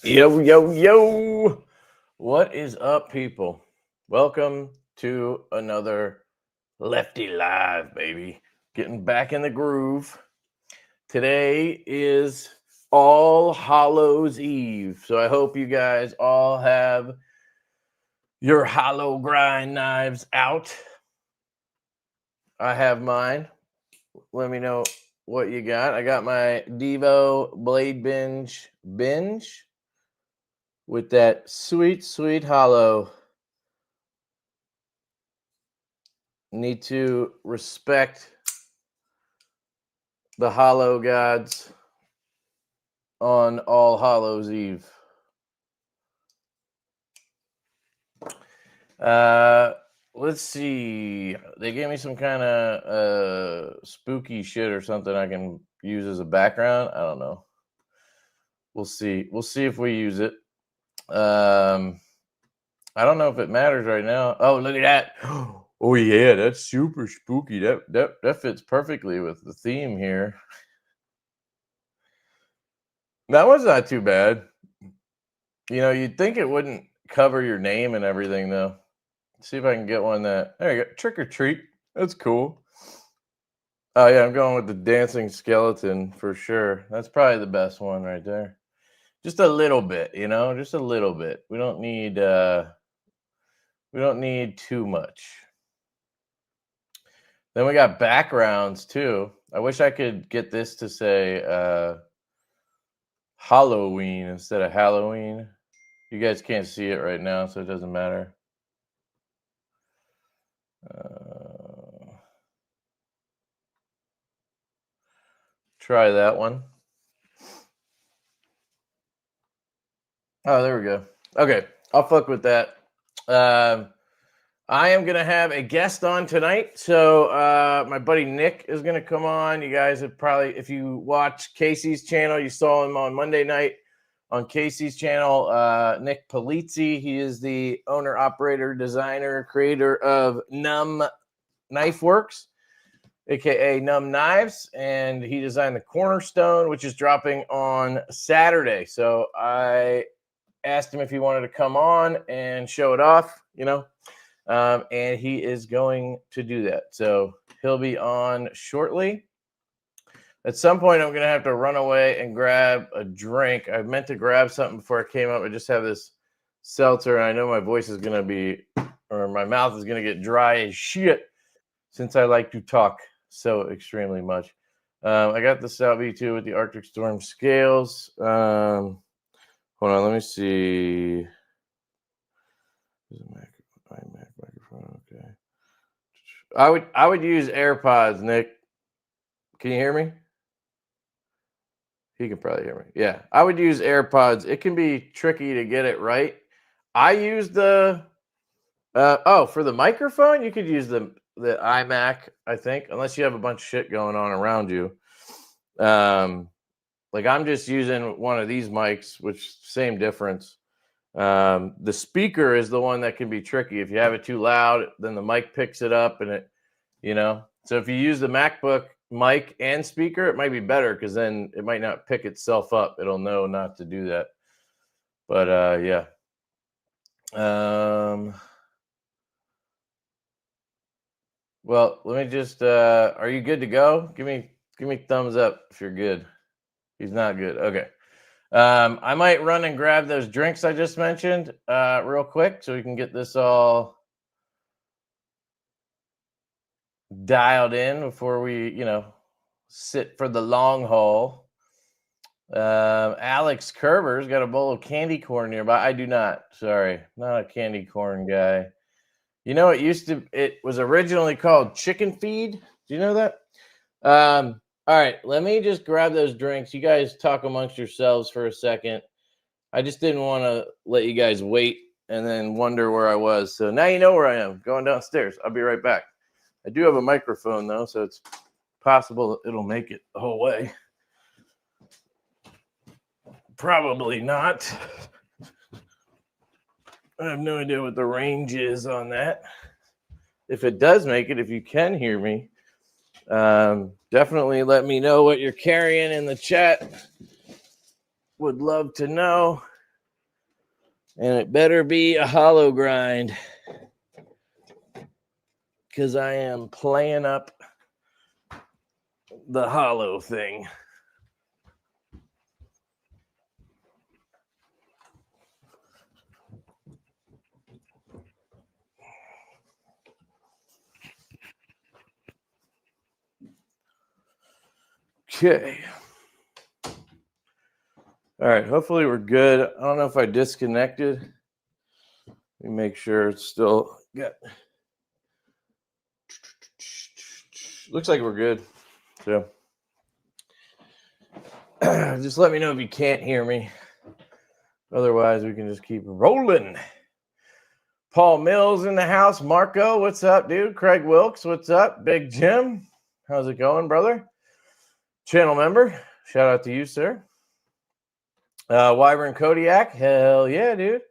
Yo, yo, yo. What is up, people? Welcome to another Lefty Live, baby. Getting back in the groove. Today is All Hallows Eve. So I hope you guys all have your hollow grind knives out. I have mine. Let me know what you got. I got my Divo Blade Binge with that sweet, sweet hollow. Need to respect the hollow gods on All Hallows Eve. Let's see. They gave me some kind of spooky shit or something I can use as a background. I don't know. We'll see. We'll see if we use it. I don't know if it matters right now. Oh, look at that. Oh yeah, that's super spooky. That fits perfectly with the theme here. That one's not too bad. You know, you'd think it wouldn't cover your name and everything, though. Let's see if I can get one that. There you go. Trick or treat. That's cool. Oh, yeah, I'm going with the dancing skeleton for sure. That's probably the best one right there. Just a little bit, you know, just a little bit. We don't need too much. Then we got backgrounds too. I wish I could get this to say Halloween instead of Halloween. You guys can't see it right now, so it doesn't matter. Try that one. Oh, there we go. Okay, I'll fuck with that. I am going to have a guest on tonight. So my buddy Nick is going to come on. You guys have probably, if you watch Casey's channel, you saw him on Monday night on Casey's channel. Nick Polizzi, he is the owner, operator, designer, creator of Numb Knife Works, aka Numb Knives, and he designed the Cornerstone, which is dropping on Saturday. So I asked him if he wanted to come on and show it off, you know. And he is going to do that. So he'll be on shortly. At some point, I'm going to have to run away and grab a drink. I meant to grab something before I came up. I just have this seltzer, and I know my voice is going to be, or my mouth is going to get dry as shit since I like to talk so extremely much. I got the Stout V2 with the Arctic Storm scales. Hold on, let me see. iMac microphone, okay. I would use AirPods, Nick. Can you hear me? He can probably hear me. Yeah, I would use AirPods. It can be tricky to get it right. I use the for the microphone, you could use the iMac, I think, unless you have a bunch of shit going on around you. Like I'm just using one of these mics, which same difference. The speaker is the one that can be tricky. If you have it too loud, then the mic picks it up and it, you know. So if you use the MacBook mic and speaker, it might be better because then it might not pick itself up. It'll know not to do that. But yeah. Well, let me just are you good to go? Give me thumbs up if you're good. He's not good. Okay. I might run and grab those drinks I just mentioned real quick so we can get this all dialed in before we, you know, sit for the long haul. Alex Kerber's got a bowl of candy corn nearby. I do not. Sorry, not a candy corn guy. You know, it was originally called Chicken Feed. Do you know that? All right, let me just grab those drinks. You guys talk amongst yourselves for a second. I just didn't want to let you guys wait and then wonder where I was. So now you know where I am, going downstairs. I'll be right back. I do have a microphone, though, so it's possible it'll make it the whole way. Probably not. I have no idea what the range is on that. If it does make it, if you can hear me, definitely let me know what you're carrying in the chat. would love to know. And it better be a hollow grind, because I am playing up the hollow thing. Okay. All right. Hopefully we're good. I don't know if I disconnected. Let me make sure it's still got. Looks like we're good. So just let me know if you can't hear me. Otherwise, we can just keep rolling. Paul Mills in the house. Marco, what's up, dude? Craig Wilkes, what's up? Big Jim, how's it going, brother? Channel member, shout out to you, sir. Wyvern Kodiak, hell yeah, dude.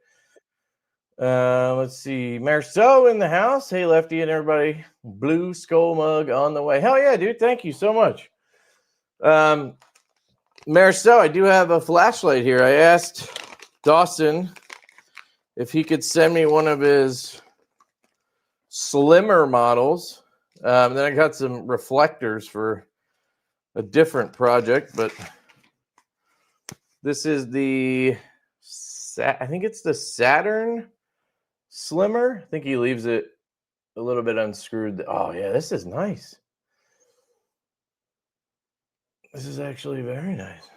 Let's see. Marceau in the house. Hey, Lefty and everybody. Blue Skull mug on the way. Hell yeah, dude. Thank you so much. Marceau, I do have a flashlight here. I asked Dawson if he could send me one of his slimmer models. Then I got some reflectors for a different project, but this is the, I think it's the Saturn Slimmer. I think he leaves it a little bit unscrewed. Oh yeah, this is nice. This is actually very nice.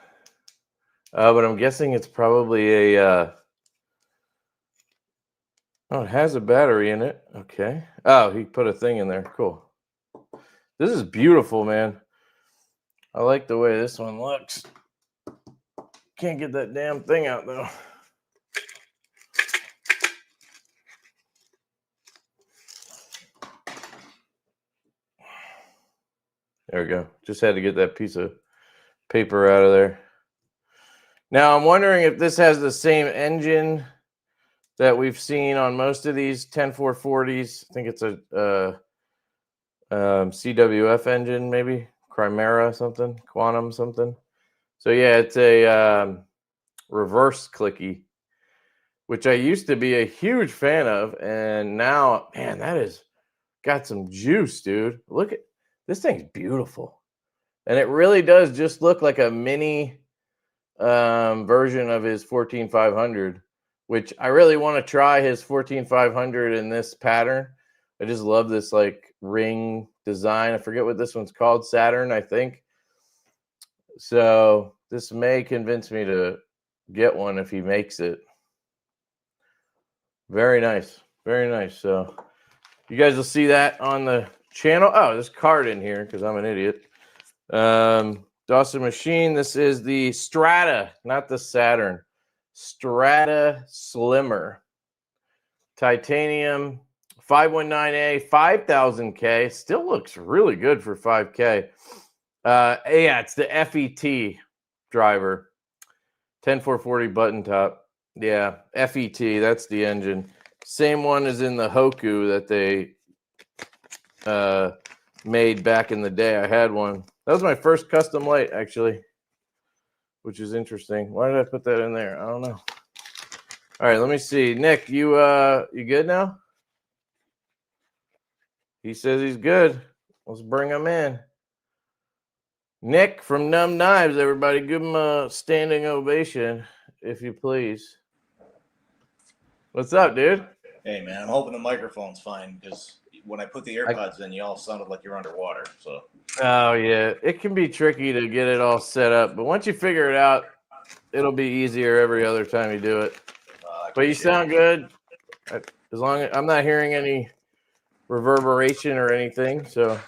But I'm guessing it's probably a, oh, it has a battery in it. Okay. Oh, he put a thing in there. Cool. This is beautiful, man. I like the way this one looks. Can't get that damn thing out, though. There we go. Just had to get that piece of paper out of there. Now, I'm wondering if this has the same engine that we've seen on most of these 10440s. I think it's a CWF engine, maybe Chimera something, Quantum something. So yeah, it's a reverse clicky, which I used to be a huge fan of, and now, man, that is got some juice, dude. Look at this thing's beautiful, and it really does just look like a mini version of his 14500, which I really want to try his 14500 in this pattern. I just love this like ring design. I forget what this one's called, Saturn, I think. So this may convince me to get one if he makes it. Very nice. Very nice. So you guys will see that on the channel. Oh, there's a card in here because I'm an idiot. Dawson Machine. This is the Strata, not the Saturn. Strata Slimmer. Titanium 519A, 5000K. Still looks really good for 5K. Yeah, it's the FET driver. 10440 button top. Yeah, FET, that's the engine. Same one as in the Hoku that they made back in the day. I had one. That was my first custom light, actually, which is interesting. Why did I put that in there? I don't know. All right, let me see. Nick, you good now? He says he's good. Let's bring him in. Nick from Numb Knives, everybody. Give him a standing ovation, if you please. What's up, dude? Hey, man, I'm hoping the microphone's fine because when I put the AirPods in, you all sounded like you're underwater. So. Oh, yeah. It can be tricky to get it all set up, but once you figure it out, it'll be easier every other time you do it. But you sound good. As long as I'm not hearing any reverberation or anything, so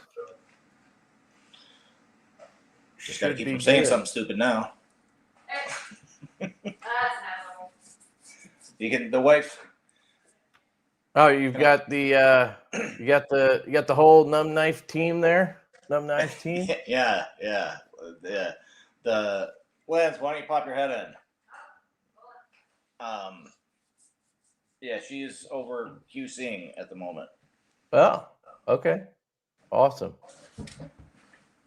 just gotta keep from saying something stupid now. You get the wife. Oh, you've got the you got the whole Numb Knife team there. Numb Knife team. Yeah. The Lance, why don't you pop your head in? Yeah, she's over QCing at the moment. Oh, okay, awesome.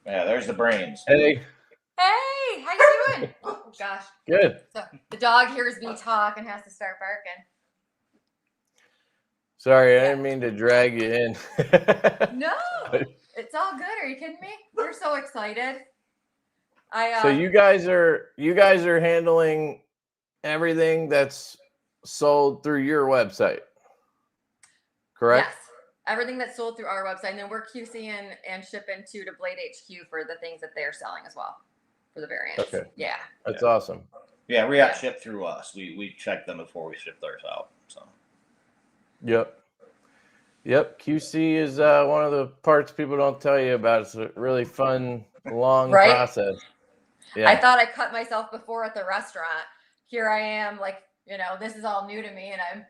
Yeah, there's the brains. Hey. Hey. how you doing? Oh gosh. Good. So the dog hears me talk and has to start barking. Sorry, I didn't mean to drag you in. No, it's all good. Are you kidding me? We're so excited. So you guys are handling everything that's sold through your website, correct? Yes, everything that's sold through our website, and then we're QCing and shipping to Blade HQ for the things that they're selling as well for the variants. Okay. Yeah. That's awesome. Yeah, Riot shipped through us. We checked them before we shipped theirs out. So. Yep. QC is one of the parts people don't tell you about. It's a really fun, long process. Yeah. I thought I cut myself before at the restaurant. Here I am, like, this is all new to me, and I'm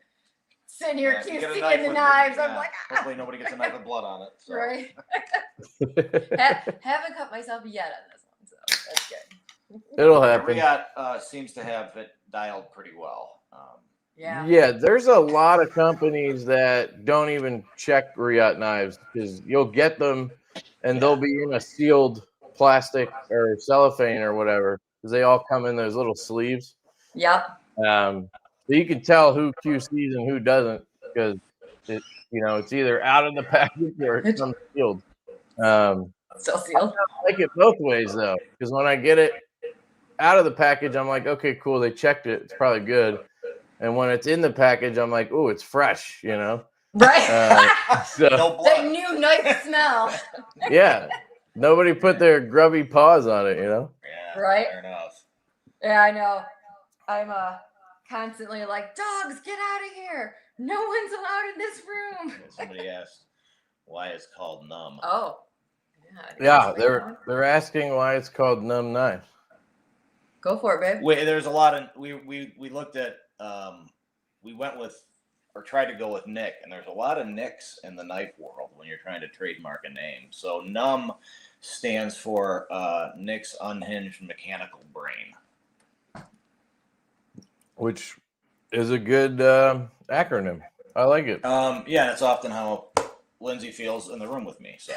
sitting here QCing the knives. I'm like, hopefully nobody gets a knife with blood on it. So. Right. Haven't cut myself yet on this one, so that's good. It'll happen. Riot seems to have it dialed pretty well. Yeah, there's a lot of companies that don't even check Riot knives because you'll get them and they'll be in a sealed plastic or cellophane or whatever because they all come in those little sleeves. Yep. So you can tell who QCs and who doesn't because it's either out of the package or it comes sealed. Still sealed. I like it both ways though because when I get it out of the package, I'm like, okay, cool, they checked it, it's probably good. And when it's in the package, I'm like, oh, it's fresh, Right. So that new knife smell. Yeah. Nobody put their grubby paws on it, Yeah. Right. Fair enough. Yeah, I know. I'm constantly like, dogs, get out of here. No one's allowed in this room. Somebody asked why it's called numb. Oh. Yeah, they're asking why it's called numb knife. Go for it, babe. There's a lot of we looked at we went with or tried to go with Nick, and there's a lot of Nicks in the knife world when you're trying to trademark a name. So numb stands for Nick's unhinged mechanical brain, which is a good acronym. I like it. Yeah, that's often how Lindsay feels in the room with me. So.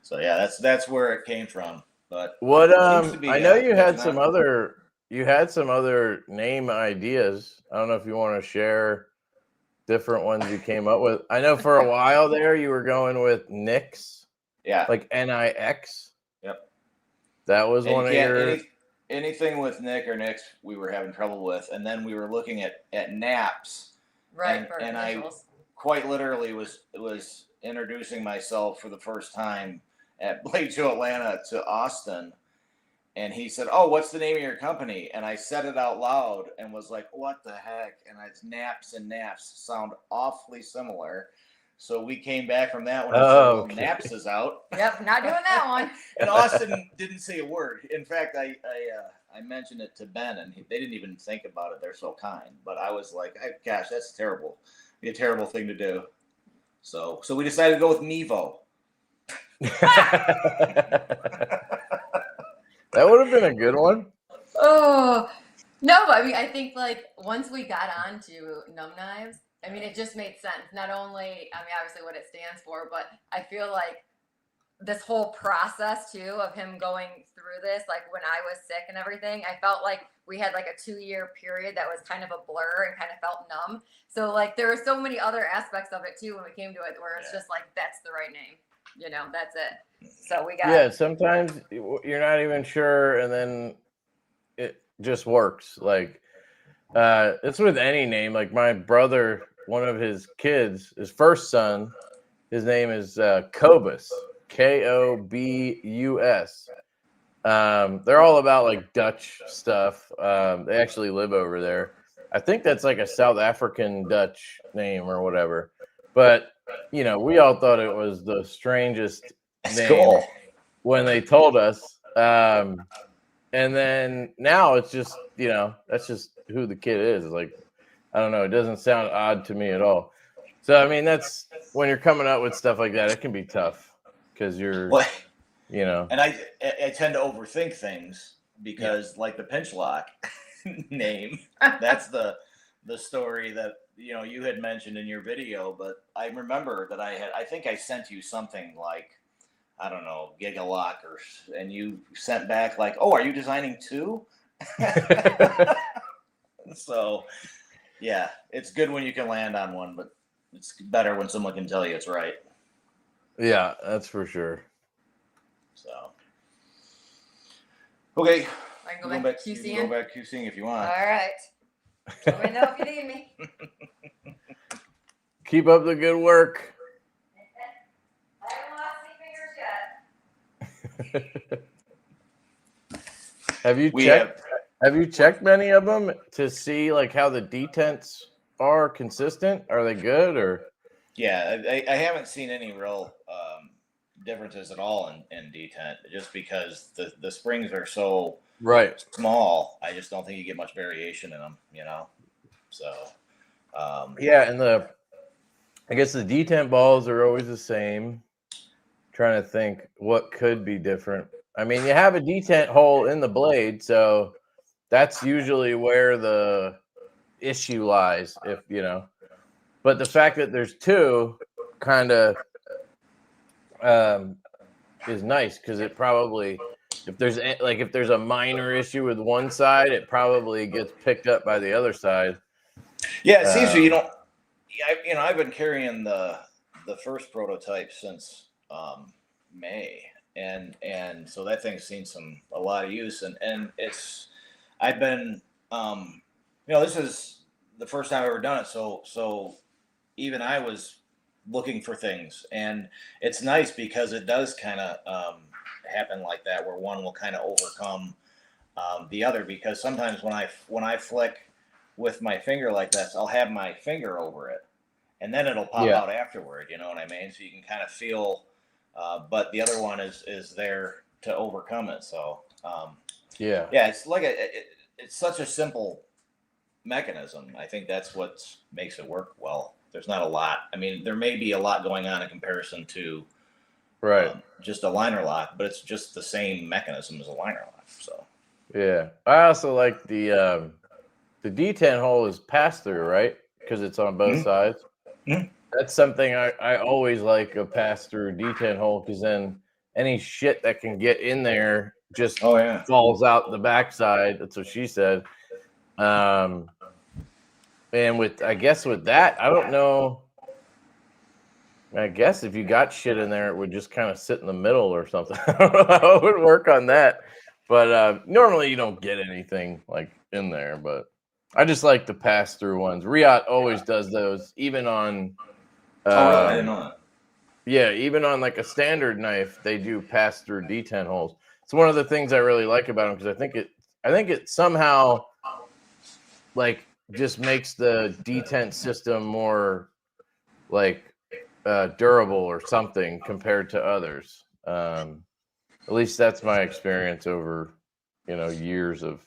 So yeah, that's where it came from. But what I know you had some other name ideas. I don't know if you want to share different ones you came up with. I know for a while there you were going with Nix. Yeah. Like Nix. Yep. That was one of your anything with Nick or Nix we were having trouble with, and then we were looking at naps. Right. And I quite literally was introducing myself for the first time at Blade Show Atlanta to Austin, and he said, "Oh, what's the name of your company?" And I said it out loud and was like, "What the heck?" And it's Naps and Naps sound awfully similar, so we came back from that when Naps is out. Yep, not doing that one. And Austin didn't say a word. In fact, I mentioned it to Ben, and they didn't even think about it. They're so kind, but I was like, "Gosh, that's terrible. Be a terrible thing to do." So we decided to go with Mevo. That would have been a good one. Oh no, but I mean, I think like once we got on to numb knives, I mean, it just made sense. Not only, I mean, obviously what it stands for, but I feel like this whole process too of him going through this, like when I was sick and everything, I felt like we had like a 2-year period that was kind of a blur and kind of felt numb. So like there were so many other aspects of it too when we came to it where it's just like, that's the right name. That's it. So we got. Yeah, sometimes you're not even sure, and then it just works. Like it's with any name. Like my brother, one of his kids, his first son, his name is Kobus, Kobus. They're all about like Dutch stuff. They actually live over there. I think that's like a South African Dutch name or whatever. But we all thought it was the strangest name when they told us. And then now it's just, that's just who the kid is. Like, I don't know. It doesn't sound odd to me at all. So, I mean, that's when you're coming up with stuff like that, it can be tough because you're, And I tend to overthink things because like the pinch lock name, that's the story that, you had mentioned in your video, but I remember that I think I sent you something like I don't know, Gigalock, and you sent back like, oh, are you designing 2? So, yeah, it's good when you can land on one, but it's better when someone can tell you it's right. Yeah, that's for sure. So, okay. I can go back You can QCing. go back QCing if you want. All right. Let me know if you need me. Keep up the good work. I haven't lost any fingers yet. Have you checked many of them to see like how the detents are consistent? Are they good or? Yeah, I haven't seen any real differences at all in detent, just because the springs are so small. I just don't think you get much variation in them, So yeah, and I guess the detent balls are always the same. Trying to think what could be different. I mean, you have a detent hole in the blade, so that's usually where the issue lies, if but the fact that there's 2 kind of is nice, because it probably, if there's a minor issue with one side, it probably gets picked up by the other side. Yeah, it seems you don't. I've been carrying the first prototype since May, and so that thing's seen a lot of use, and I've been this is the first time I've ever done it, so even I was looking for things, and it's nice because it does kind of happen like that, where one will kind of overcome the other, because sometimes when I flick with my finger like this, I'll have my finger over it, and then it'll pop out afterward. You know what I mean? So you can kind of feel, but the other one is there to overcome it. So yeah, it's like it's such a simple mechanism. I think that's what makes it work well. There's not a lot. I mean, there may be a lot going on in comparison to just a liner lock, but it's just the same mechanism as a liner lock. So yeah, I also like the detent hole is pass through, right? Because it's on both sides. That's something I always like, a pass through detent hole, because then any shit that can get in there just falls out the backside. That's what she said. And I guess with that, I don't know. I guess if you got shit in there, it would just kind of sit in the middle or something. I don't know how it would work on that. But normally you don't get anything like in there. But I just like the pass through ones. Riot always does those, even on. Really? I didn't know that. Yeah, even on like a standard knife, they do pass through detent holes. It's one of the things I really like about them, because I think it somehow like just makes the detent system more like durable or something compared to others. At least that's my experience over years of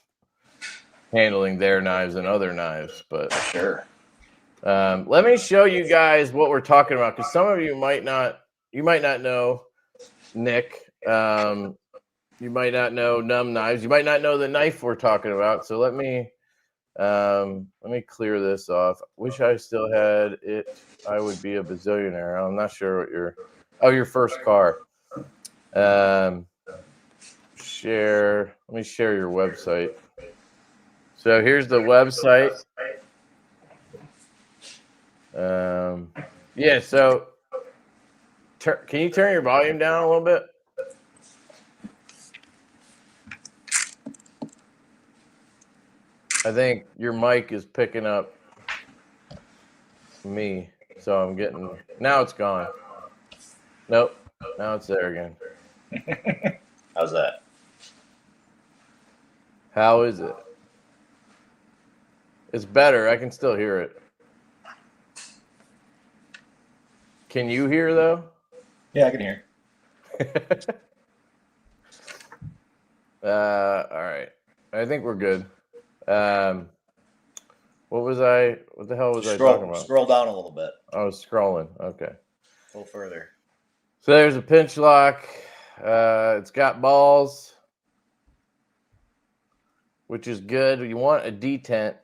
handling their knives and other knives. But sure. Let me show you guys what we're talking about, because some of you might not know Nick. You might not know Numb Knives. You might not know the knife we're talking about. So let me clear this off. Wish I still had it. I would be a bazillionaire. I'm not sure what your first car. Share. Let me share your website. So here's the website. Yeah. So can you turn your volume down a little bit? I think your mic is picking up me, so I'm getting. Now it's gone. Nope. Now it's there again. How's that? How is it? It's better. I can still hear it. Can you hear though? Yeah, I can hear. All right. I think we're good. What the hell was I talking about? Scroll down a little bit. I was scrolling. Okay. A little further. So there's a pinch lock. It's got balls, which is good. You want a detent.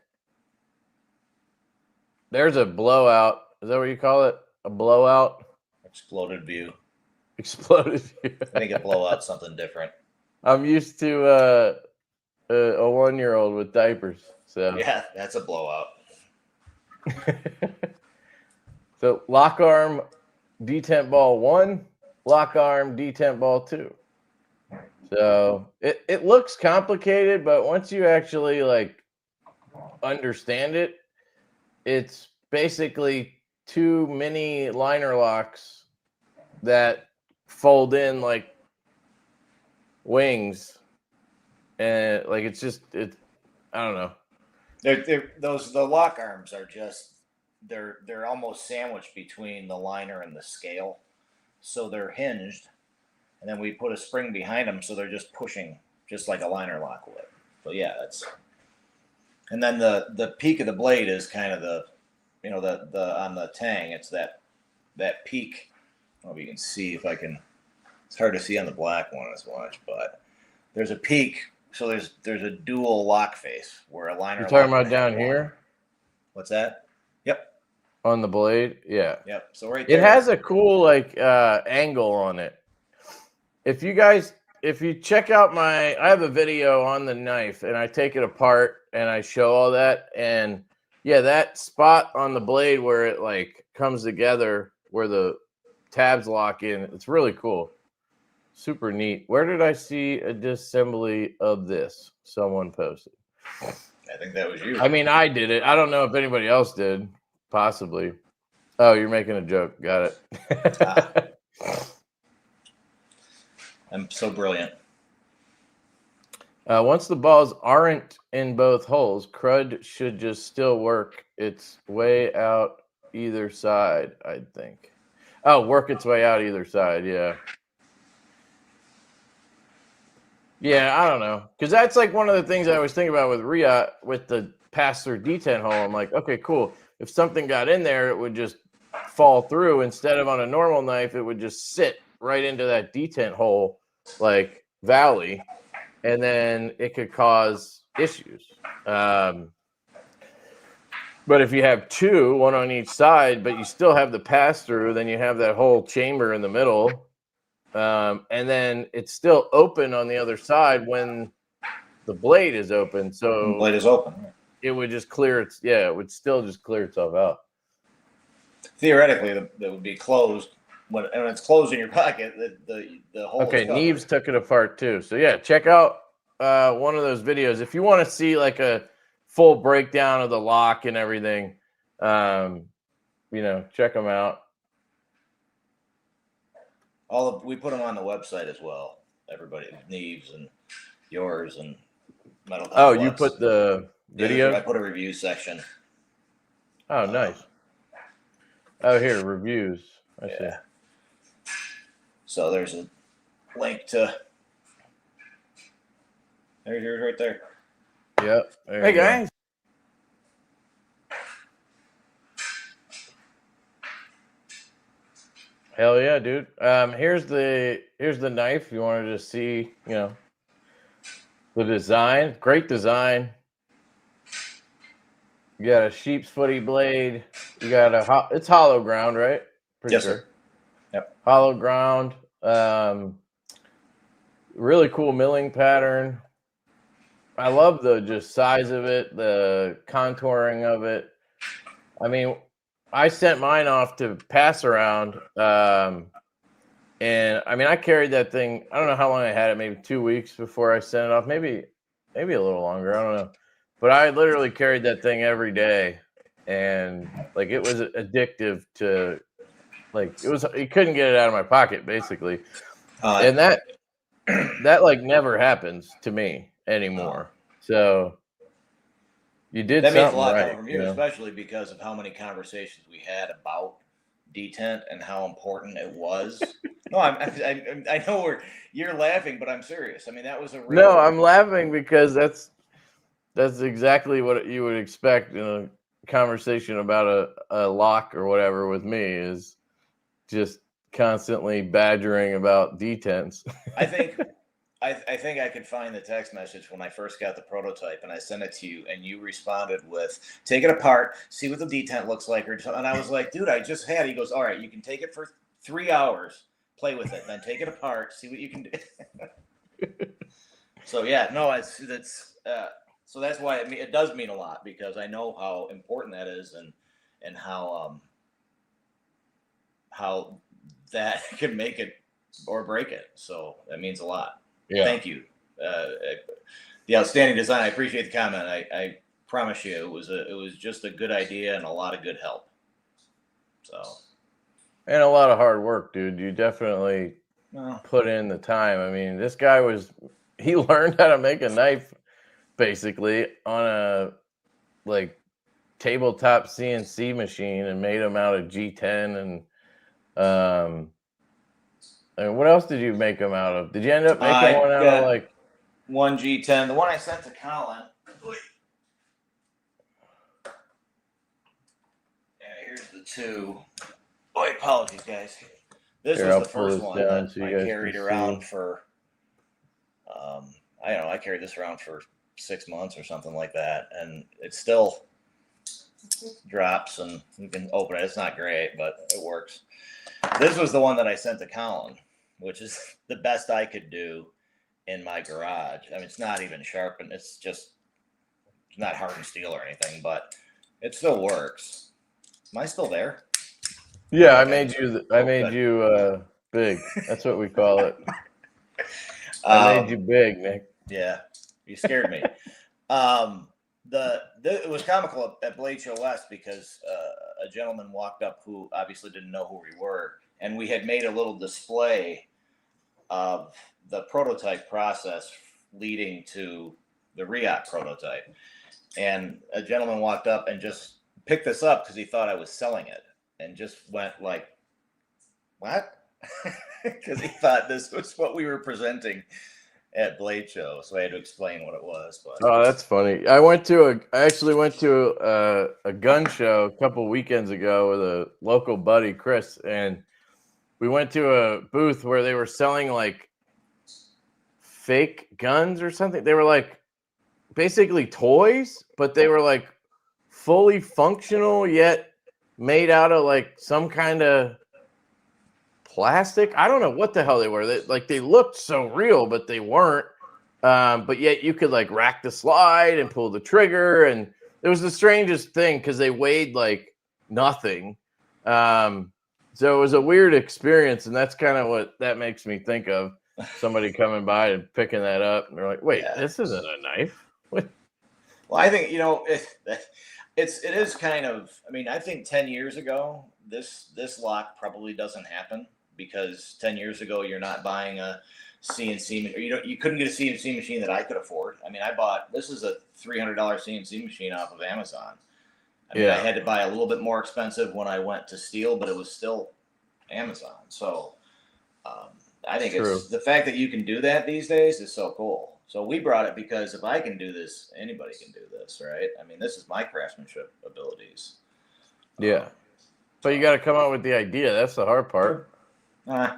There's a blowout. Is that what you call it? A blowout? Exploded view. exploded you? I think it blow out something different. I'm used to a 1-year-old with diapers. So Yeah, that's a blowout. So lock arm detent ball 1, lock arm detent ball 2. So it looks complicated, but once you actually like understand it, it's basically 2 mini liner locks that fold in like wings, and like it's I don't know. The lock arms are just they're almost sandwiched between the liner and the scale, so they're hinged, and then we put a spring behind them, so they're just pushing, just like a liner lock would. So yeah, that's. And then the peak of the blade is kind of the on the tang, it's that peak. I don't know if you can see, if I can. It's hard to see on the black one as much, but there's a peak. So there's a dual lock face where a liner. You're talking lock about down here? What's that? Yep. On the blade? Yeah. Yep. So right there. It has a cool like angle on it. If you check out I have a video on the knife, and I take it apart and I show all that, and yeah, that spot on the blade where it like comes together, where the tabs lock in, it's really cool. Super neat. Where did I see a disassembly of this? Someone posted. I think that was you. I mean, I did it. I don't know if anybody else did. Possibly. Oh, you're making a joke. Got it. I'm so brilliant. Once the balls aren't in both holes, crud should just still work its way out either side, I think. Oh, work its way out either side, yeah. Yeah, I don't know. Because that's like one of the things I always think about with Riot, with the pass-through detent hole. I'm like, okay, cool. If something got in there, it would just fall through. Instead of on a normal knife, it would just sit right into that detent hole, like valley, and then it could cause issues. But if you have 2, one on each side, but you still have the pass-through, then you have that whole chamber in the middle. And then it's still open on the other side when the blade is open. So the blade is open. It would just clear it would still just clear itself out. Theoretically, that would be closed. When it's closed in your pocket, the hole. Okay, Neves took it apart too. So yeah, check out one of those videos if you want to see like a full breakdown of the lock and everything. Check them out. We put them on the website as well. Everybody, Neves and yours and Metal. Oh, you put the video? I put a review section. Oh, nice. Oh, here, reviews. I see. So there's a link to. There's yours right there. Yep. Hey guys. Hell yeah, dude. Here's the knife. You want to just see, the design. Great design. You got a sheep's footy blade. You got it's hollow ground, right? Pretty Yes, sure. sir. Yep. Hollow ground. Really cool milling pattern. I love the just size of it, the contouring of it. I mean, I sent mine off to pass around, and I mean, I carried that thing. I don't know how long I had it, maybe 2 weeks before I sent it off, maybe a little longer. I don't know, but I literally carried that thing every day, and like it was addictive to, like you couldn't get it out of my pocket basically, and that like never happens to me anymore. So. You did that means a something lot right, coming from you, especially because of how many conversations we had about detent and how important it was. No, I know you're laughing, but I'm serious. I mean, that was a real. No, I'm laughing because that's exactly what you would expect in a conversation about a lock or whatever with me, is just constantly badgering about detents. I think I could find the text message when I first got the prototype, and I sent it to you, and you responded with, take it apart, see what the detent looks like. And I was like, dude, I just had it. He goes, all right, you can take it for 3 hours, play with it, then take it apart, see what you can do. So yeah, no, so that's why it does mean a lot, because I know how important that is, and how that can make it or break it. So that means a lot. Yeah. Thank you. The outstanding design. I appreciate the comment. I promise you, it was just a good idea and a lot of good help. So. And a lot of hard work, dude. You definitely put in the time. I mean, this guy he learned how to make a knife basically on a like tabletop CNC machine and made them out of G10 and what else did you make them out of? Did you end up making one out of like one G10? The one I sent to Colin. Yeah, here's the two. Boy, apologies, guys. This was the first one that I carried around for. I don't know. I carried this around for 6 months or something like that, and it still drops, and you can open it. It's not great, but it works. This was the one that I sent to Colin, which is the best I could do in my garage. I mean, it's not even sharpened. It's not hardened steel or anything, but it still works. Am I still there? Yeah, I made you big. That's what we call it. I made you big, Nick. Yeah, you scared me. It was comical at Blade Show West because a gentleman walked up who obviously didn't know who we were, and we had made a little display of the prototype process leading to the Riot prototype. And a gentleman walked up and just picked this up because he thought I was selling it, and just went like, "What?" Because he thought this was what we were presenting at Blade Show, so I had to explain what it was. But oh, that's funny. I actually went to a gun show a couple weekends ago with a local buddy, Chris, and we went to a booth where they were selling like fake guns or something. They were like basically toys, but they were like fully functional yet made out of like some kind of plastic. I don't know what the hell they were. They looked so real, but they weren't. But yet you could like rack the slide and pull the trigger, and it was the strangest thing because they weighed like nothing. So it was a weird experience, and that's kind of what that makes me think of. Somebody coming by and picking that up, and they're like, "Wait, this isn't a knife." What? Well, I think it is kind of. I mean, I think 10 years ago, this lock probably doesn't happen, because 10 years ago you're not buying a CNC, or you couldn't get a CNC machine that I could afford. I mean, this is a $300 CNC machine off of Amazon. I mean, I had to buy a little bit more expensive when I went to steel, but it was still Amazon. So I think it's the fact that you can do that these days is so cool. So we brought it because if I can do this, anybody can do this, right? I mean, this is my craftsmanship abilities. Yeah. But you got to come up with the idea. That's the hard part. I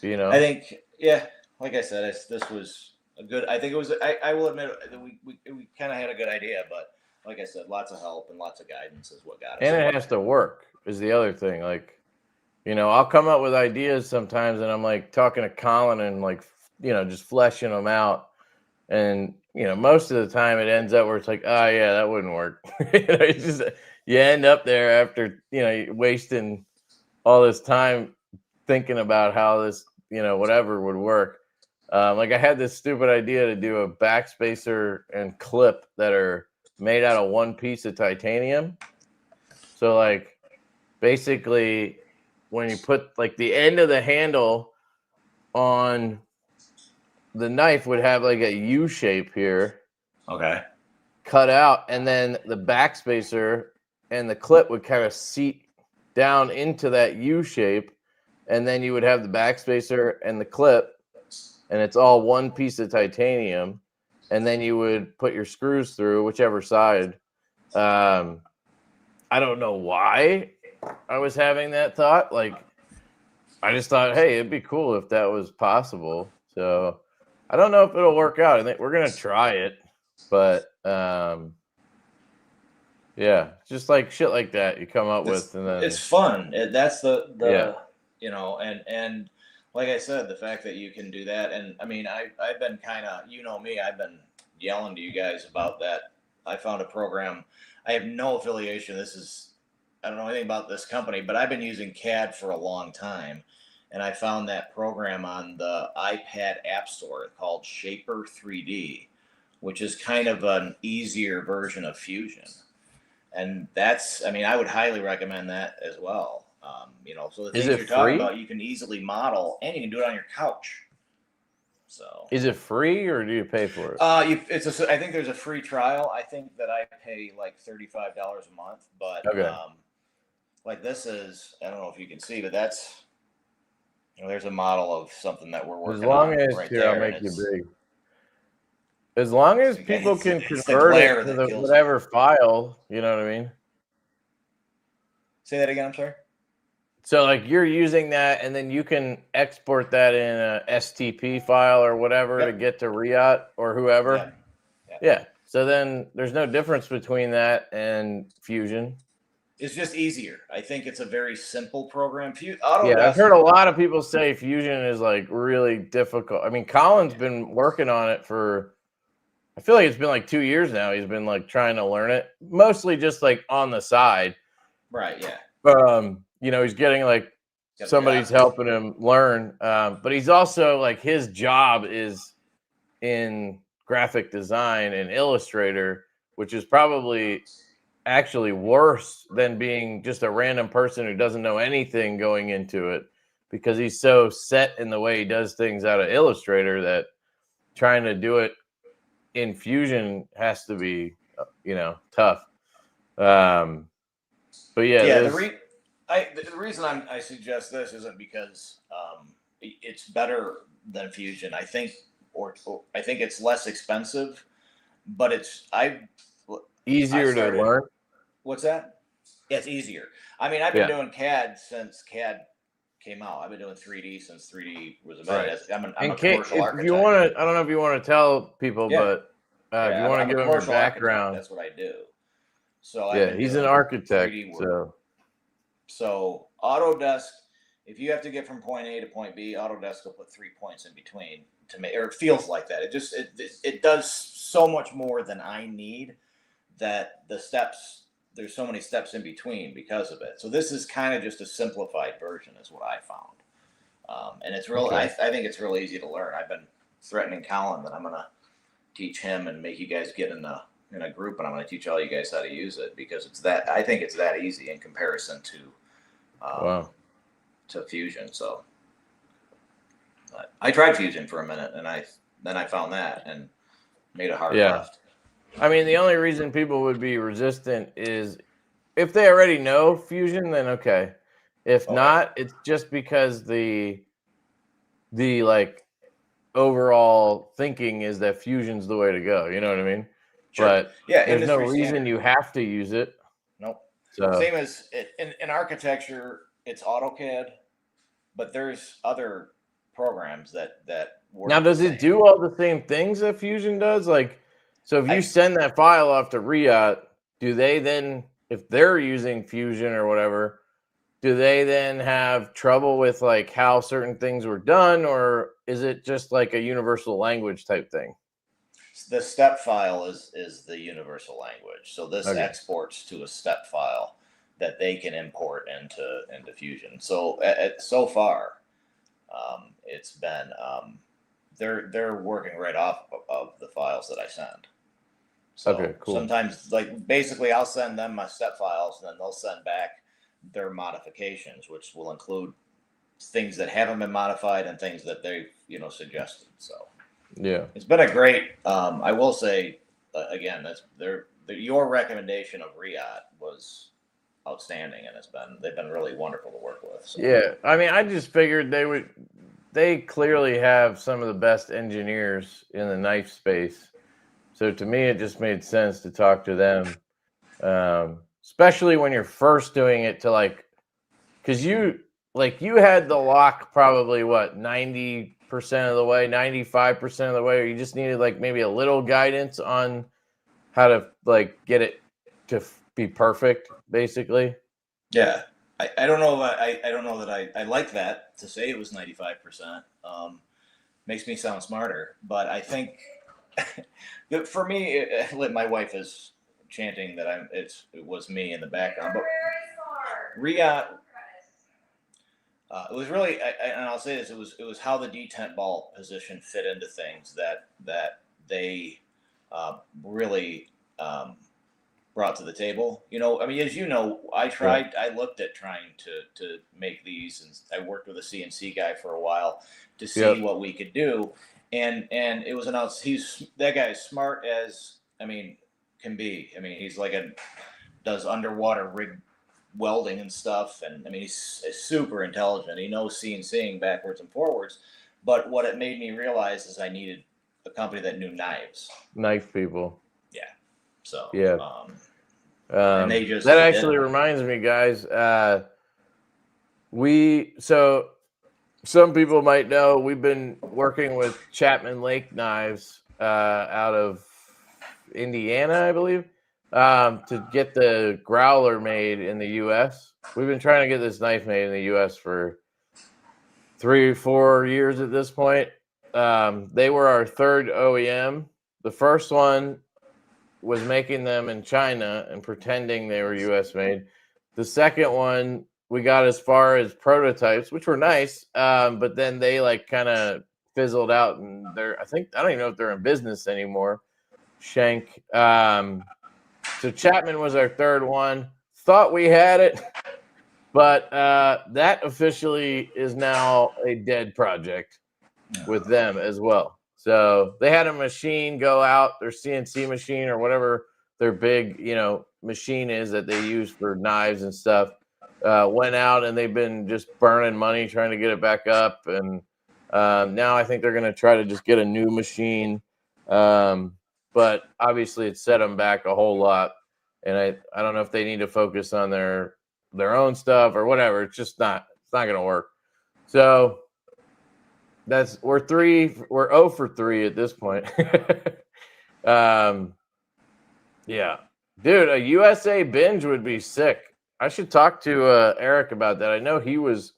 think, like I said, this was a good. I think it was. I will admit that we kind of had a good idea, but like I said, lots of help and lots of guidance is what got us. And it has to work is the other thing. Like, I'll come up with ideas sometimes, and I'm like talking to Colin and like, just fleshing them out. And most of the time it ends up where it's like, oh yeah, that wouldn't work. It's just you end up there after wasting all this time thinking about how this whatever would work. Like I had this stupid idea to do a backspacer and clip that are made out of one piece of titanium. So like basically when you put like the end of the handle on the knife would have like a U shape here. Okay. Cut out, and then the backspacer and the clip would kind of seat down into that U shape, and then you would have the backspacer and the clip, and it's all one piece of titanium, and then you would put your screws through whichever side. I don't know why I was having that thought. Like, I just thought, hey, it'd be cool if that was possible. So I don't know if it'll work out. I think we're gonna try it, but just like shit like that you come up with, and then it's fun. That's the and like I said, the fact that you can do that, and I mean, I've been kind of, you know me, I've been yelling to you guys about that. I found a program. I have no affiliation. I don't know anything about this company, but I've been using CAD for a long time, and I found that program on the iPad App Store called Shaper 3D, which is kind of an easier version of Fusion. And I mean, I would highly recommend that as well. So the Is things it you're talking free? about, you can easily model, and you can do it on your couch. So, Is it free or do you pay for it? I think there's a free trial. I think that I pay like $35 a month, but Okay. like this is, I don't know if you can see, but that's, there's a model of something that we're working As long on as right here, there. I'll make you big. As long as people can it's the convert glare it to that the kills whatever file, you know what I mean? Say that again. I'm sorry. So like you're using that, and then you can export that in a STP file or whatever to get to Riot or whoever. Yeah. So then there's no difference between that and Fusion. It's just easier. I think it's a very simple program. I've heard a lot of people say Fusion is like really difficult. I mean, Colin's been working on it for, I feel like it's been like 2 years now. He's been like trying to learn it, mostly just like on the side. Right. Yeah. He's getting like somebody's helping him learn. But he's also like his job is in graphic design and Illustrator, which is probably actually worse than being just a random person who doesn't know anything going into it, because he's so set in the way he does things out of Illustrator that trying to do it in Fusion has to be, tough. But yeah, the reason I suggest this isn't because it's better than Fusion. I think it's less expensive, but it's easier to learn. What's that? Yeah, it's easier. I mean, I've been doing CAD since CAD came out. I've been doing 3D since 3D was invented. Right. I'm a commercial architect. If you want to, I don't know if you want to tell people, but if you want to give them a background, that's what I do. So he's an architect. So Autodesk, if you have to get from point A to point B, Autodesk will put 3 points in between to make, or it feels like that. It does so much more than I need, that there's so many steps in between because of it. So this is kind of just a simplified version is what I found. And it's real. I think it's real easy to learn. I've been threatening Colin that I'm going to teach him and make you guys get in a group, and I'm going to teach all you guys how to use it, because I think it's that easy in comparison to Fusion. So I tried Fusion for a minute, and then I found that and made a hard left. I mean, the only reason people would be resistant is if they already know Fusion, then okay. If not, it's just because the like overall thinking is that Fusion's the way to go. You know what I mean? Sure. But there's no reason you have to use it. Nope. So same as in architecture, it's AutoCAD, but there's other programs that work. Now, does it do all the same things that Fusion does? Like, so if you send that file off to Riot, do they then, if they're using Fusion or whatever, do they then have trouble with like how certain things were done, or is it just like a universal language type thing? The step file is the universal language. So this exports to a step file that they can import into Fusion. So so far, it's been they're working right off of the files that I send. So cool. Sometimes, like, basically I'll send them my step files, and then they'll send back their modifications, which will include things that haven't been modified and things that they've suggested. So it's been a great. I will say again, that's your recommendation of Riot was outstanding, and they've been really wonderful to work with. So. Yeah, I mean, I just figured they clearly have some of the best engineers in the knife space. So to me, it just made sense to talk to them, especially when you're first doing it because you had the lock probably 90% of the way, 95% of the way, or you just needed like maybe a little guidance on how to like get it to be perfect, basically. Yeah. I don't know. I don't know that I like that to say it was 95%. Makes me sound smarter, but I think that for me, my wife is chanting that it was me in the background, but Ria, it was really, and I'll say this: it was how the detent ball position fit into things that they really brought to the table. You know, I mean, as you know, I looked at trying to make these, and I worked with a CNC guy for a while to see what we could do, and it was that guy is smart as, I mean, can be. I mean, he's does underwater rig welding and stuff, and I mean, he's super intelligent. He knows CNCing backwards and forwards, but what it made me realize is I needed a company that knew knife people. Yeah. So yeah. And they just that actually reminds me, guys. So some people might know we've been working with Chapman Lake Knives out of Indiana, I believe, to get the growler made in the U.S. We've been trying to get this knife made in the U.S. for 3 or 4 years at this point. They were our third OEM. The first one was making them in China and pretending they were U.S. made. The second one, we got as far as prototypes, which were nice, but then they kind of fizzled out, and I don't even know if they're in business anymore. Shank. So Chapman was our third one. Thought we had it, but that officially is now a dead project with them as well. So they had a machine go out, their CNC machine or whatever their big, machine is that they use for knives and stuff, went out, and they've been just burning money trying to get it back up. And now I think they're going to try to just get a new machine. But obviously it set them back a whole lot. And I don't know if they need to focus on their own stuff or whatever. It's going to work. So we're 0 for 3 at this point. Yeah, dude, a USA binge would be sick. I should talk to Eric about that. I know he was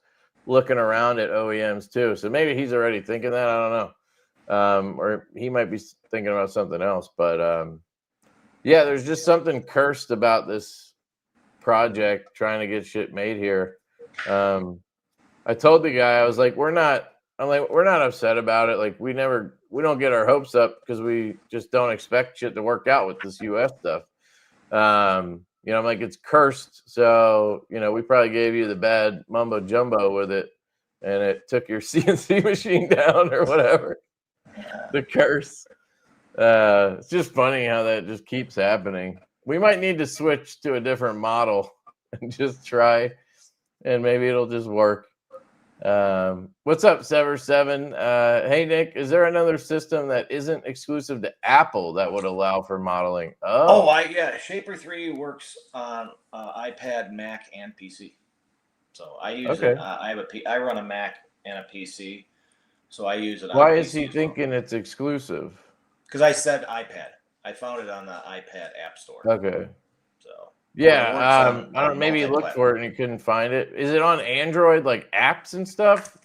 looking around at OEMs too, so maybe he's already thinking that. I don't know, or he might be thinking about something else. But yeah, there's just something cursed about this project trying to get shit made here. I told the guy, I was like, we're not upset about it. Like, we don't get our hopes up because we just don't expect shit to work out with this US stuff. I'm like, it's cursed. So, we probably gave you the bad mumbo jumbo with it, and it took your CNC machine down or whatever. The curse. It's just funny how that just keeps happening. We might need to switch to a different model and just try, and maybe it'll just work. What's up, Sever7? Hey, Nick, is there another system that isn't exclusive to Apple that would allow for modeling? Shaper 3 works on iPad, Mac, and PC. So I use it. I run a Mac and a PC, so I use it. Why is he thinking it's exclusive? Because I said iPad. I found it on the iPad App Store. Okay. So yeah, I don't know. Maybe you looked for it and you couldn't find it. Is it on Android, like apps and stuff?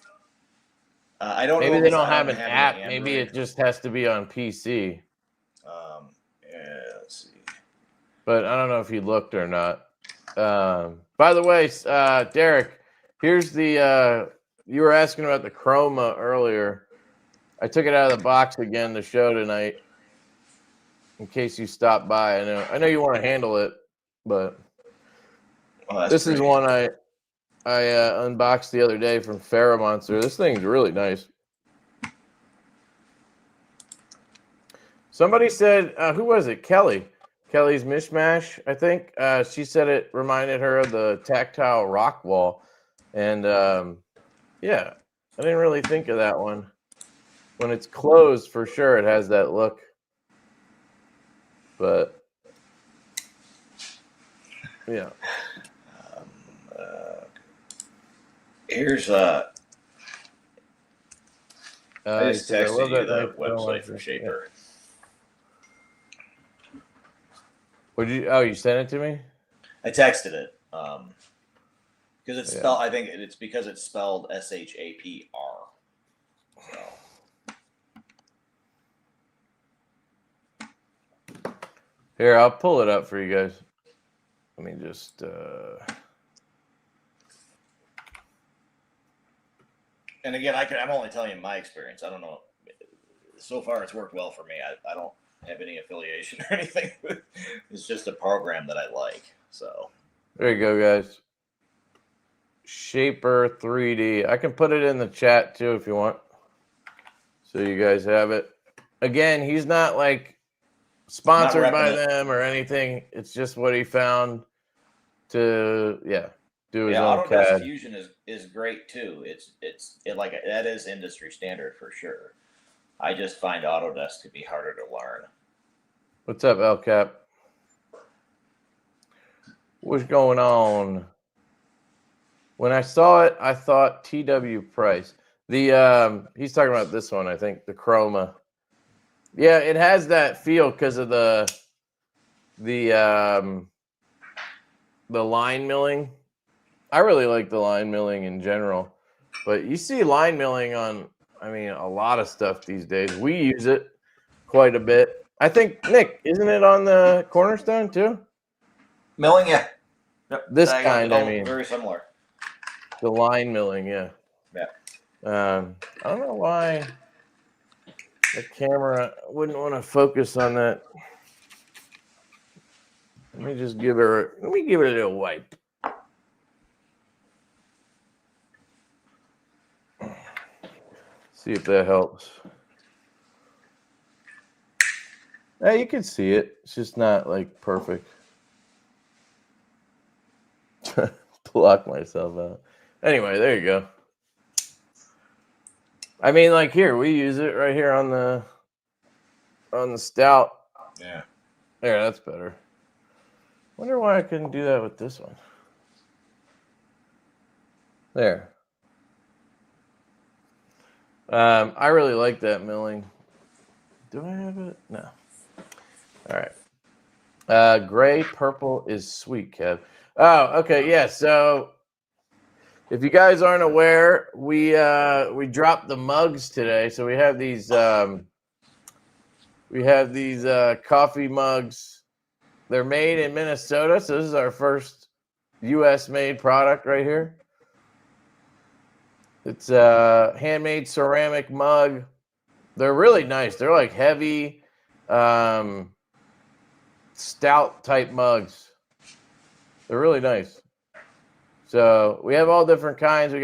I don't know. Maybe they don't have an app. Maybe it just has to be on PC. Let's see. But I don't know if you looked or not. By the way, Derek, here's the. You were asking about the Chroma earlier. I took it out of the box again to show tonight, in case you stopped by. I know you want to handle it, but this is one I unboxed the other day from Monster. This thing's really nice. Somebody said, who was it? Kelly's Mishmash, I think. She said it reminded her of the tactile rock wall. And yeah, I didn't really think of that one. When it's closed, for sure, it has that look. But yeah. Here's I just texted you the website for Shaper. Yeah. You sent it to me? I texted it. Because it's spelled, I think it's because it's spelled SHAPR. So. Here, I'll pull it up for you guys. Let me just. And again, I'm only telling you my experience. I don't know. So far, it's worked well for me. I don't have any affiliation or anything. It's just a program that I like. So there you go, guys. Shaper 3D. I can put it in the chat too if you want, so you guys have it. Again, he's not like sponsored by them or anything. It's just what he found to do his own Autodesk CAD. Fusion is great too. It's like that is industry standard for sure. I just find Autodesk to be harder to learn. What's up, El Cap? What's going on? When I saw it, I thought TW Price. The he's talking about this one, I think, the Chroma. Yeah, it has that feel because of the line milling. I really like the line milling in general, but you see line milling on, I mean, a lot of stuff these days. We use it quite a bit. I think, Nick, isn't it on the Cornerstone too? Milling, yeah. Yep. This kind, I mean. Very similar. The line milling, yeah. Yeah. I don't know why the camera wouldn't want to focus on that. Let me give it a little wipe. See if that helps. Yeah, you can see it. It's just not like perfect. Block myself out. Anyway, there you go. I mean, like here, we use it right here on the Stout. Yeah. There, that's better. Wonder why I couldn't do that with this one. There. I really like that milling. Do I have it? No. All right. Gray purple is sweet, Kev. Oh, okay. Yeah. So if you guys aren't aware, we dropped the mugs today. So we have these coffee mugs. They're made in Minnesota. So this is our first U.S. made product right here. It's a handmade ceramic mug. They're really nice. They're like heavy, stout type mugs. They're really nice. So we have all different kinds. We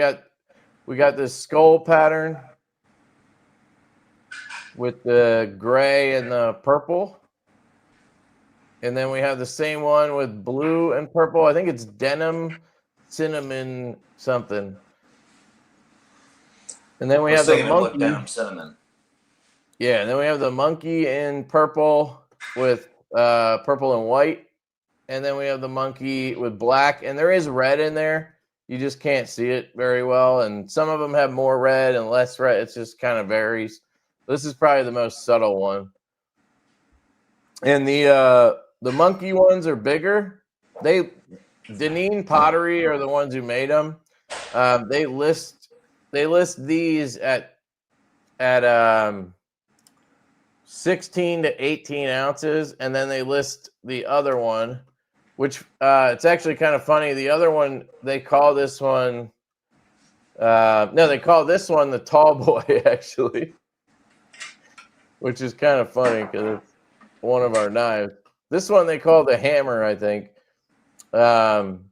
got this skull pattern with the gray and the purple. And then we have the same one with blue and purple. I think it's denim, cinnamon, something. And then we have the monkey. Denim cinnamon. Yeah, and then we have the monkey in purple with purple and white. And then we have the monkey with black. And there is red in there. You just can't see it very well. And some of them have more red and less red. It just kind of varies. This is probably the most subtle one. And the monkey ones are bigger. Deneen Pottery are the ones who made them. They list these at 16 to 18 ounces, and then they list the other one, which it's actually kind of funny. The other one, they call this one they call this one the tall boy, actually, which is kind of funny because it's one of our knives. This one they call the hammer, I think.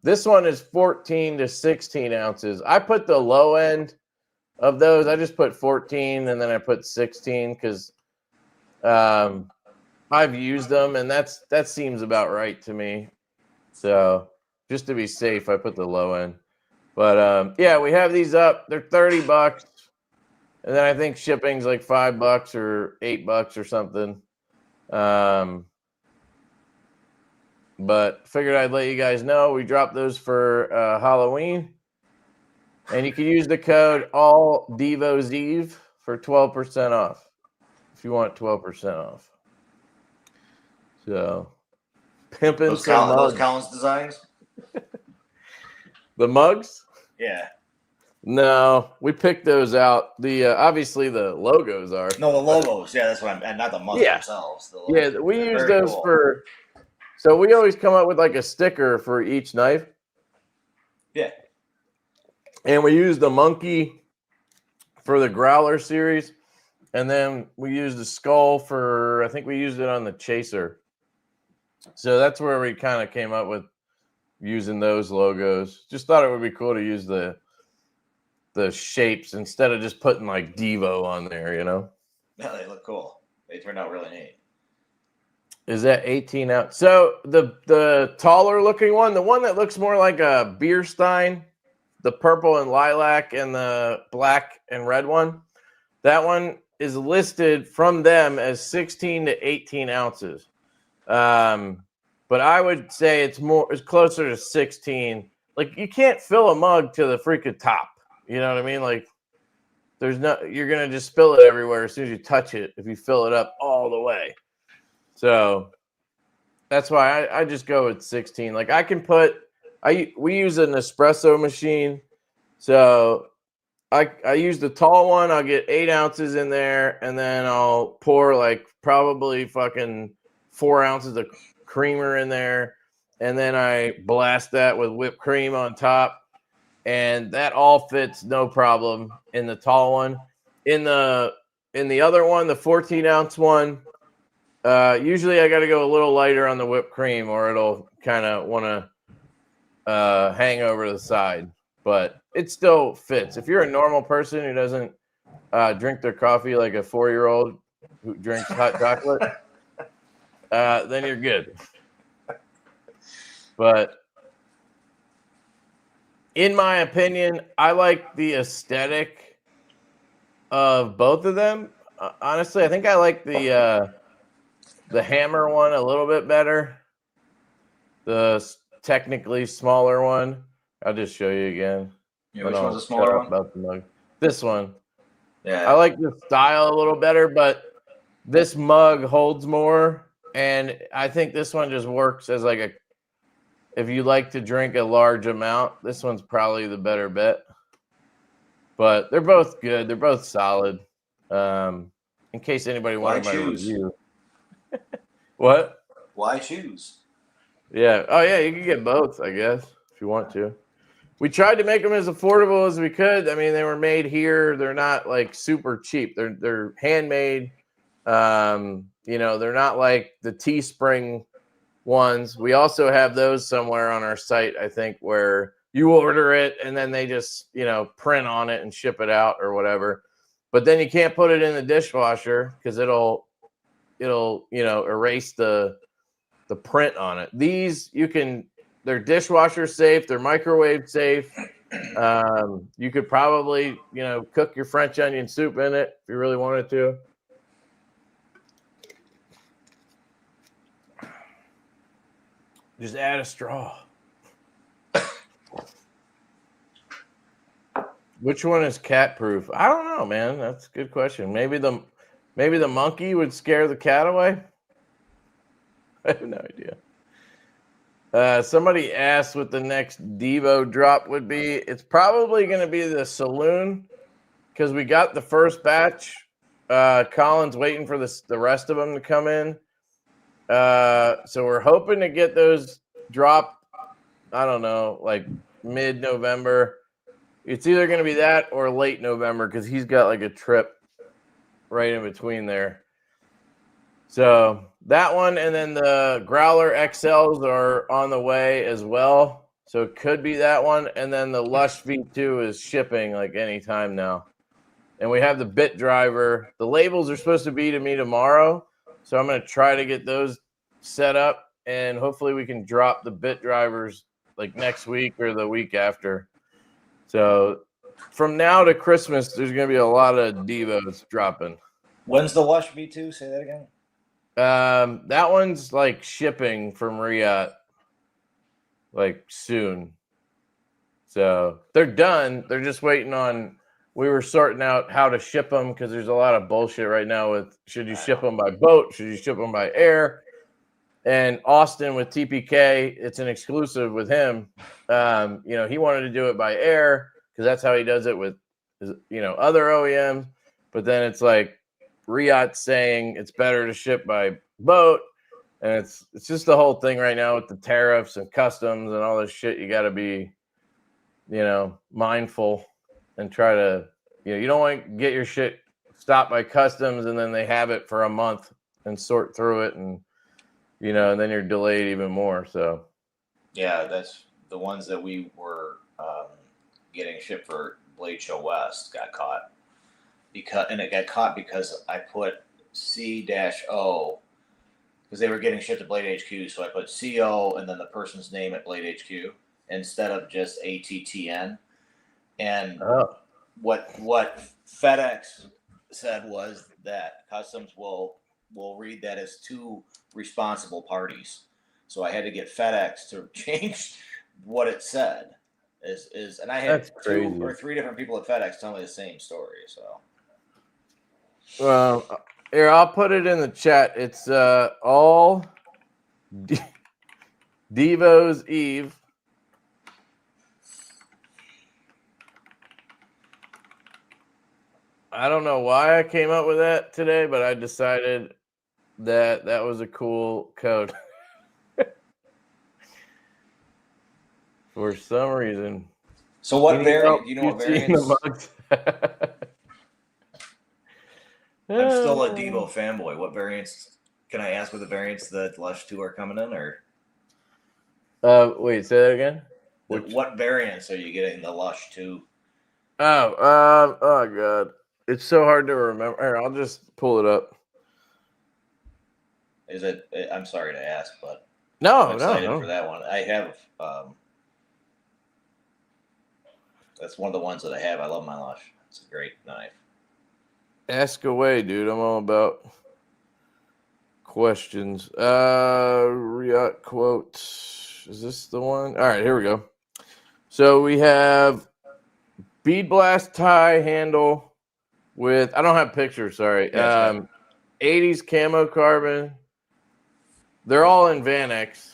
This one is 14 to 16 ounces. I put the low end of those. I just put 14 and then I put 16 because I've used them and that seems about right to me. So just to be safe, I put the low end. But yeah, we have these up. They're $30, and then I think shipping's like $5 or $8 or something. But figured I'd let you guys know we dropped those for Halloween, and you can use the code ALLDivosEve for 12% off if you want 12% off. So pimping those some Collins designs. The mugs? Yeah. No, we picked those out. The obviously the logos are. No, the logos. Yeah, that's what I'm. And not the mugs themselves. The logos. Yeah, we They're use very those cool. for. So we always come up with like a sticker for each knife. Yeah. And we use the monkey for the growler series, and then we use the skull for. I think we used it on the chaser. So that's where we kind of came up with using those logos. Just thought it would be cool to use the shapes instead of just putting like Divo on there, you know? Yeah, they look cool. They turned out really neat. Is that 18 ounce? So the taller looking one, the one that looks more like a beer stein, the purple and lilac and the black and red one, that one is listed from them as 16 to 18 ounces. But I would say it's closer to 16. Like you can't fill a mug to the freaking top. You know what I mean? Like you're going to just spill it everywhere as soon as you touch it if you fill it up all the way. So that's why I just go with 16. Like I can we use an espresso machine. So I use the tall one. I'll get 8 ounces in there and then I'll pour like probably fucking 4 ounces of creamer in there. And then I blast that with whipped cream on top. And that all fits no problem in the tall one. In the other one, the 14-ounce one, usually I got to go a little lighter on the whipped cream or it'll kind of want to hang over the side. But it still fits. If you're a normal person who doesn't drink their coffee like a 4-year-old who drinks hot chocolate, then you're good. But in my opinion, I like the aesthetic of both of them. Honestly, I think I like the hammer one a little bit better. The technically smaller one. I'll just show you again. Yeah, which one's the smaller one? About the mug. This one. Yeah. I like the style a little better, but this mug holds more. And I think this one just works as like if you like to drink a large amount, this one's probably the better bet. But they're both good. They're both solid. In case anybody wanted my review. What? Why choose? Yeah. Oh, yeah. You can get both, I guess, if you want to. We tried to make them as affordable as we could. I mean, they were made here. They're not like super cheap. They're handmade. They're not like the Teespring ones. We also have those somewhere on our site, I think, where you order it and then they just, print on it and ship it out or whatever. But then you can't put it in the dishwasher because it'll erase the print on it. These they're dishwasher safe, they're microwave safe. You could probably, cook your French onion soup in it if you really wanted to. Just add a straw. Which one is cat proof? I don't know, man. That's a good question. Maybe the monkey would scare the cat away. I have no idea. Somebody asked what the next Divo drop would be. It's probably going to be the saloon because we got the first batch. Colin's waiting for the rest of them to come in. So we're hoping to get those dropped, I don't know, like mid-November. It's either going to be that or late November because he's got like a trip right in between there. So that one and then the Growler XLs are on the way as well. So it could be that one. And then the Lush V2 is shipping like anytime now. And we have the bit driver. The labels are supposed to be to me tomorrow. So I'm going to try to get those set up. And hopefully we can drop the bit drivers like next week or the week after. So from now to Christmas, there's going to be a lot of Divos dropping. When's the Lush V2? Say that again. That one's like shipping from Riyadh like soon. So they're done. They're just waiting on. We were sorting out how to ship them because there's a lot of bullshit right now with should you ship them by boat? Should you ship them by air? And Austin with TPK, it's an exclusive with him. He wanted to do it by air because that's how he does it with, other OEMs. But then it's like Riot saying it's better to ship by boat. And it's just the whole thing right now with the tariffs and customs and all this shit. You got to be, mindful and try to, you don't want to get your shit stopped by customs and then they have it for a month and sort through it and, and then you're delayed even more. So, yeah, that's the ones that we were getting shipped for Blade Show West got caught it got caught because I put C-O because they were getting shipped to Blade HQ. So I put CO and then the person's name at Blade HQ instead of just ATTN. And what FedEx said was that customs will read that as two responsible parties. So I had to get FedEx to change what it said. And I had 2 or 3 different people at FedEx tell me the same story. So, well, here I'll put it in the chat. It's all Divo's Eve. I don't know why I came up with that today, but I decided that was a cool code. For some reason. So what variant? Do you know what variants? I'm still a Divo fanboy. What variants? Can I ask what the variants that Lush 2 are coming in, or? Wait, say that again. What variants are you getting the Lush 2? Oh god, it's so hard to remember. Here, I'll just pull it up. Is it? I'm sorry to ask, but I'm excited for that one. I have. That's one of the ones that I have. I love my Lush. It's a great knife. Ask away, dude. I'm all about questions. Riot quote. Is this the one? All right, here we go. So we have bead blast tie handle with, I don't have pictures, sorry. 80s camo carbon. They're all in Vanex.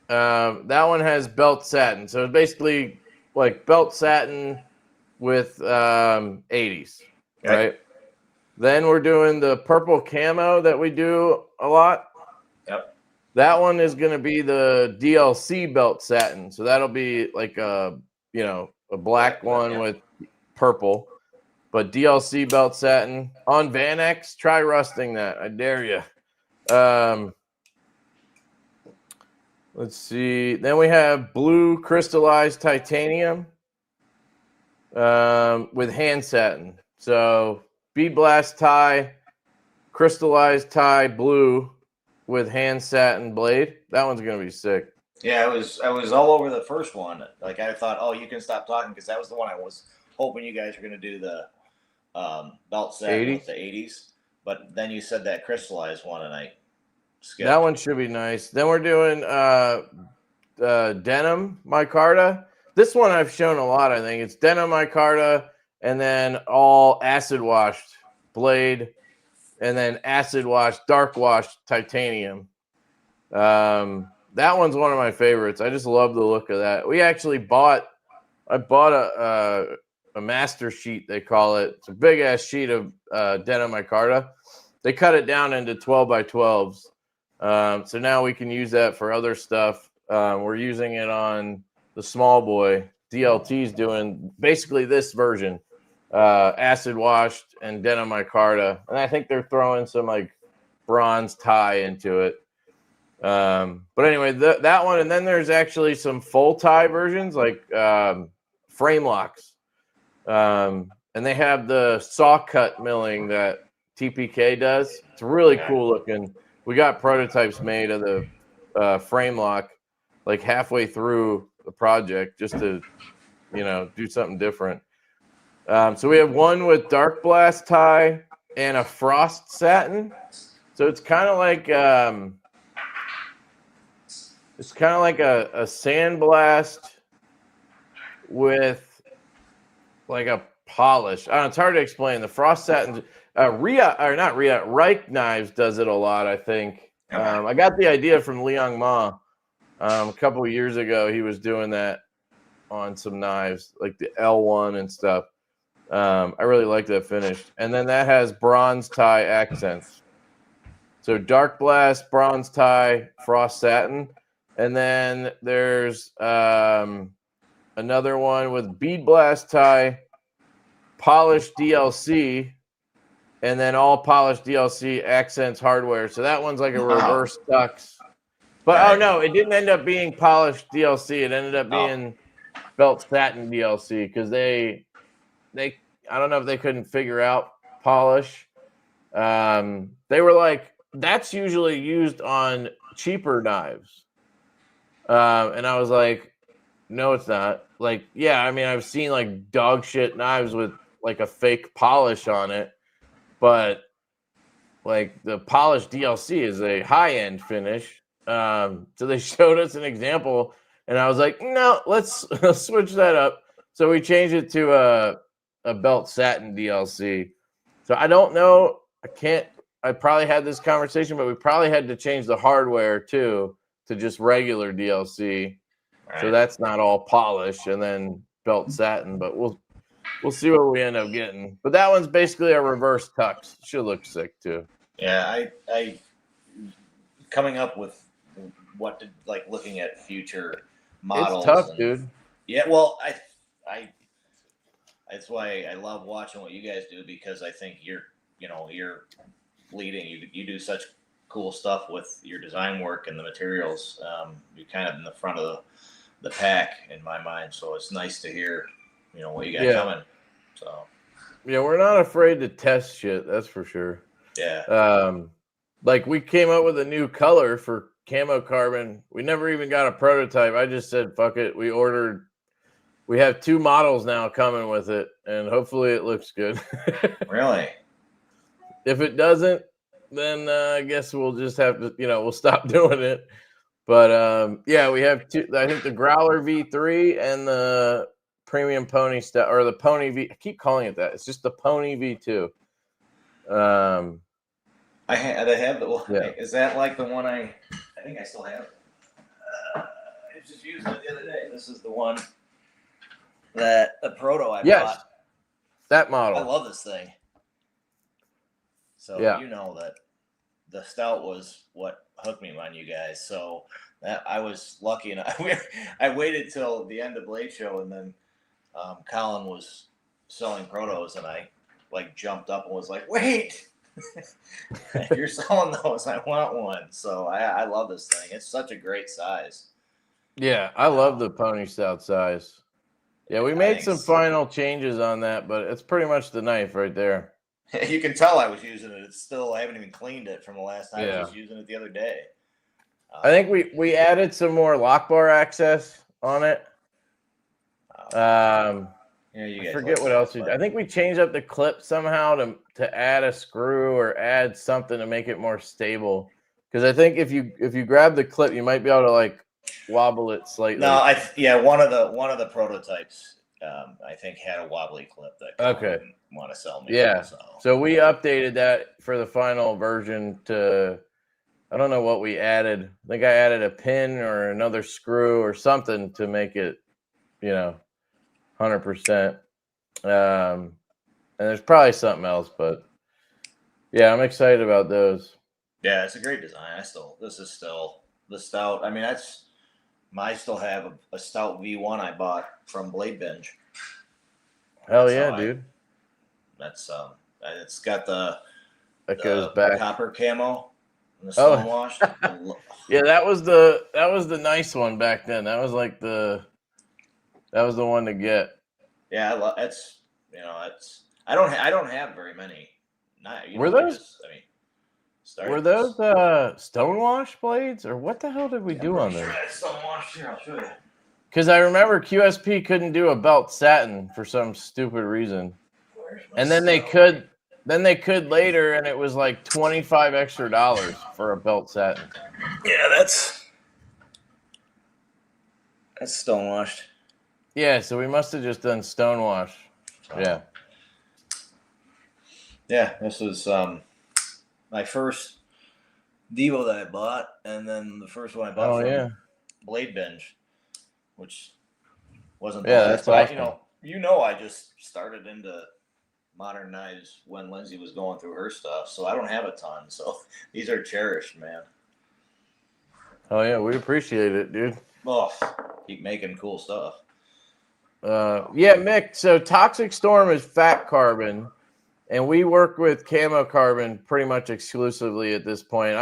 That one has belt satin. So it's basically like belt satin with 80s, right? Then we're doing the purple camo that we do a lot. Yep. That one is going to be the DLC belt satin. So that'll be like a black one with purple. But DLC belt satin on Vanex, try rusting that. I dare you. Let's see. Then we have blue crystallized titanium with hand satin. So bead blast tie, crystallized tie, blue with hand satin blade. That one's gonna be sick. Yeah, I was all over the first one. Like I thought, oh, you can stop talking because that was the one I was hoping you guys were gonna do the belt satin with the 80s. But then you said that crystallized one, and I skipped. That one should be nice. Then we're doing denim micarta. This one I've shown a lot. I think it's denim micarta, and then all acid washed blade, and then acid washed, dark washed titanium. That one's one of my favorites. I just love the look of that. We actually I bought a master sheet, they call it. It's a big ass sheet of denim micarta. They cut it down into 12 by 12s. So now we can use that for other stuff. We're using it on the small boy. DLT's doing basically this version, acid washed and denim micarta, and I think they're throwing some like bronze tie into it. But anyway, that one, and then there's actually some full tie versions like frame locks, and they have the saw cut milling that TPK does. It's really cool looking. We got prototypes made of the frame lock like halfway through the project just to, do something different. So we have one with dark blast tie and a frost satin. So it's kind of like a sandblast with like a polish. I don't know, it's hard to explain. The frost satin, Reich Knives does it a lot, I think. I got the idea from Liang Ma. A couple of years ago, he was doing that on some knives, like the L1 and stuff. I really like that finish. And then that has bronze tie accents. So dark blast, bronze tie, frost satin. And then there's another one with bead blast tie, polished DLC, and then all polished DLC accents hardware. So that one's like a reverse tux. But Right. oh no, it didn't end up being polished DLC. It ended up being felt satin DLC because they I don't know if they couldn't figure out polish. They were like, that's usually used on cheaper knives. And I was like, no, it's not. Like, yeah, I mean, I've seen like dog shit knives with like a fake polish on it, but like the polished DLC is a high-end finish. So they showed us an example, and I was like, no, let's switch that up. So we changed it to a belt satin DLC. So I don't know. I probably had this conversation, but we probably had to change the hardware too to just regular DLC. Right. So that's not all polished and then belt satin, but we'll see what we end up getting. But that one's basically a reverse tux. Should look sick too. Yeah, I coming up with what to like looking at future models. It's tough, dude. Yeah, well, I that's why I love watching what you guys do because I think you're leading. You do such cool stuff with your design work and the materials. You're kind of in the front of the pack in my mind. So it's nice to hear, what you got coming. So yeah, we're not afraid to test shit. That's for sure. Yeah. Like we came up with a new color for camo carbon. We never even got a prototype. I just said, fuck it. We have 2 models now coming with it, and hopefully it looks good. Really? If it doesn't, then I guess we'll just have to, we'll stop doing it. But yeah, we have 2. I think the Growler V3 and the Premium Pony stuff, or the Pony V. I keep calling it that. It's just the Pony V2. They have the. Yeah. Is that like the one I think I still have? I was just using it the other day. This is the one that the proto I bought. That model. I love this thing. So yeah. You know that the stout was what hooked me on you guys. So that I was lucky enough. I waited till the end of Blade Show, and then Colin was selling protos, and I jumped up and was like, "Wait, you're selling those? I want one." So I love this thing. It's such a great size. Yeah, I love the Pony Stout size. Yeah, we made some final changes on that, but it's pretty much the knife right there. You can tell I was using it. It's still, I haven't even cleaned it from the last time. I was using it the other day. I think we added some more lock bar access on it. You guys forget what else I think we changed up the clip somehow to add a screw or add something to make it more stable. Because I think if you grab the clip, you might be able to wobble it slightly. No, one of the prototypes I think had a wobbly clip that didn't want to sell me. Yeah. So we updated that for the final version to, I don't know what we added. I think I added a pin or another screw or something to make it, 100%. And there's probably something else, but yeah, I'm excited about those. Yeah, it's a great design. This is still the stout. I mean, I still have a stout V1 I bought from Blade Binge. Hell yeah, dude. That's it's got the goes back copper camo and the stonewashed. Yeah, that was the nice one back then. That was that was the one to get. Yeah, it's I don't have very many. Were those? Were those stonewash blades, or what the hell did we do on those? Stonewash here, I'll show you. Because I remember QSP couldn't do a belt satin for some stupid reason, and then they could later, and it was like $25 extra for a belt satin. Yeah, that's stonewashed. Yeah, so we must have just done stonewash. Yeah. Yeah, this was my first Divo that I bought, and then the first one I bought Oh from yeah, Blade Binge, which wasn't the yeah, last. that's But awesome. I just started into modern knives when Lindsay was going through her stuff, so I don't have a ton. So these are cherished, man. Oh yeah, we appreciate it, dude. Oh, keep making cool stuff. Yeah, Mick. So Toxic Storm is fat carbon, and we work with camo carbon pretty much exclusively at this point.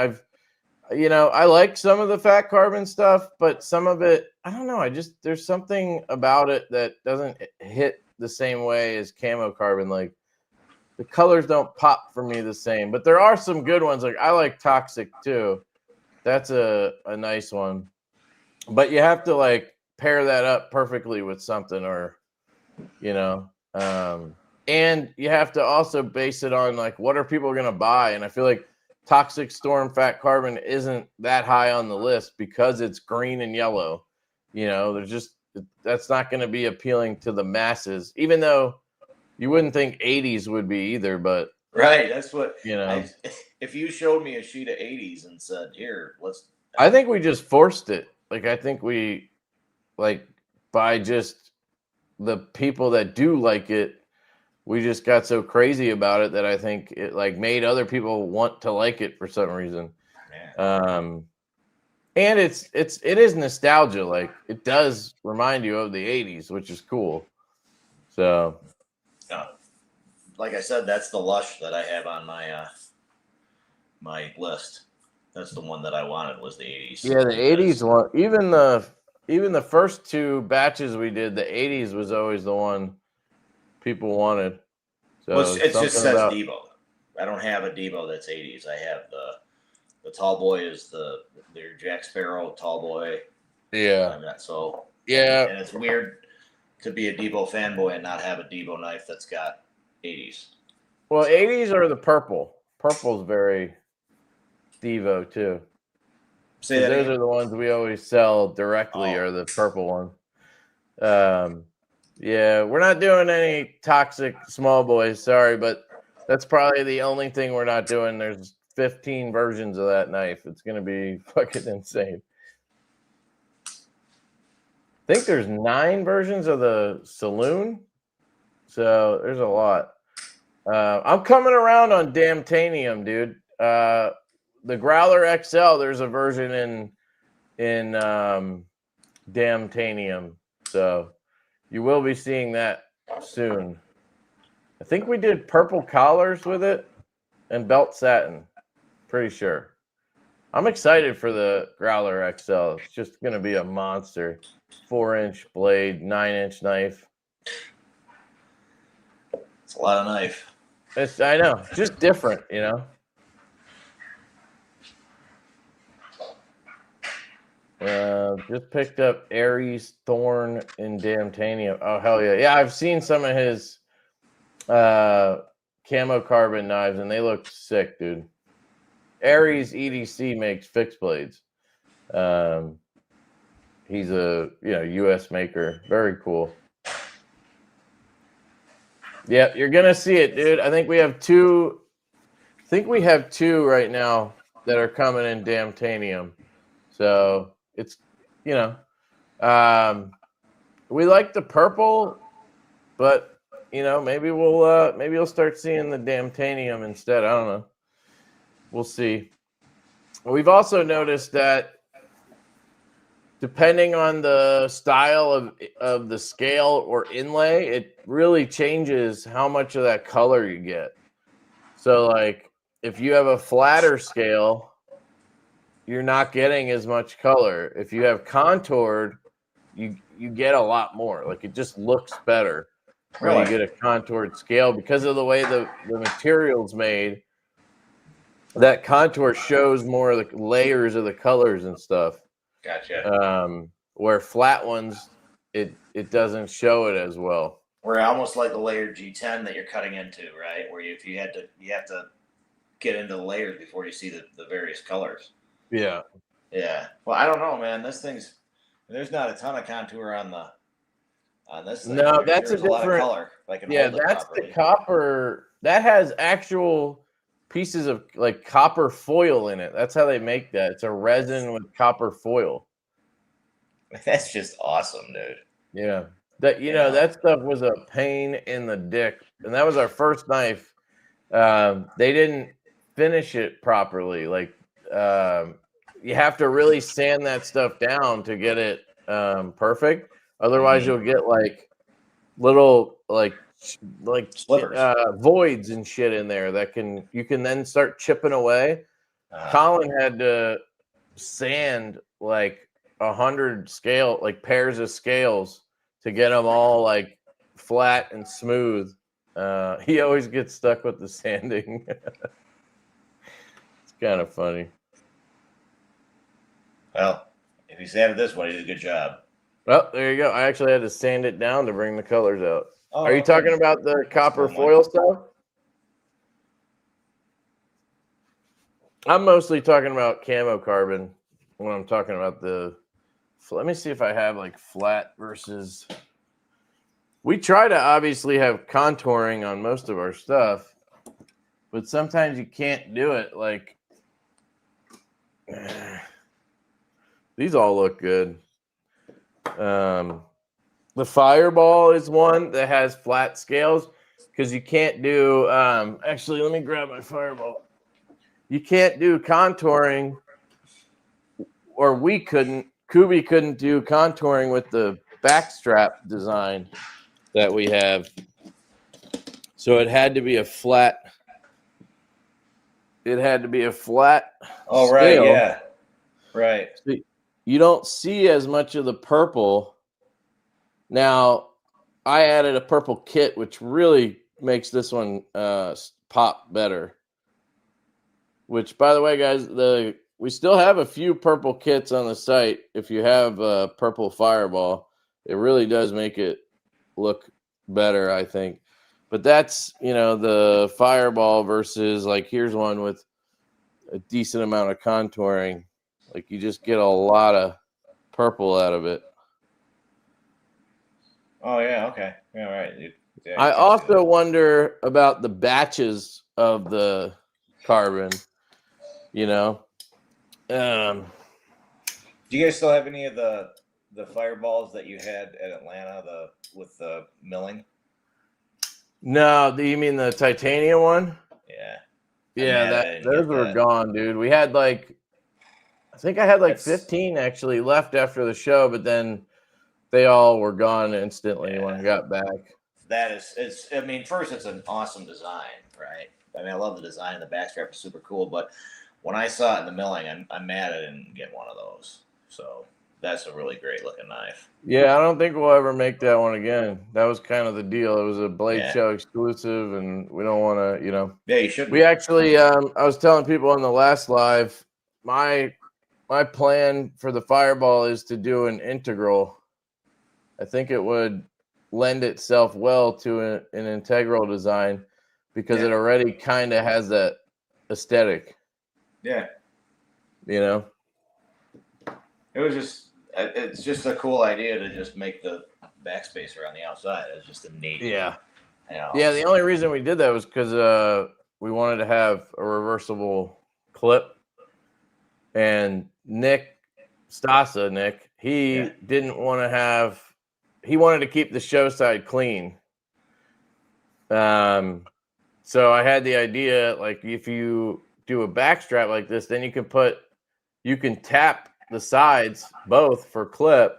I like some of the fat carbon stuff, but some of it, I don't know. There's something about it that doesn't hit the same way as camo carbon. Like the colors don't pop for me the same, but there are some good ones. Like I like Toxic too. That's a nice one, but you have to like pair that up perfectly with something, or you know, and you have to also base it on like what are people going to buy. And I feel like Toxic Storm Fat Carbon isn't that high on the list because it's green and yellow. That's not going to be appealing to the masses, even though you wouldn't think 80s would be either. But Right, that's what I If you showed me a sheet of 80s and said, "Here, let's," think we just forced it. Like I think we like by just the people that do like it, we just got so crazy about it that I think it like made other people want to like it for some reason. And it is nostalgia. Like it does remind you of the 80s, which is cool. So like I said, that's the Lush that I have on my list. That's the one that I wanted, was the 80s. yeah, the 80s one, even the first two batches we did, the 80s was always the one people wanted. So Well, it just says about Divo. I don't have a Divo that's 80s. I have the tall boy is their Jack Sparrow tall boy. yeah. And it's weird to be a Divo fanboy and not have a Divo knife that's got 80s. Well, 80s are the purple. Purple's very Divo too. Those are the ones we always sell directly, are the purple one. Yeah, we're not doing any Toxic small boys, sorry, but that's probably the only thing we're not doing. There's 15 versions of that knife. It's gonna be fucking insane. I think there's 9 versions of the Saloon, so there's a lot. I'm coming around on Damtanium, dude. The Growler XL, there's a version in Damtanium, so you will be seeing that soon. I think we did purple collars with it and belt satin. Pretty sure. I'm excited for the Growler XL. It's just going to be a monster. 4-inch blade, 9-inch knife. It's a lot of knife. I know. Just different, you know? Just picked up Aries Thorn in Damtanium. Oh, hell yeah. Yeah, I've seen some of his camo carbon knives, and they look sick, dude. Aries EDC makes fixed blades. He's a U.S. maker. Very cool. Yeah, you're gonna see it, dude. I think we have two. Right now that are coming in Damtanium. So it's we like the purple, but maybe you'll start seeing the Damtanium instead. I don't know. We'll see. We've also noticed that depending on the style of the scale or inlay, it really changes how much of that color you get. So like if you have a flatter scale, you're not getting as much color. If you have contoured, you get a lot more. Like it just looks better when you get a contoured scale because of the way the material's made. That contour shows more of the layers of the colors and stuff. Gotcha. Where flat ones, it doesn't show it as well. We're almost like the layered G10 that you're cutting into, right? Where you have to get into the layers before you see the various colors. Yeah. Yeah. Well, I don't know, man. There's not a ton of contour on this thing. No, that's a different lot of color. That's the copper. That has actual pieces of like copper foil in it. That's how they make that. It's a resin with copper foil. That's just awesome, dude. Yeah. That that stuff was a pain in the dick. And that was our first knife. They didn't finish it properly. Like you have to really sand that stuff down to get it perfect. Otherwise you'll get like little like voids and shit in there that you can then start chipping away. Colin had to sand like 100 pairs of scales to get them all like flat and smooth. He always gets stuck with the sanding. It's kind of funny. Well, if he sanded this one, he did a good job. Well, there you go. I actually had to sand it down to bring the colors out. Oh, are you talking about the copper foil stuff? I'm mostly talking about camo carbon when I'm talking about let me see if I have like flat versus. We try to obviously have contouring on most of our stuff, but sometimes you can't do it. Like these all look good. The Fireball is one that has flat scales because you can't do. Actually, let me grab my Fireball. You can't do contouring, or we couldn't. Kubi couldn't do contouring with the backstrap design that we have. So it had to be a flat. It had to be a flat. Oh, scale. Right, yeah. Right. So you don't see as much of the purple. Now, I added a purple kit, which really makes this one pop better. Which, by the way, guys, we still have a few purple kits on the site. If you have a purple Fireball, it really does make it look better, I think. But that's, the Fireball versus, like, here's one with a decent amount of contouring. Like, you just get a lot of purple out of it. Oh, yeah, okay. Yeah, right. Yeah, I also wonder about the batches of the carbon, Do you guys still have any of the Fireballs that you had at Atlanta, with the milling? No, you mean the titanium one? Yeah. Yeah, those were gone, dude. We had I think I had 15 actually left after the show, but then they all were gone instantly when I got back. First, it's an awesome design, right? I mean, I love the design. The backstrap is super cool, but when I saw it in the milling, I'm mad I didn't get one of those. So that's a really great looking knife. Yeah, I don't think we'll ever make that one again. That was kind of the deal. It was a Blade Show exclusive, and we don't want to, Yeah, you should. We actually, I was telling people on the last live, my plan for the Fireball is to do an integral. I think it would lend itself well to an integral design because it already kind of has that aesthetic. Yeah. It was it's just a cool idea to just make the backspacer on the outside. It's just a neat. Yeah. Yeah, the only reason we did that was because we wanted to have a reversible clip. And Nick, he didn't want to have. He wanted to keep the show side clean. So I had the idea, like, if you do a backstrap like this, then you can tap the sides both for clip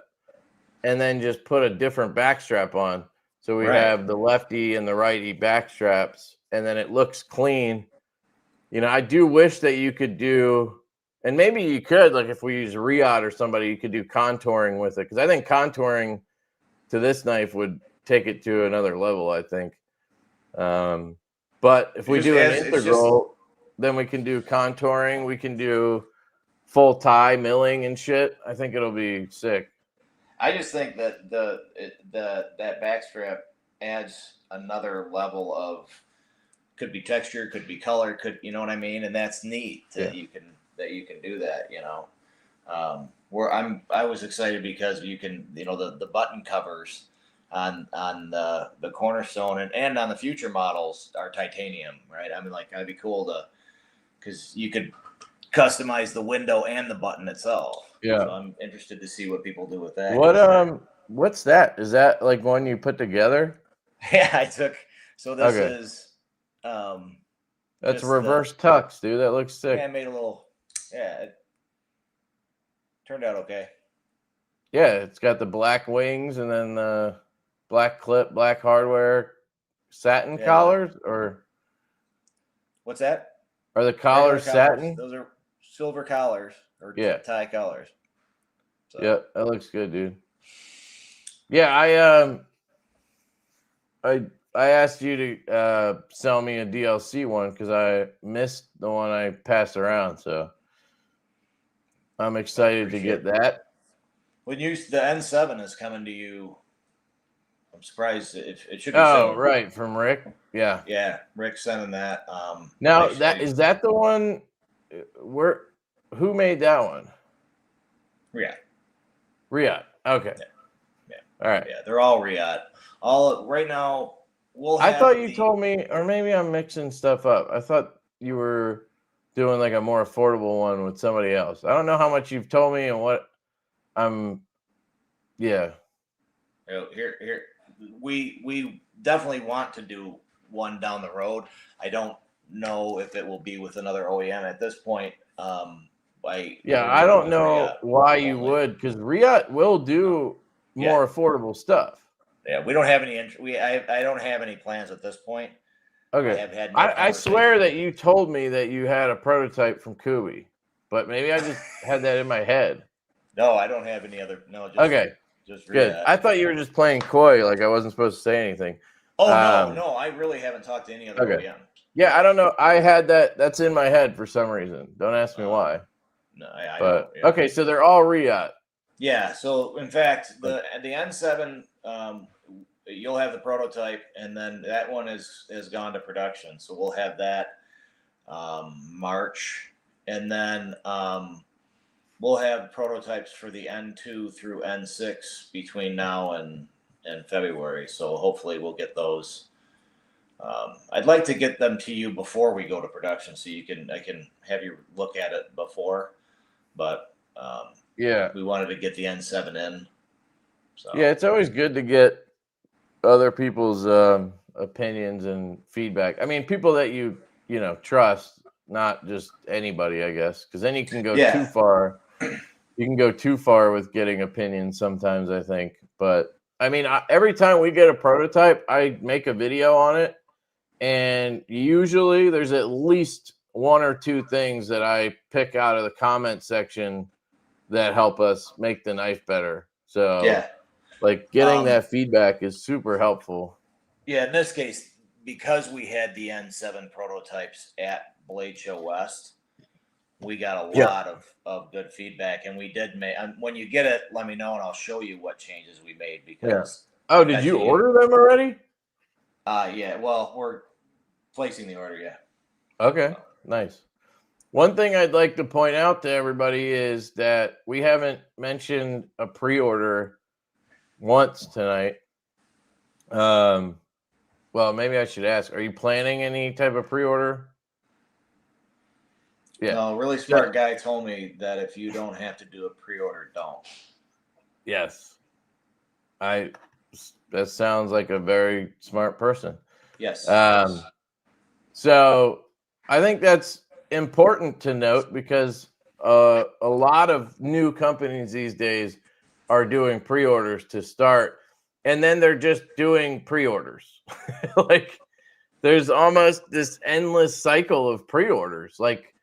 and then just put a different backstrap on. So we have the lefty and the righty backstraps, and then it looks clean. I do wish that you could do, and maybe you could, like if we use Riyadh or somebody, you could do contouring with it. Because I think contouring to this knife would take it to another level, I think. But if we do an integral, then we can do contouring. We can do full tie milling and shit. I think it'll be sick. I just think that that backstrap adds another level of, could be texture, could be color, could, you know what I mean? And that's neat that you can do that, I was excited because you can, the button covers on the Cornerstone and on the future models are titanium, right? I mean, like, it'd be cool because you could customize the window and the button itself. Yeah. So I'm interested to see what people do with that. What's that? Is that like one you put together? Yeah, I took. So this Okay. is. That's reverse tux, dude. That looks sick. Yeah, I made a little. Yeah, it turned out okay. Yeah, it's got the black wings and then the black clip, black hardware, satin collars, or what's that? Are the collars satin? Those are silver collars or tie collars. So. Yeah, that looks good, dude. Yeah, I asked you to sell me a DLC one because I missed the one I passed around, so I'm excited to get that. When the N7 is coming to you, I'm surprised if it should be. Oh, right, from Rick. Yeah. Yeah, Rick sending that. Now is that the one? Who made that one? Riyadh. Okay. Yeah. All right. Yeah, they're all Riyadh. All right now. I thought you told me, or maybe I'm mixing stuff up. I thought you were doing like a more affordable one with somebody else. I don't know how much you've told me and what I'm. Yeah. Here, we definitely want to do one down the road. I don't know if it will be with another OEM at this point. I don't know why you would, because Riyadh will do more affordable stuff. Yeah, we don't have any. I don't have any plans at this point. Okay. I swear that you told me that you had a prototype from Kubi, but maybe I just had that in my head. No, I don't have any other. No. Just good. I thought you were just playing coy, like I wasn't supposed to say anything. Oh no, I really haven't talked to any other OEM. Yeah, I don't know. I had that. That's in my head for some reason. Don't ask me why. No, okay, so they're all Riyadh. Yeah. So in fact, the N7, you'll have the prototype, and then that one has gone to production. So we'll have that March, and then we'll have prototypes for the N2 through N6 between now and February. So hopefully we'll get those. I'd like to get them to you before we go to production, so I can have you look at it before. But we wanted to get the N7 in. So. Yeah, it's always good to get other people's opinions and feedback. I mean, people that you trust, not just anybody, I guess, because then you can go too far. You can go too far with getting opinions sometimes, I think. But I mean, every time we get a prototype, I make a video on it, and usually there's at least one or two things that I pick out of the comment section that help us make the knife better. So like getting that feedback is super helpful. Yeah, in this case, because we had the N7 prototypes at Blade Show West, we got a lot of good feedback, and we did make. When you get it, let me know, and I'll show you what changes we made. Because did you order them already? Yeah. Well, we're placing the order. Yeah. Okay. Nice. One thing I'd like to point out to everybody is that we haven't mentioned a pre-order once tonight. Well, maybe I should ask, are you planning any type of pre-order? Yeah. No, a really smart guy told me that if you don't have to do a pre-order, don't. Yes. That sounds like a very smart person. Yes. So I think that's important to note because a lot of new companies these days are doing pre-orders to start, and then they're just doing pre-orders. Like there's almost this endless cycle of pre-orders. Like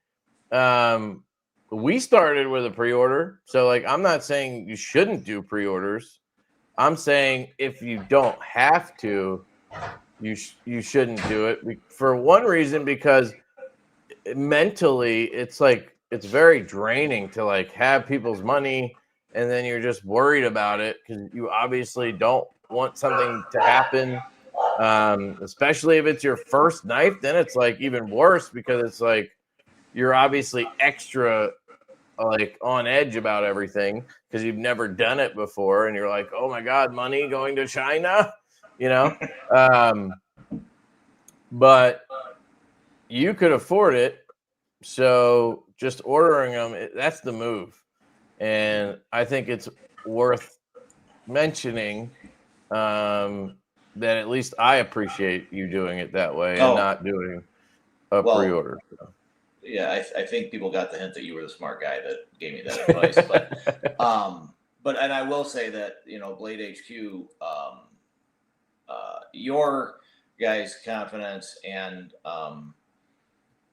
we started with a pre-order, so like I'm not saying you shouldn't do pre-orders. I'm saying if you don't have to, you shouldn't do it for one reason, because mentally it's like it's very draining to like have people's money and then you're just worried about it because you obviously don't want something to happen, especially if it's your first knife. Then it's like even worse because it's like you're obviously extra like on edge about everything because you've never done it before and you're like, oh my god, money going to China, but you could afford it So just ordering them, that's the move. And I think it's worth mentioning that at least I appreciate you doing it that way and not doing a pre-order. So. Yeah, I think people got the hint that you were the smart guy that gave me that advice. But and I will say that, you know, Blade HQ, your guys' confidence and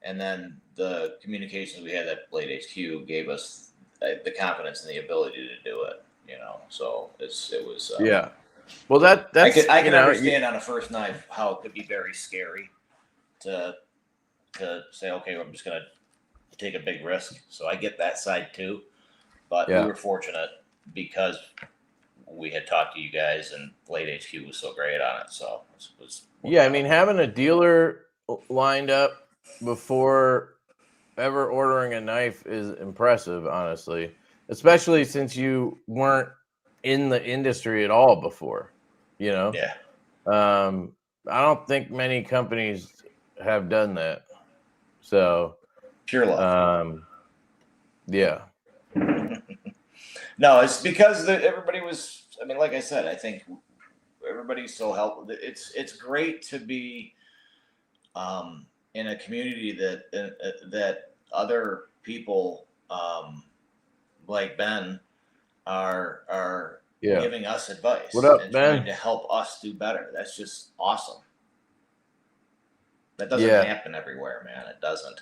then the communications we had at Blade HQ gave us the confidence and the ability to do it. You know, so it was yeah. Well, that's I can understand on a first knife how it could be very scary to say, okay, I'm just gonna take a big risk. So I get that side too, but we were fortunate because we had talked to you guys and Blade HQ was so great on it. So it was I mean, having a dealer lined up before ever ordering a knife is impressive, honestly, especially since you weren't in the industry at all before, you know? Yeah. I don't think many companies have done that. So pure love. Yeah. No, it's because everybody was, I mean, like I said, I think everybody's so helpful. It's great to be in a community that other people like Ben are giving us advice. What up, and Ben? Trying to help us do better. That's just awesome. That doesn't happen everywhere, man. It doesn't.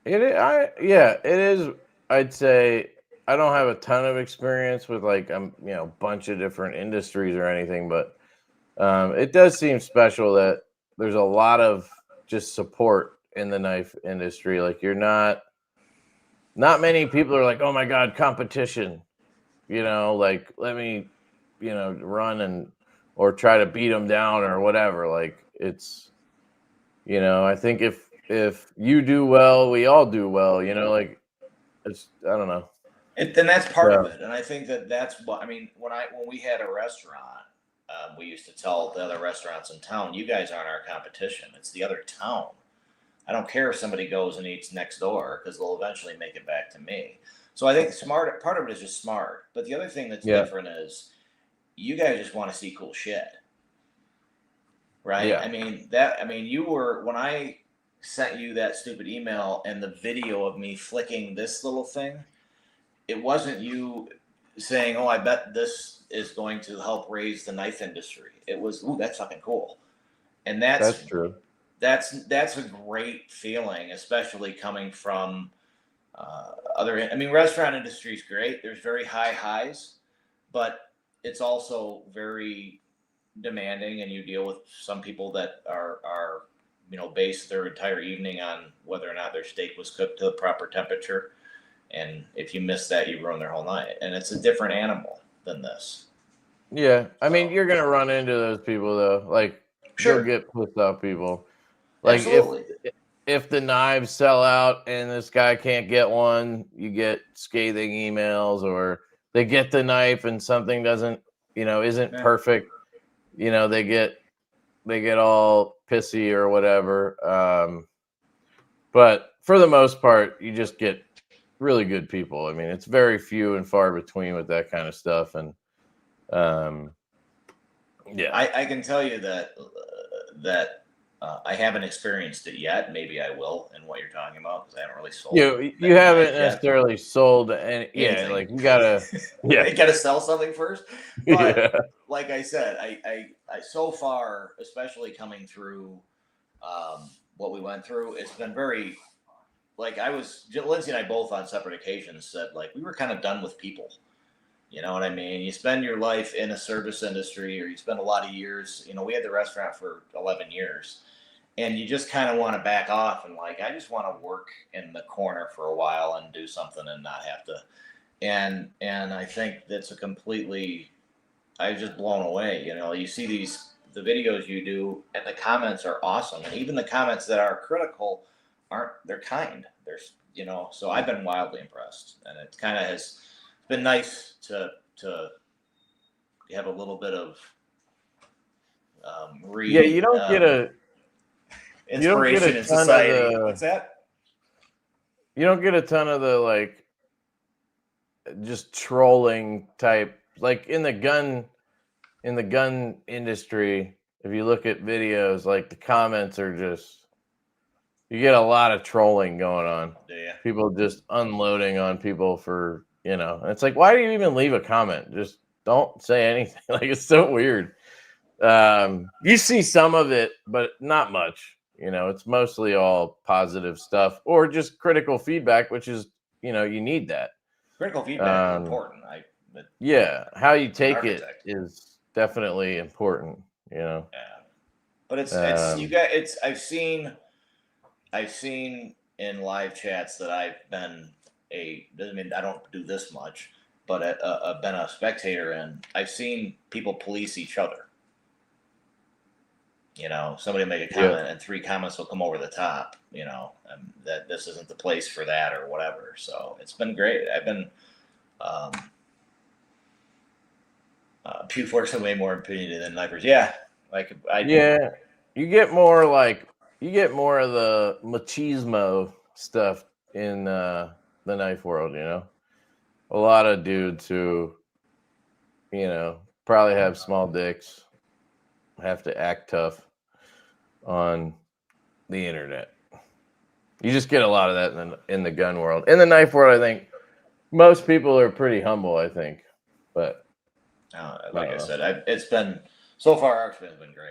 It is. I'd say I don't have a ton of experience with like a bunch of different industries or anything, but it does seem special that there's a lot of just support in the knife industry. Like you're not many people are like, oh my God, competition, like let me, run or try to beat them down or whatever. Like it's, I think if you do well, we all do well, like it's, I don't know. And that's part of it. And I think that's what, I mean, when we had a restaurant, we used to tell the other restaurants in town, you guys aren't our competition. It's the other town. I don't care if somebody goes and eats next door because they'll eventually make it back to me. So I think part of it is just smart. But the other thing that's different is you guys just want to see cool shit. Right? Yeah. I mean, you were, when I sent you that stupid email and the video of me flicking this little thing, it wasn't you saying, oh, I bet this is going to help raise the knife industry. It was, ooh, that's fucking cool. And that's true. That's a great feeling, especially coming from restaurant industry is great. There's very high highs, but it's also very demanding, and you deal with some people that are base their entire evening on whether or not their steak was cooked to the proper temperature. And if you miss that, you ruin their whole night. And it's a different animal than this. Yeah. I mean, you're going to run into those people, though. Like, you'll get pissed off people. Like, if the knives sell out and this guy can't get one, you get scathing emails, or they get the knife and something doesn't, isn't perfect. They get all pissy or whatever. But for the most part, you just get really good people. I mean, it's very few and far between with that kind of stuff. And I can tell you that I haven't experienced it yet. Maybe I will in what you're talking about, because I haven't really sold. You haven't necessarily sold anything. Like you gotta, you gotta sell something first. But like I said, I so far, especially coming through what we went through, it's been very. Like Lindsay and I both on separate occasions said, like, we were kind of done with people. You know what I mean? You spend your life in a service industry, or you spend a lot of years, we had the restaurant for 11 years, and you just kind of want to back off and like, I just want to work in the corner for a while and do something and not have to. And I think that's I was just blown away. You see the videos you do, and the comments are awesome. And even the comments that are critical, they're kind. So I've been wildly impressed, and it kind of has been nice to have a little bit of you don't get a inspiration in society. What's that? You don't get a ton of the like just trolling type, like in the gun industry. If you look at videos, like the comments are just, you get a lot of trolling going on. Yeah. People just unloading on people for, and it's like, why do you even leave a comment? Just don't say anything. Like, it's so weird. You see some of it, but not much. It's mostly all positive stuff or just critical feedback, which is, you need that. Critical feedback is important. Yeah, how you take it architect. is definitely important. Yeah, but it's you got it's. I've seen in live chats that I've been doesn't mean I don't do this much, but I've been a spectator in. I've seen people police each other. Somebody make a comment and 3 comments will come over the top, that this isn't the place for that or whatever. So it's been great. I've been, P4's way more opinionated than Knifers. Yeah. You get more of the machismo stuff in the knife world, a lot of dudes who, probably have small dicks, have to act tough on the internet. You just get a lot of that in the gun world. In the knife world, I think most people are pretty humble, I think. But like I said, it's been, so far our experience has been great.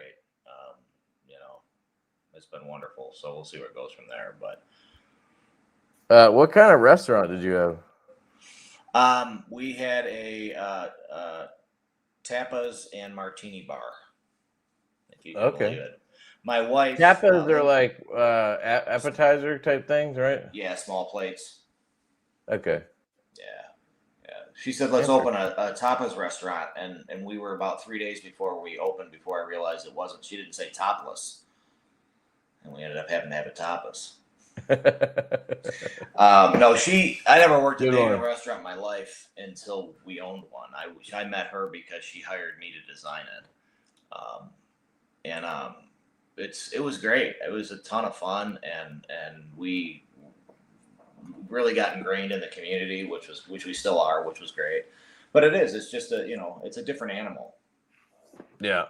It's been wonderful. So we'll see where it goes from there. But what kind of restaurant did you have? We had a tapas and martini bar. If you can believe it. My wife. Tapas are like appetizer type things, right? Yeah, small plates. Okay. Yeah. She said, let's open a tapas restaurant. And we were about 3 days before we opened, before I realized it wasn't. She didn't say topless. And we ended up having to have a tapas. No, I never worked a day in a restaurant in my life until we owned one. I met her because she hired me to design it. It was great. It was a ton of fun, and we really got ingrained in the community, which we still are, which was great. But it's just it's a different animal. Yeah.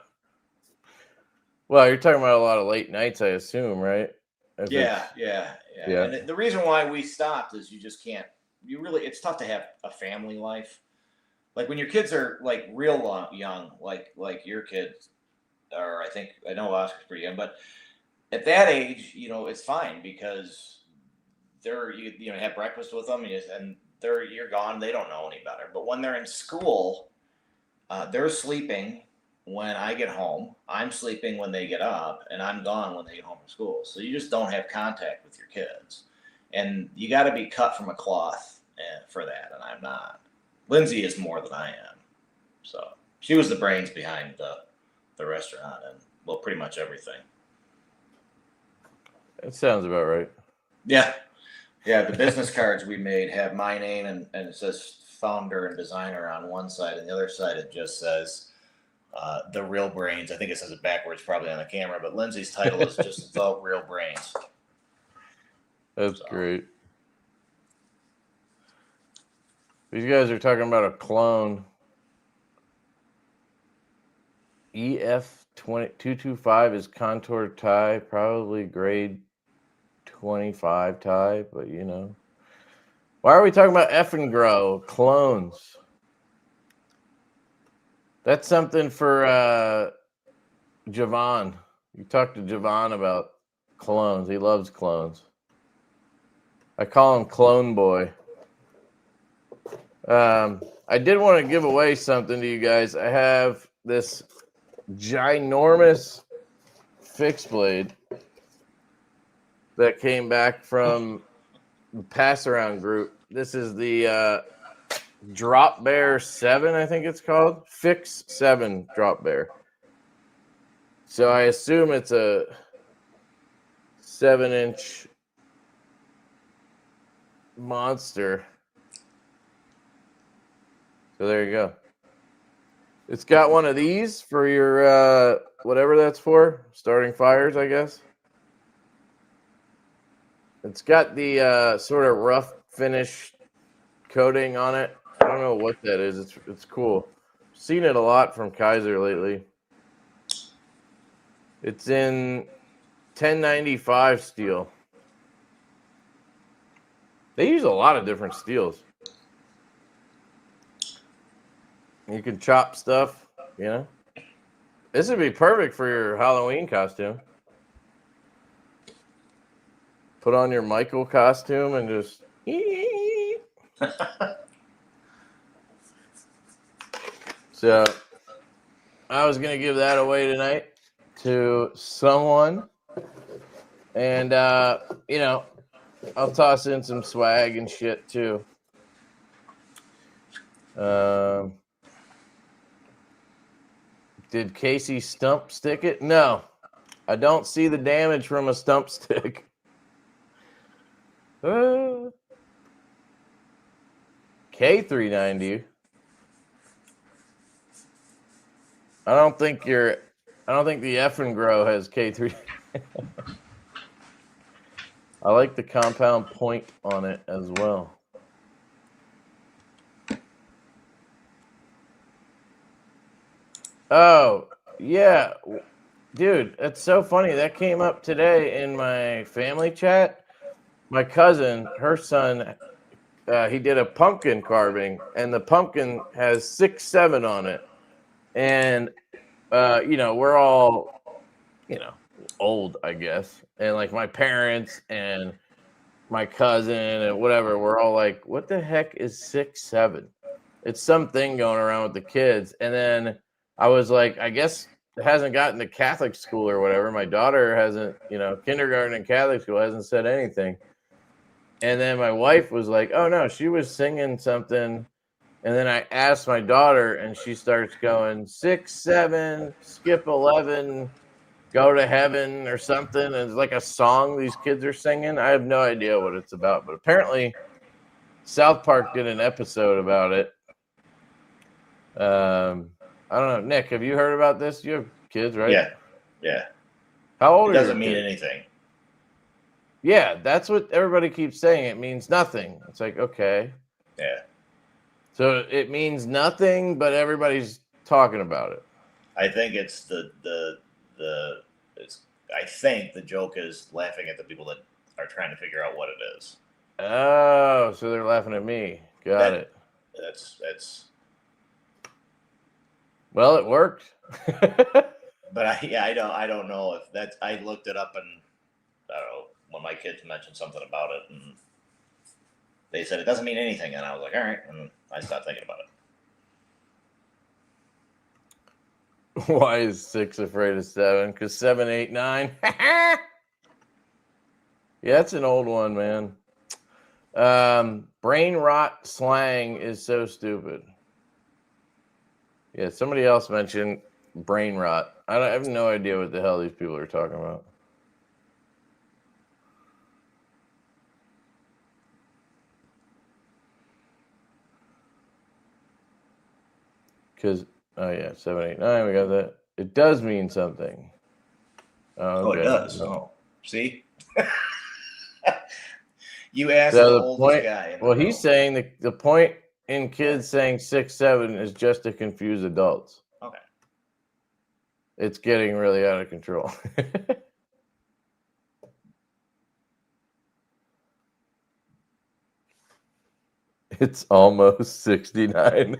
Well, you're talking about a lot of late nights, I assume, right? Yeah. And the reason why we stopped is you just can't. It's tough to have a family life. Like when your kids are like real young, like your kids, or I know Oscar's pretty young, but at that age, it's fine because you have breakfast with them, and you're gone. They don't know any better. But when they're in school, they're sleeping when I get home. I'm sleeping when they get up, and I'm gone when they get home from school. So you just don't have contact with your kids, and you got to be cut from a cloth for that. And I'm not. Lindsay is more than I am. So she was the brains behind the restaurant and pretty much everything. That sounds about right. Yeah. The business cards we made have my name and it says founder and designer on one side, and the other side it just says the real brains. I think it says it backwards probably on the camera, but Lindsay's title is just the real brains. That's great. These guys are talking about a clone. EF225 is contour tie, probably grade 25 tie, but Why are we talking about F and Grow clones? That's something for Javon. You talk to Javon about clones. He loves clones. I call him Clone Boy. I did want to give away something to you guys. I have this ginormous fixed blade that came back from the pass around group. This is the Drop Bear 7, I think it's called. Fix 7 Drop Bear. So I assume it's a 7-inch monster. So there you go. It's got one of these for your whatever that's for, starting fires, I guess. It's got the sort of rough finish coating on it. I don't know what that is. It's cool. Seen it a lot from Kaiser lately. It's in 1095 steel. They use a lot of different steels. You can chop stuff, you know. This would be perfect for your Halloween costume. Put on your Michael costume and just. So, I was gonna give that away tonight to someone, and you know, I'll toss in some swag and shit too. Did Casey stump stick it? No, I don't see the damage from a stump stick. K390. I don't think the effing grow has K3. I like the compound point on it as well. Oh, yeah. Dude, that's so funny. That came up today in my family chat. My cousin, her son, he did a pumpkin carving, and the pumpkin has 6-7 on it. And, you know, we're all, you know, old, I guess. And, like, my parents and my cousin and whatever, we're all like, what the heck is 6-7? It's something going around with the kids. And then I was like, I guess it hasn't gotten to Catholic school or whatever. My daughter hasn't, you know, kindergarten and Catholic school hasn't said anything. And then my wife was like, oh, no, she was singing something. And then I asked my daughter, and she starts going 6-7, skip 11, go to heaven or something. And it's like a song these kids are singing. I have no idea what it's about. But apparently South Park did an episode about it. I don't know. Nick, have you heard about this? You have kids, right? Yeah. How old are you? It doesn't mean anything. Yeah, that's what everybody keeps saying. It means nothing. It's like, okay. Yeah. So it means nothing, but everybody's talking about it. I think it's I think the joke is laughing at the people that are trying to figure out what it is. Oh, so they're laughing at me. Got it. That's. Well, it worked. But I don't know if that's. I looked it up, and I don't know when my kids mentioned something about it, and they said it doesn't mean anything, and I was like, all right, and I stopped thinking about it. Why is 6 afraid of 7? Because 7, 8, 9. Yeah, that's an old one, man. Brain rot slang is so stupid. Yeah, somebody else mentioned brain rot. I have no idea what the hell these people are talking about. Because, oh yeah, 7, 8, 9, we got that. It does mean something. Oh, it does. Oh, see? You asked so the oldest guy. Well, he's saying the point in kids saying 6, 7 is just to confuse adults. Okay. It's getting really out of control. It's almost 69.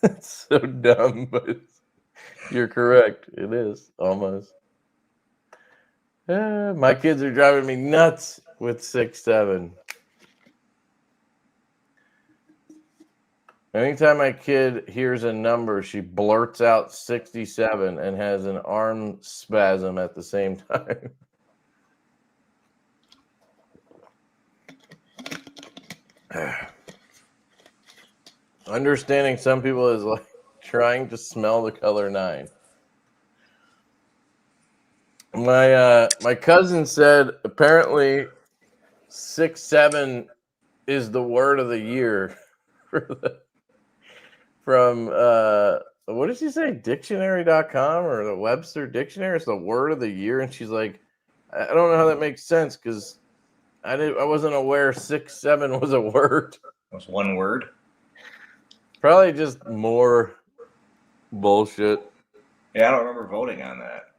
It's so dumb, but you're correct. It is almost. My kids are driving me nuts with 6, 7. Anytime my kid hears a number, she blurts out 67 and has an arm spasm at the same time. Understanding some people is like trying to smell the color 9. My cousin said apparently 6, 7 is the word of the year from what did she say? Dictionary.com or the Webster Dictionary? It's the word of the year. And she's like, I don't know how that makes sense because I wasn't aware 6'7" was a word. That's one word. Probably just more bullshit. Yeah, I don't remember voting on that.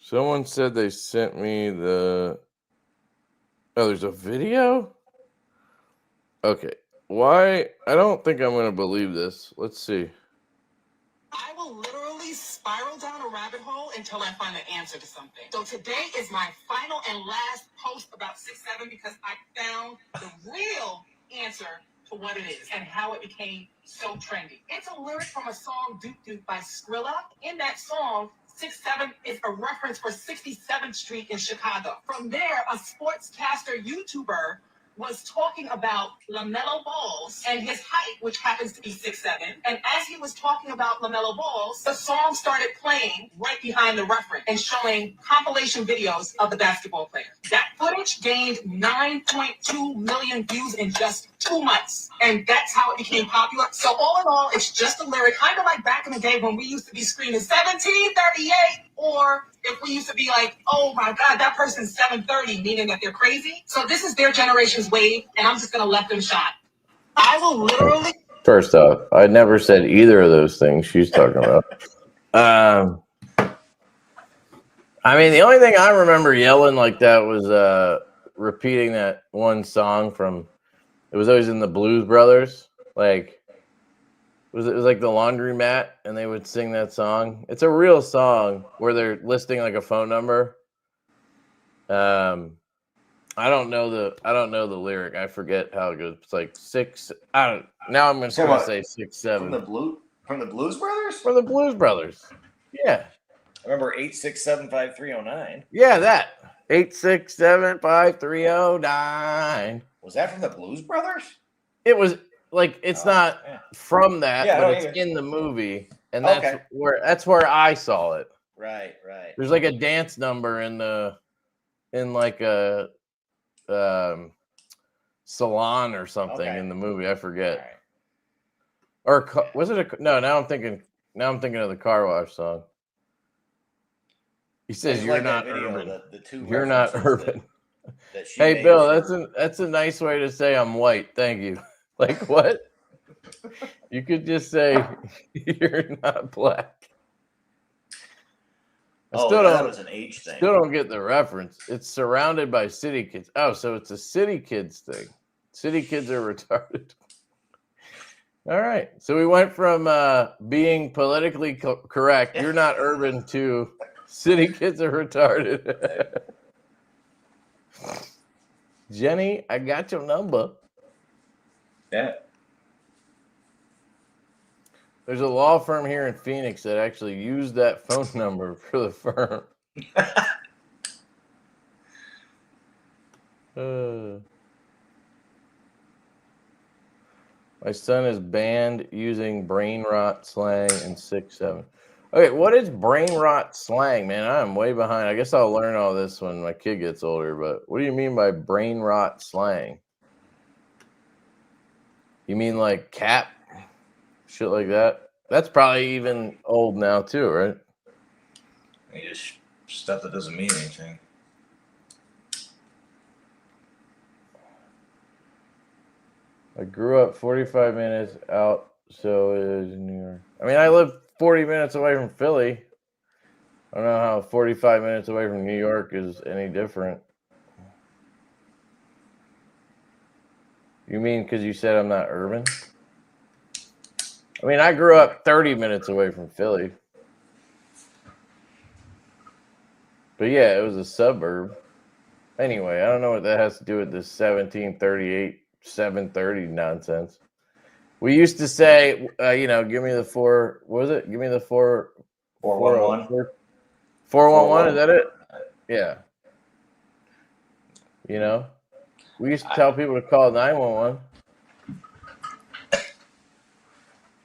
Someone said they sent me the. Oh, there's a video? Okay. Why? I don't think I'm going to believe this. Let's see. I will literally spiral down a rabbit hole until I find the answer to something. So today is my final and last post about 6'7" because I found the real answer to what it is and how it became so trendy. It's a lyric from a song Doop Doop by Skrilla. In that song, 6'7" is a reference for 67th Street in Chicago. From there, a sportscaster YouTuber was talking about LaMelo Balls and his height, which happens to be 6'7". And as he was talking about LaMelo Balls, the song started playing right behind the reference and showing compilation videos of the basketball player. That footage gained 9.2 million views in just 2 months. And that's how it became popular. So all in all, it's just a lyric, kind of like back in the day when we used to be screaming 1738, or if we used to be like, oh my God, that person's 730, meaning that they're crazy. So this is their generation's wave, and I'm just going to let them shine. I will literally. First off, I never said either of those things she's talking about. I mean, the only thing I remember yelling like that was repeating that one song from. It was always in the Blues Brothers. Like, it was like the Laundromat, and they would sing that song. It's a real song where they're listing like a phone number. I don't know the lyric. I forget how it goes. It's like 6. Now I'm going to say 6'7". From the Blues Brothers? For the Blues Brothers. Yeah. I remember 8675309. Yeah, that 8675309. Was that from the Blues Brothers? It was like it's not from that, Yeah, but no, it's either. in the movie, and that's where I saw it. Right. There's like a dance number in like a salon or something in the movie. I forget. Right. Or was it a no? Now I'm thinking of the car wash song. He says you're like not video, urban. the two You're not urban. That she hey made Bill, for... that's a nice way to say I'm white. Thank you. Like what? You could just say you're not black. That was an age thing. Still don't get the reference. It's surrounded by city kids. Oh, so it's a city kids thing. City kids are retarded. All right. So we went from being politically correct, you're not urban, to city kids are retarded. Jenny, I got your number. Yeah. There's a law firm here in Phoenix that actually used that phone number for the firm. My son is banned using brain rot slang in 6'7". Okay, what is brain rot slang, man? I'm way behind. I guess I'll learn all this when my kid gets older, but what do you mean by brain rot slang? You mean like cap? Shit like that? That's probably even old now too, right? Just stuff that doesn't mean anything. I grew up 45 minutes out, so it is in New York. I mean, I live 40 minutes away from Philly. I don't know how 45 minutes away from New York is any different. You mean because you said I'm not urban? I mean, I grew up 30 minutes away from Philly. But yeah, it was a suburb. Anyway, I don't know what that has to do with this 1738, 730 nonsense. We used to say, give me the 4, what was it? Give me the 411. 411, is that it? Yeah. We used to tell people to call 911.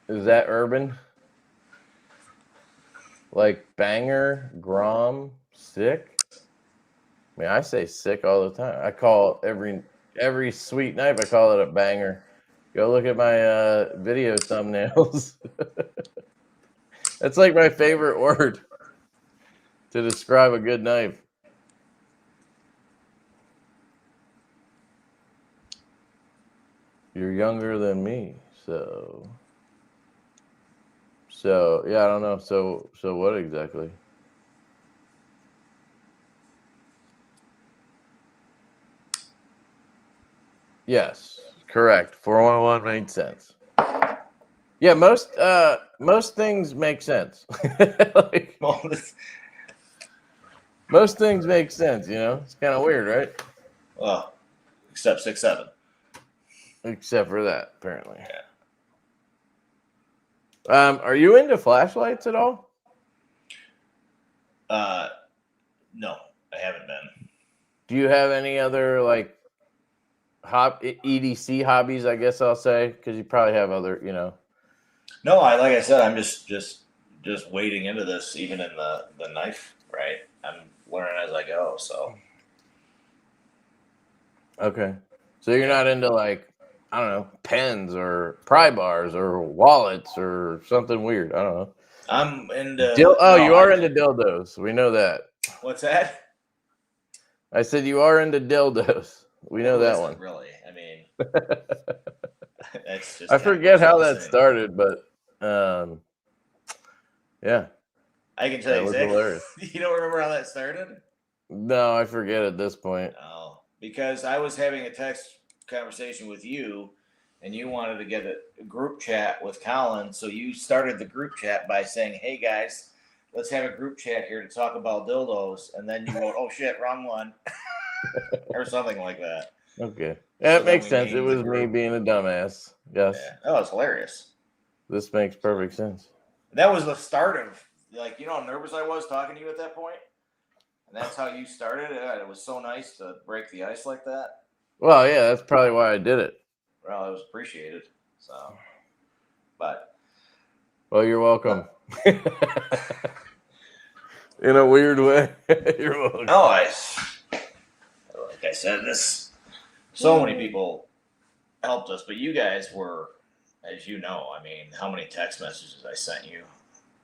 Is that urban? Like banger, grom, sick? I mean, I say sick all the time. I call every sweet night, I call it a banger. Go look at my video thumbnails. That's like my favorite word to describe a good knife. You're younger than me, so yeah, I don't know. So what exactly? Yes, correct. 411 made sense. Yeah, most things make sense. Like, Well, most things make sense, you know? It's kind of weird, right? well, except 6'7". Except for that, apparently. Are you into flashlights at all? No, I haven't been. Do you have any other like EDC hobbies? I guess I'll say, because you probably have other, you know. No, like I said, I'm just wading into this, even in the knife. Right, I'm learning as I go. So Okay, so you're not into like, I don't know, pens or pry bars or wallets or something weird. I don't know. I'm into. You are into dildos. We know that. What's that? I said you are into dildos. We know that one. Really, I mean, that's just. I forget how that started, but yeah. I can tell you exactly. Hilarious. You don't remember how that started? No, I forget at this point. Oh, because I was having a text conversation with you, and you wanted to get a group chat with Colin, so you started the group chat by saying, "Hey guys, let's have a group chat here to talk about dildos," and then you wrote, "Oh shit, wrong one," or something like that. Okay, that makes sense. It was me being a dumbass. Yes. Yeah. Oh, it's hilarious. This makes perfect sense. That was the start of, like, you know how nervous I was talking to you at that point? And that's how you started it. It was so nice to break the ice like that. Well, yeah, that's probably why I did it. Well, it was appreciated. So, but. Well, you're welcome. In a weird way. You're welcome. No, like I said, so many people helped us, but you guys were, as you know, I mean, how many text messages I sent you?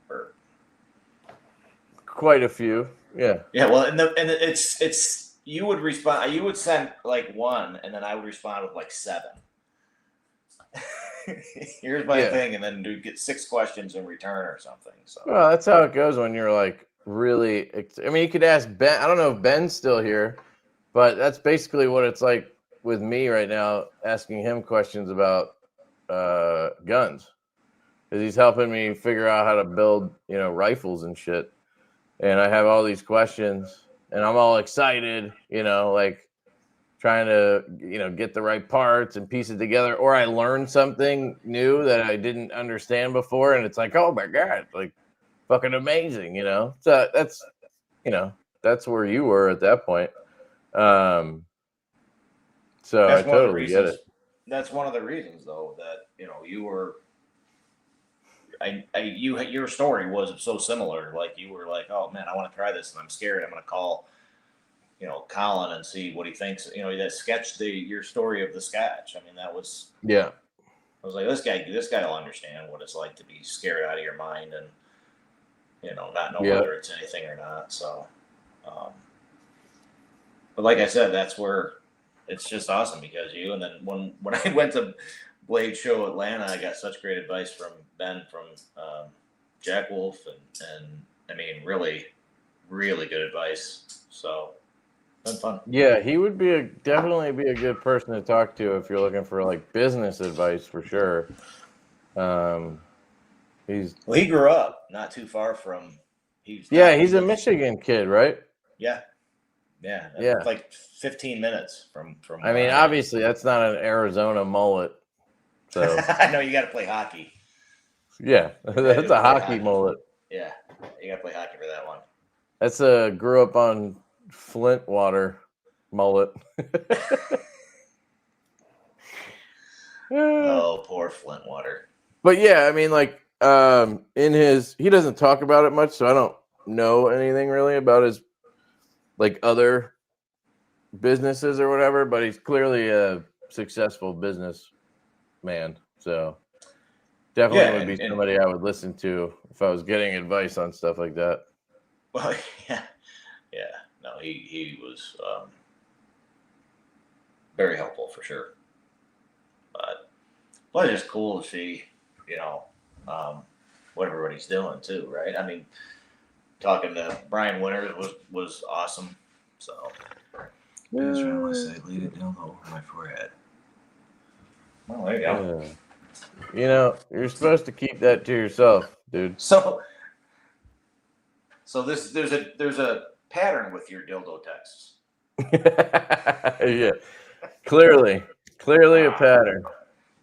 Or quite a few. Yeah. Yeah. Well, and it's you would respond. You would send like one, and then I would respond with like 7. Here's my thing, and then get 6 questions in return or something. So. Well, that's how it goes when you're like really. I mean, you could ask Ben. I don't know if Ben's still here, but that's basically what it's like with me right now, asking him questions about guns, because he's helping me figure out how to build, you know, rifles and shit. And I have all these questions, and I'm all excited, you know, like trying to, you know, get the right parts and piece it together. Or I learned something new that I didn't understand before, and it's like, oh my God, like fucking amazing, you know? So that's, you know, that's where you were at that point. So I totally get it. That's one of the reasons, though, that, you know, you were. Your story was so similar. Like, you were like, oh man, I want to try this, and I'm scared. I'm going to call, you know, Colin and see what he thinks. You know, that sketch, your story of the sketch. I mean, that was. Yeah. I was like, this guy will understand what it's like to be scared out of your mind, and, you know, not know whether it's anything or not. So, but like I said, that's where it's just awesome because you. And then when I went to Blade Show Atlanta, I got such great advice from Ben from Jack Wolf, and I mean, really, really good advice. So, been fun. Yeah, he would definitely be a good person to talk to if you're looking for like business advice for sure. He grew up not too far from. He's a Michigan kid, right? Yeah. Like 15 minutes from. I mean, obviously, that's not an Arizona mullet. So I know you got to play hockey. Yeah, that's a hockey mullet. Yeah, you got to play hockey for that one. That's a grew up on Flint water mullet. Oh, poor Flint water. But yeah, I mean, like, he doesn't talk about it much, so I don't know anything really about his like other businesses or whatever. But he's clearly a successful businessman. So Definitely would be somebody I would listen to if I was getting advice on stuff like that. Well, yeah. No, he was very helpful for sure. But it's just cool to see, what everybody's doing too, right? I mean, talking to Brian Winters was awesome. So that's what I want to say. Laid it down over my forehead. Well, there you go. You're supposed to keep that to yourself, dude. So there's a pattern with your dildo texts. Yeah, clearly a pattern.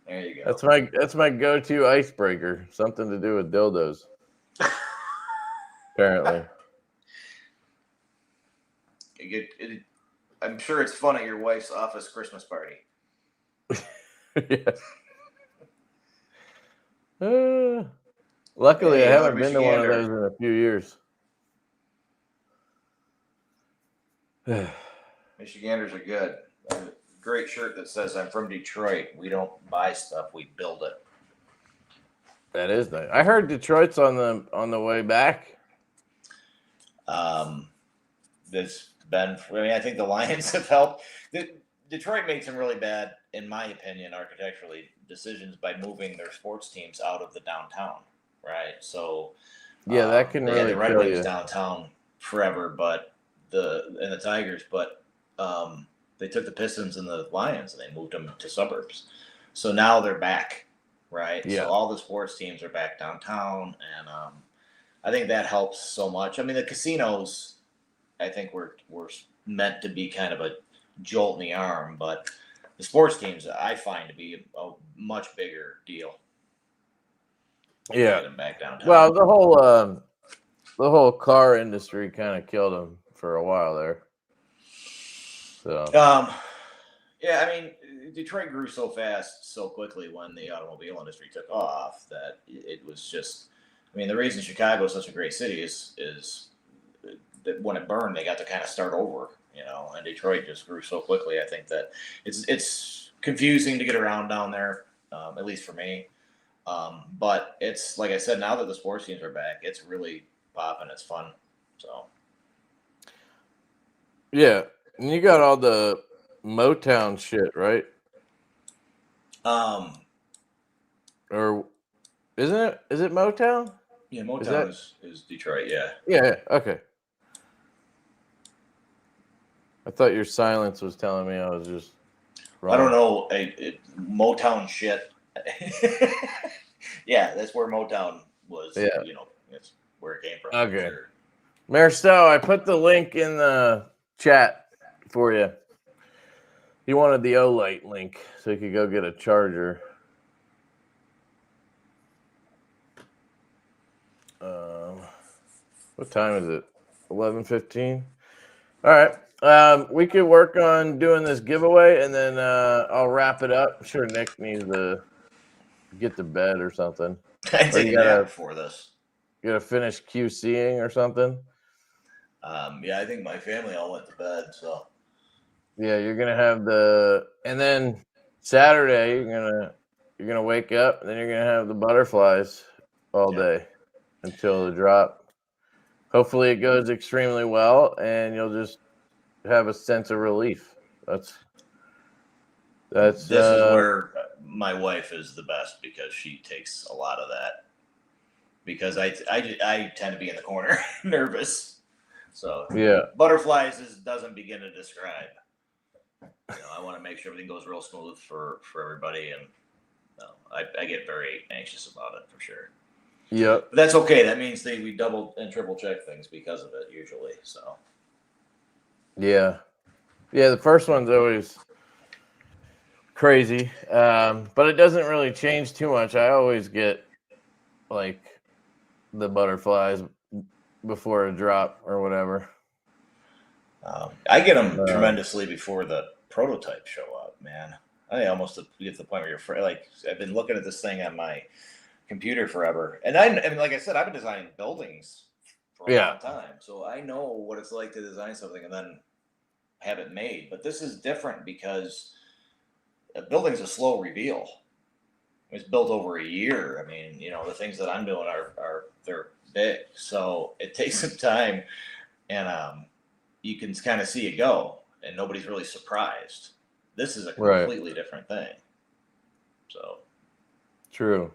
There you go. That's my go-to icebreaker. Something to do with dildos. Apparently. I'm sure it's fun at your wife's office Christmas party. Yeah. Luckily, I haven't been to one of those in a few years. Michiganders are good. A great shirt that says "I'm from Detroit. We don't buy stuff; we build it." That is nice. I heard Detroit's on the way back. I think the Lions have helped. Detroit made some really bad, in my opinion, architecturally decisions by moving their sports teams out of the downtown. Right, so yeah, that can they really had the Red kill Wings you. downtown forever, but the Tigers, but they took the Pistons and the Lions and they moved them to suburbs. So now they're back, right? Yeah. So all the sports teams are back downtown, and I think that helps so much. I mean, the casinos, I think were meant to be kind of a jolt in the arm, but the sports teams I find to be a much bigger deal. Yeah. Get them back downtown. Well, the whole car industry kind of killed them for a while there. So. Yeah, I mean, Detroit grew so fast, so quickly when the automobile industry took off that it was just. I mean, the reason Chicago is such a great city is that when it burned, they got to kind of start over, and Detroit just grew so quickly. I think that it's confusing to get around down there, at least for me. But it's like I said, now that the sports teams are back, it's really popping. It's fun. So. Yeah, and you got all the Motown shit, right? Or isn't it? Is it Motown? Yeah, Motown is Detroit. Yeah. Yeah. Okay. I thought your silence was telling me I was just wrong. I don't know. Motown shit. Yeah, that's where Motown was. Yeah. That's where it came from. Okay. Sure. Marcel, I put the link in the chat for you. He wanted the Olight link so he could go get a charger. What time is it? 11:15. All right. We could work on doing this giveaway, and then I'll wrap it up. I'm sure Nick needs to get to bed or something. I take a nap before this. You gotta finish QCing or something. Yeah, I think my family all went to bed. So. Yeah, you're gonna have and then Saturday you're gonna wake up, and then you're gonna have the butterflies all day until the drop. Hopefully it goes extremely well, and you'll just have a sense of relief. This is where my wife is the best, because she takes a lot of that. Because I tend to be in the corner, nervous. So yeah, butterflies doesn't begin to describe. I want to make sure everything goes real smooth for everybody, and I get very anxious about it for sure. Yep. But that's okay. That means we double and triple check things because of it usually. So. Yeah. The first one's always crazy, but it doesn't really change too much. I always get like the butterflies before a drop or whatever. I get them tremendously before the prototypes show up, man. I almost get to the point where you're like, I've been looking at this thing on my computer forever, and like I said, I've been designing buildings for a long time, so I know what it's like to design something and then have it made. But this is different because a building's a slow reveal. It's built over a year. I mean, you know, the things that I'm doing are they're big, so it takes some time, and you can kind of see it go, and nobody's really surprised. This is a completely different thing. So true.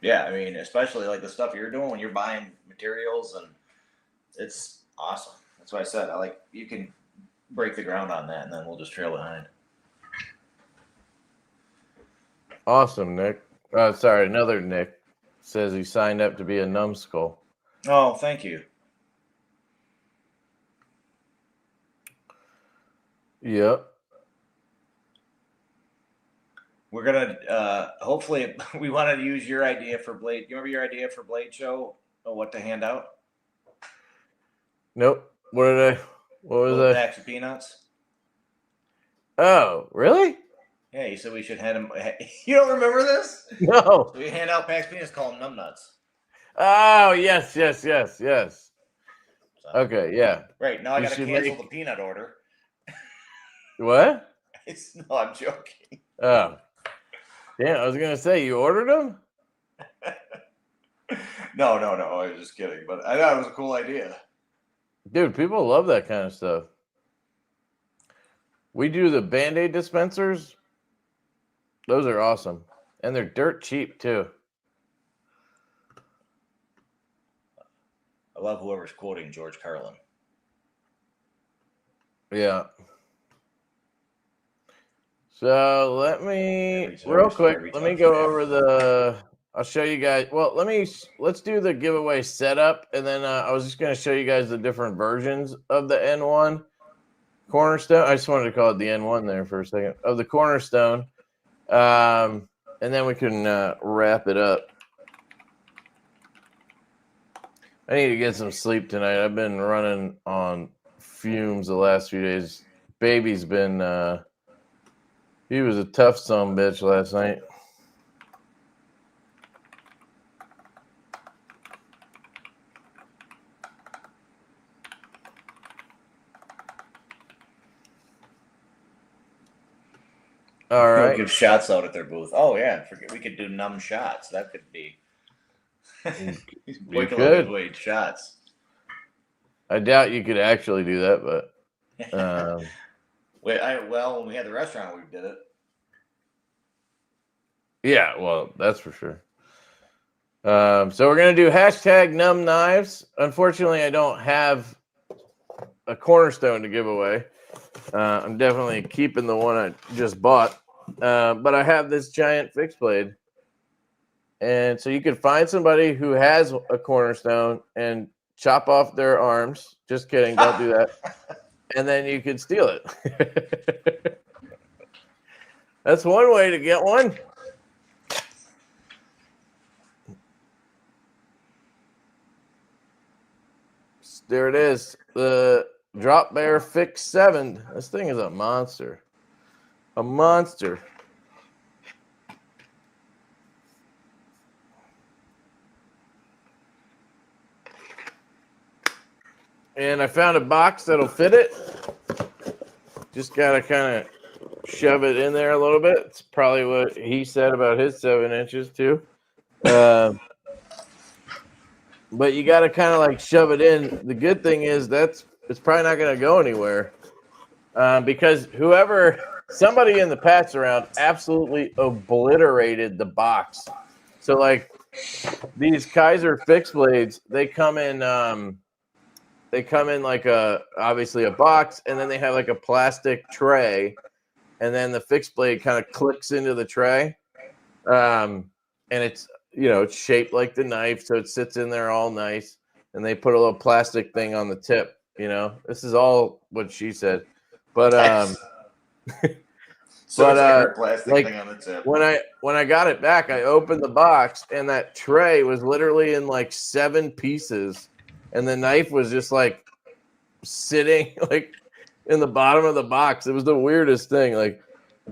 Yeah, I mean, especially like the stuff you're doing when you're buying materials, and it's awesome. That's why I said you can break the ground on that, and then we'll just trail behind. Awesome, Nick. Sorry, another Nick says he signed up to be a numbskull. Oh, thank you. Yep. We're gonna hopefully we want to use your idea for Blade. You remember your idea for Blade Show? What to hand out? Nope. What was that? Packs of peanuts. Oh, really? Yeah, you said we should hand them. You don't remember this? No. So we hand out packs of peanuts, call them numbnuts. Oh, yes. So, Okay, yeah. Right, now I got to cancel the peanut order. What? No, I'm joking. Oh. Yeah, I was going to say, you ordered them? No, I was just kidding. But I thought it was a cool idea. Dude, people love that kind of stuff. We do the Band-Aid dispensers. Those are awesome. And they're dirt cheap, too. I love whoever's quoting George Carlin. Yeah. So let me real quick. Let me go over I'll show you guys. Well, let's do the giveaway setup, and then I was just going to show you guys the different versions of the N1 Cornerstone. I just wanted to call it the N1 there for a second of the Cornerstone, and then we can wrap it up. I need to get some sleep tonight. I've been running on fumes the last few days. Baby's been he was a tough son bitch last night. All right. Give shots out at their booth. Oh yeah, forget we could do numb shots. That could be. We could wait shots. I doubt you could actually do that, but when we had the restaurant, we did it. Yeah, well, that's for sure. So we're gonna do hashtag numb knives. Unfortunately, I don't have a Cornerstone to give away. I'm definitely keeping the one I just bought, but I have this giant fixed blade, and so you could find somebody who has a Cornerstone and chop off their arms. Just kidding, don't do that. And then you could steal it. That's one way to get one. There it is. The Drop Bear Fix 7. This thing is a monster. A monster. And I found a box that'll fit it. Just got to kind of shove it in there a little bit. It's probably what he said about his 7 inches too. But you got to kind of like shove it in. The good thing is it's probably not going to go anywhere because somebody in the patch around absolutely obliterated the box. So like these Kaiser fixed blades, they come in like obviously a box, and then they have like a plastic tray, and then the fixed blade kind of clicks into the tray, and it's it's shaped like the knife, so it sits in there all nice, and they put a little plastic thing on the tip. This is all what she said, but so it's like a plastic thing on the tip. When I got it back, I opened the box, and that tray was literally in like 7 pieces. And the knife was just like sitting like in the bottom of the box. It was the weirdest thing. Like,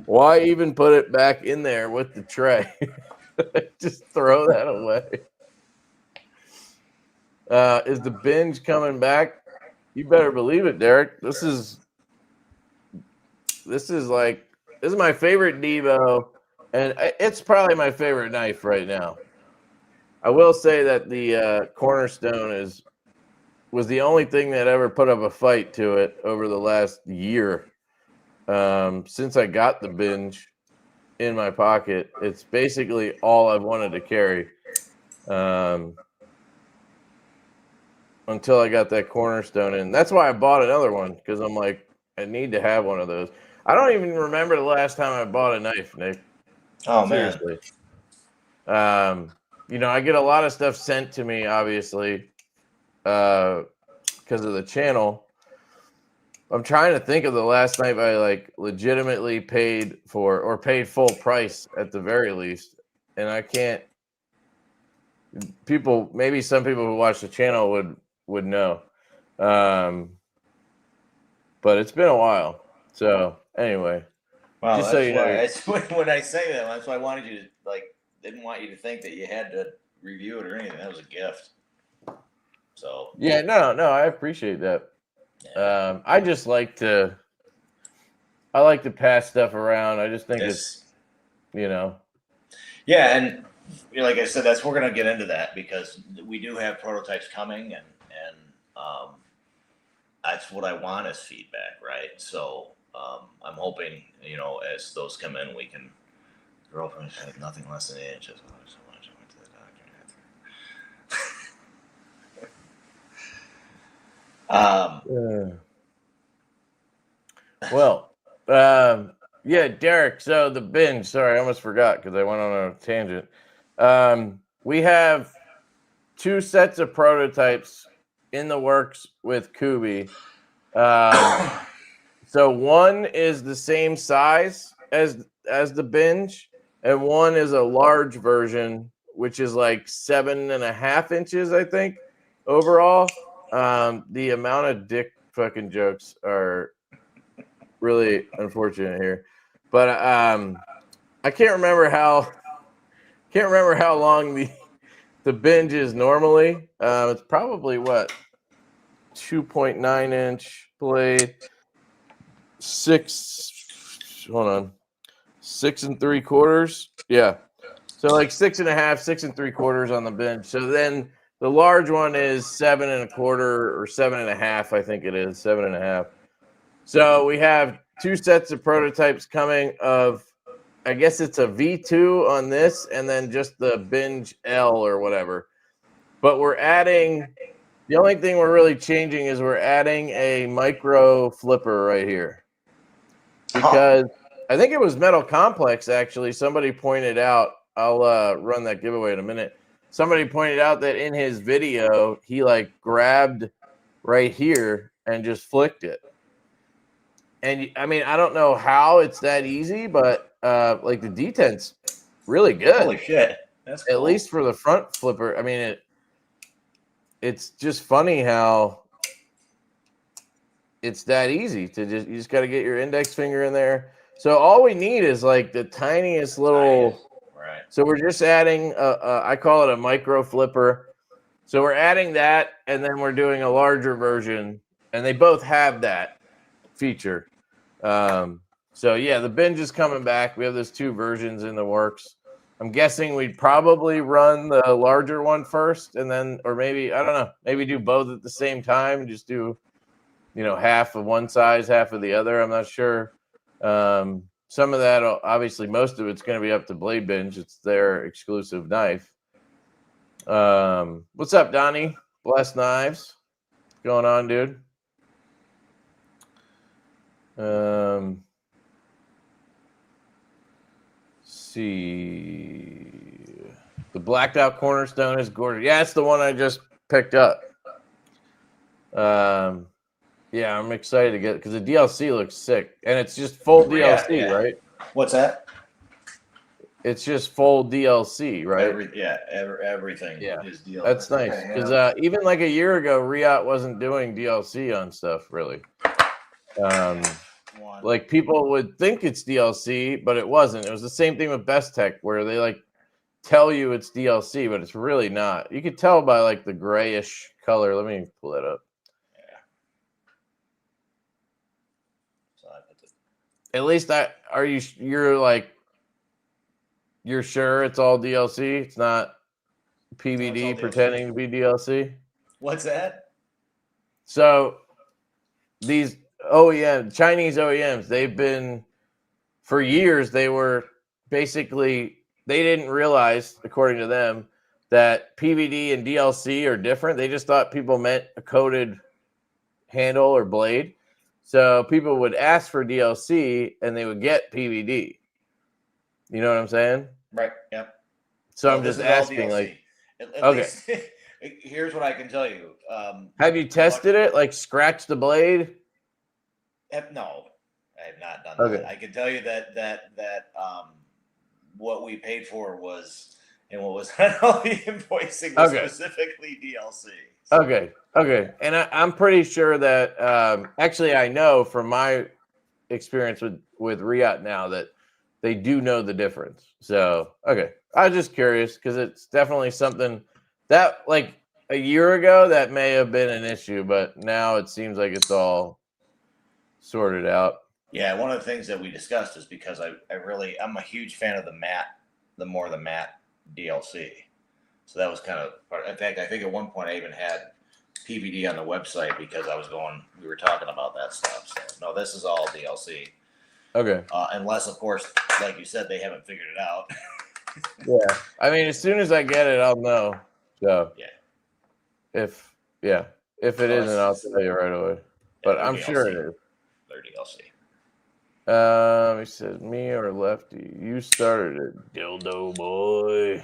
why even put it back in there with the tray? Just throw that away. Is the binge coming back? You better believe it, Derek. This is my favorite Divo. and it's probably my favorite knife right now. I will say that the Cornerstone was the only thing that ever put up a fight to it over the last year. Since I got the Binge in my pocket, it's basically all I've wanted to carry. Until I got that Cornerstone in. That's why I bought another one, because I'm like, I need to have one of those. I don't even remember the last time I bought a knife, Nick. Oh Seriously. You know, I get a lot of stuff sent to me, obviously, because of the channel. I'm trying to think of the last knife I like legitimately paid for, or paid full price at the very least, and I can't. Maybe some people who watch the channel would know, but it's been a while. So anyway, Well, just that's so you why know, when I say that, that's why I wanted you to didn't want you to think that you had to review it or anything. That was a gift. So yeah, no, I appreciate that. yeah. I just like to pass stuff around. I just think it's yeah, and like I said, we're gonna get into that because we do have prototypes coming, and that's what I want as feedback, right? So I'm hoping, as those come in, we can. Girlfriend said nothing less than 8 inches. Oh, so much. I went to the doctor. well, yeah, Derek. So the Binge. Sorry, I almost forgot because I went on a tangent. We have 2 sets of prototypes in the works with Kubi. So one is the same size as the Binge, and one is a large version, which is like 7.5 inches, I think, overall. The amount of dick fucking jokes are really unfortunate here, but I can't remember how long the Binge is normally. It's probably what 2.9 inch blade. 6 3/4. Yeah. So like 6.5, 6 3/4 on the Binge. So then the large one is 7.25 or 7.5. I think it is 7.5. So we have 2 sets of prototypes coming of, I guess it's a V2 on this, and then just the Binge L or whatever. But the only thing we're really changing is we're adding a micro flipper right here. Because I think it was Metal Complex, actually. Somebody pointed out, I'll run that giveaway in a minute. Somebody pointed out that in his video, he grabbed right here and just flicked it. And I mean, I don't know how it's that easy, but the detent's really good. Holy shit. That's cool. At least for the front flipper. I mean, it's just funny how it's that easy to you just got to get your index finger in there. So all we need is the tiniest little. Right. So we're just adding I call it a micro flipper. So we're adding that, and then we're doing a larger version, and they both have that feature. So yeah, the Binge is coming back. We have those 2 versions in the works. I'm guessing we'd probably run the larger one first, and then, or maybe, I don't know, maybe do both at the same time and just do half of one size, half of the other. I'm not sure. Some of that, obviously, most of it's going to be up to Blade Binge. It's their exclusive knife. What's up, Donnie? Blessed Knives. What's going on, dude? See. The blacked out Cornerstone is gorgeous. Yeah, it's the one I just picked up. Yeah, I'm excited to get it because the DLC looks sick, and it's just full DLC, right? What's that? It's just full DLC, right? Everything. Yeah, is DLC. That's nice because even a year ago, Riot wasn't doing DLC on stuff really. People would think it's DLC, but it wasn't. It was the same thing with Best Tech, where they tell you it's DLC, but it's really not. You could tell by the grayish color. Let me pull that up. At least you're You're sure it's all DLC? It's not PVD all DLC. pretending to be DLC? What's that? So these Chinese OEMs, they've been for years, they were basically, they didn't realize, according to them, that PVD and DLC are different. They just thought people meant a coated handle or blade. So people would ask for DLC and they would get PVD. You know what I'm saying? Right. Yep. So I'm just asking, like, at okay. least, here's what I can tell you. Have you tested it? Like, scratch the blade? No, I have not done Okay. that. I can tell you that what we paid for was, and what was on all the invoicing was specifically DLC. So. Okay. And I'm pretty sure that actually I know from my experience with Riot now that they do know the difference. So okay, I was just curious because it's definitely something that, like, a year ago that may have been an issue, but now it seems like it's all sorted out. Yeah, one of the things that we discussed is because I'm a huge fan of the matte DLC. So that was kind of, in fact, I think at one point I even had PVD on the website because we were talking about that stuff. So no, this is all DLC. Okay. Unless, of course, like you said, they haven't figured it out. Yeah. I mean, as soon as I get it, I'll know. So yeah. If it isn't, I'll tell you right away. But I'm sure it is. They're DLC. He says, me or Lefty? You started it, dildo boy.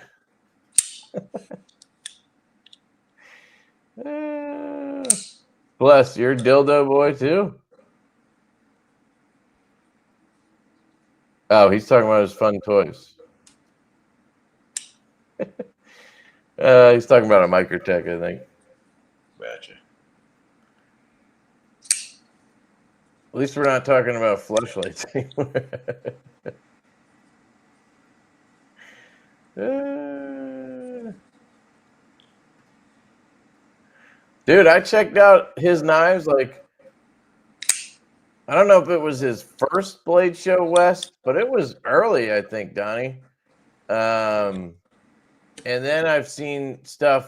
Bless, you're dildo boy too? Oh, he's talking about his fun toys. He's talking about a Microtech, I think. Gotcha. At least we're not talking about fleshlights anymore. Dude, I checked out his knives. Like, I don't know if it was his first Blade Show West, but it was early, I think, Donnie. And then I've seen stuff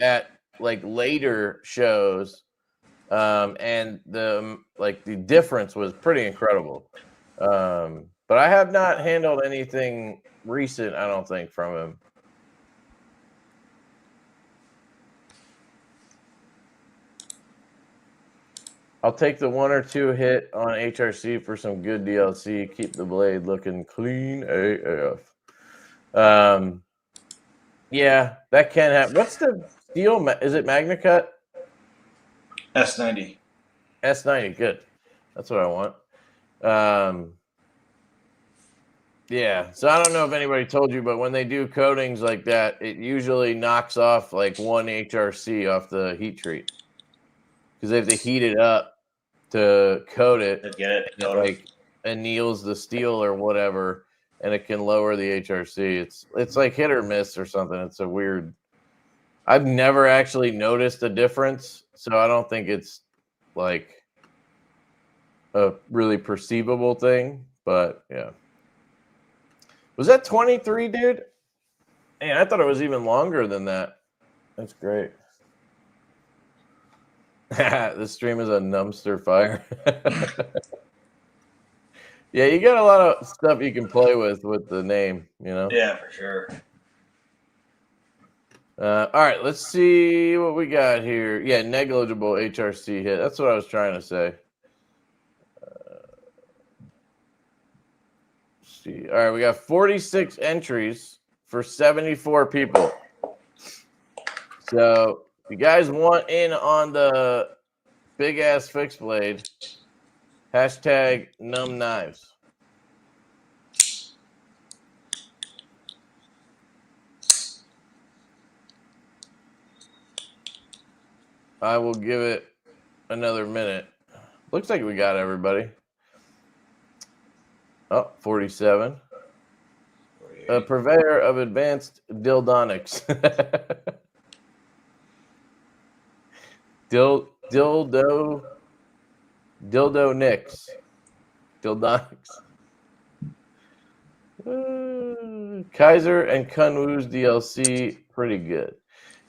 at like later shows, and the difference was pretty incredible. But I have not handled anything recent, I don't think, from him. I'll take the 1 or 2 hit on HRC for some good DLC. Keep the blade looking clean AF. Yeah, that can happen. What's the steel? Is it MagnaCut? S90. S90, good. That's what I want. Yeah, so I don't know if anybody told you, but when they do coatings like that, it usually knocks off like 1 HRC off the heat treat. Because they have to heat it up to coat it. To get it, and it like anneals the steel or whatever, and it can lower the HRC. It's like hit or miss or something. It's a weird. I've never actually noticed a difference, so I don't think it's like a really perceivable thing. But yeah, was that 23, dude? Man, I thought it was even longer than that. That's great. This stream is a numbster fire. Yeah, you got a lot of stuff you can play with the name, you know? Yeah, for sure. All right, let's see what we got here. Yeah, negligible HRC hit. That's what I was trying to say. Let's see. All right, we got 46 entries for 74 people. So if you guys want in on the big ass fixed blade, hashtag numb knives. I will give it another minute. Looks like we got everybody. Oh, 47. A purveyor of advanced dildonics. Dildo nicks. Dildonics. Kaiser and Kunwoo's DLC, pretty good.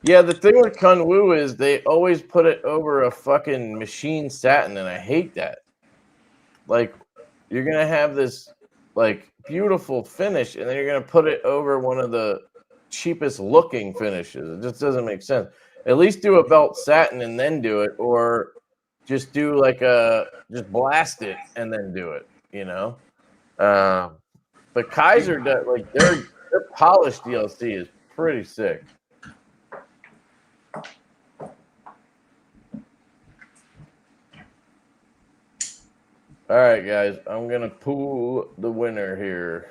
Yeah, the thing with Kunwoo is they always put it over a fucking machine satin, and I hate that. Like, you're gonna have this like beautiful finish, and then you're gonna put it over one of the cheapest looking finishes. It just doesn't make sense. At least do a belt satin and then do it, or just do like just blast it and then do it. You know. But Kaiser does like their polished DLC is pretty sick. All right, guys, I'm gonna pull the winner here.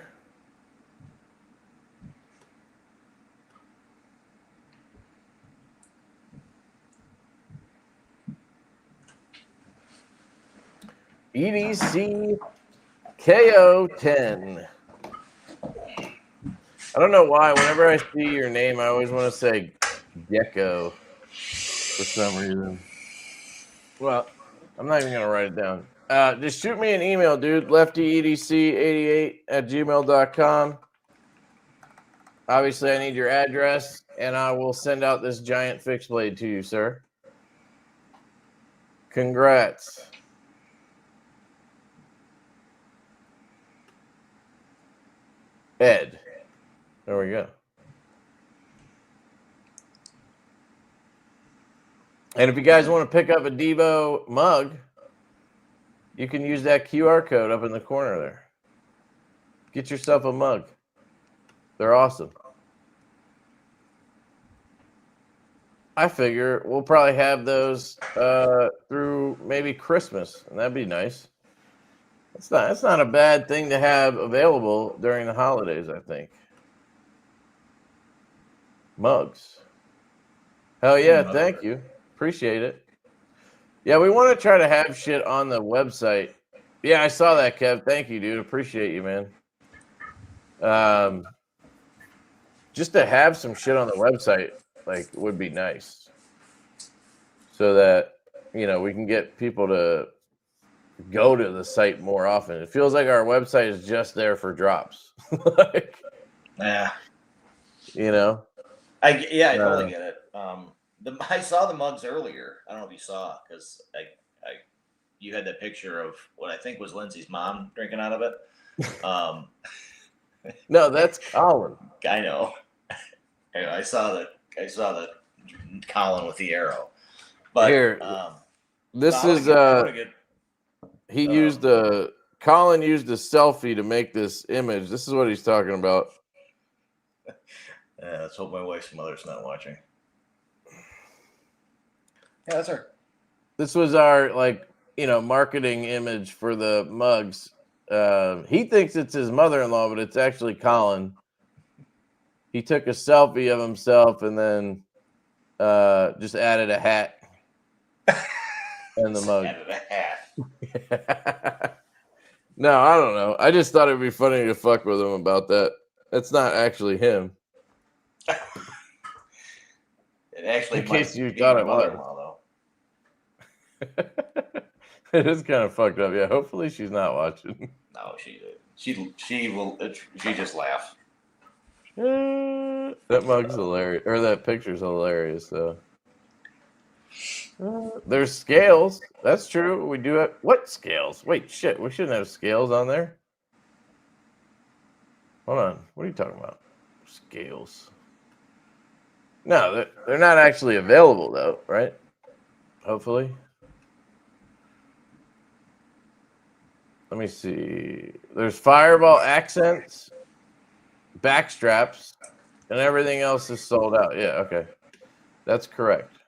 EDC KO10. I don't know why. Whenever I see your name, I always want to say Gecko for some reason. Well, I'm not even going to write it down. Just shoot me an email, dude. LeftyEDC88@gmail.com. Obviously, I need your address, and I will send out this giant fixed blade to you, sir. Congrats. Ed. There we go. And if you guys want to pick up a Divo mug, you can use that QR code up in the corner there. Get yourself a mug. They're awesome. I figure we'll probably have those through maybe Christmas, and that'd be nice. It's not a bad thing to have available during the holidays, I think. Mugs. Hell yeah, thank you. Appreciate it. Yeah, we want to try to have shit on the website. Yeah, I saw that, Kev. Thank you, dude. Appreciate you, man. Just to have some shit on the website, like, would be nice. So that, you know, we can get people to go to the site more often. It feels like our website is just there for drops. Like, Yeah. You know? I totally get it. I saw the mugs earlier. I don't know if you saw, because you had that picture of what I think was Lindsay's mom drinking out of it. No, that's Colin. I know. I saw the Colin with the arrow. But here, this is Colin used a selfie to make this image. This is what he's talking about. Let's hope my wife's mother's not watching. Yeah, that's her. This was our marketing image for the mugs. He thinks it's his mother-in-law, but it's actually Colin. He took a selfie of himself and then just added a hat and the mug. Added a hat. No, I don't know. I just thought it'd be funny to fuck with him about that. That's not actually him. It actually, in case you thought it was. It is kind of fucked up. Yeah, hopefully she's not watching. No, she will. She just laugh. That mug's hilarious, or that picture's hilarious. Though. There's scales. That's true. We do have what scales? Wait, shit. We shouldn't have scales on there. Hold on. What are you talking about? Scales. No, they're not actually available though, right? Hopefully. Let me see. There's Fireball accents, back straps, and everything else is sold out. Yeah, okay. That's correct.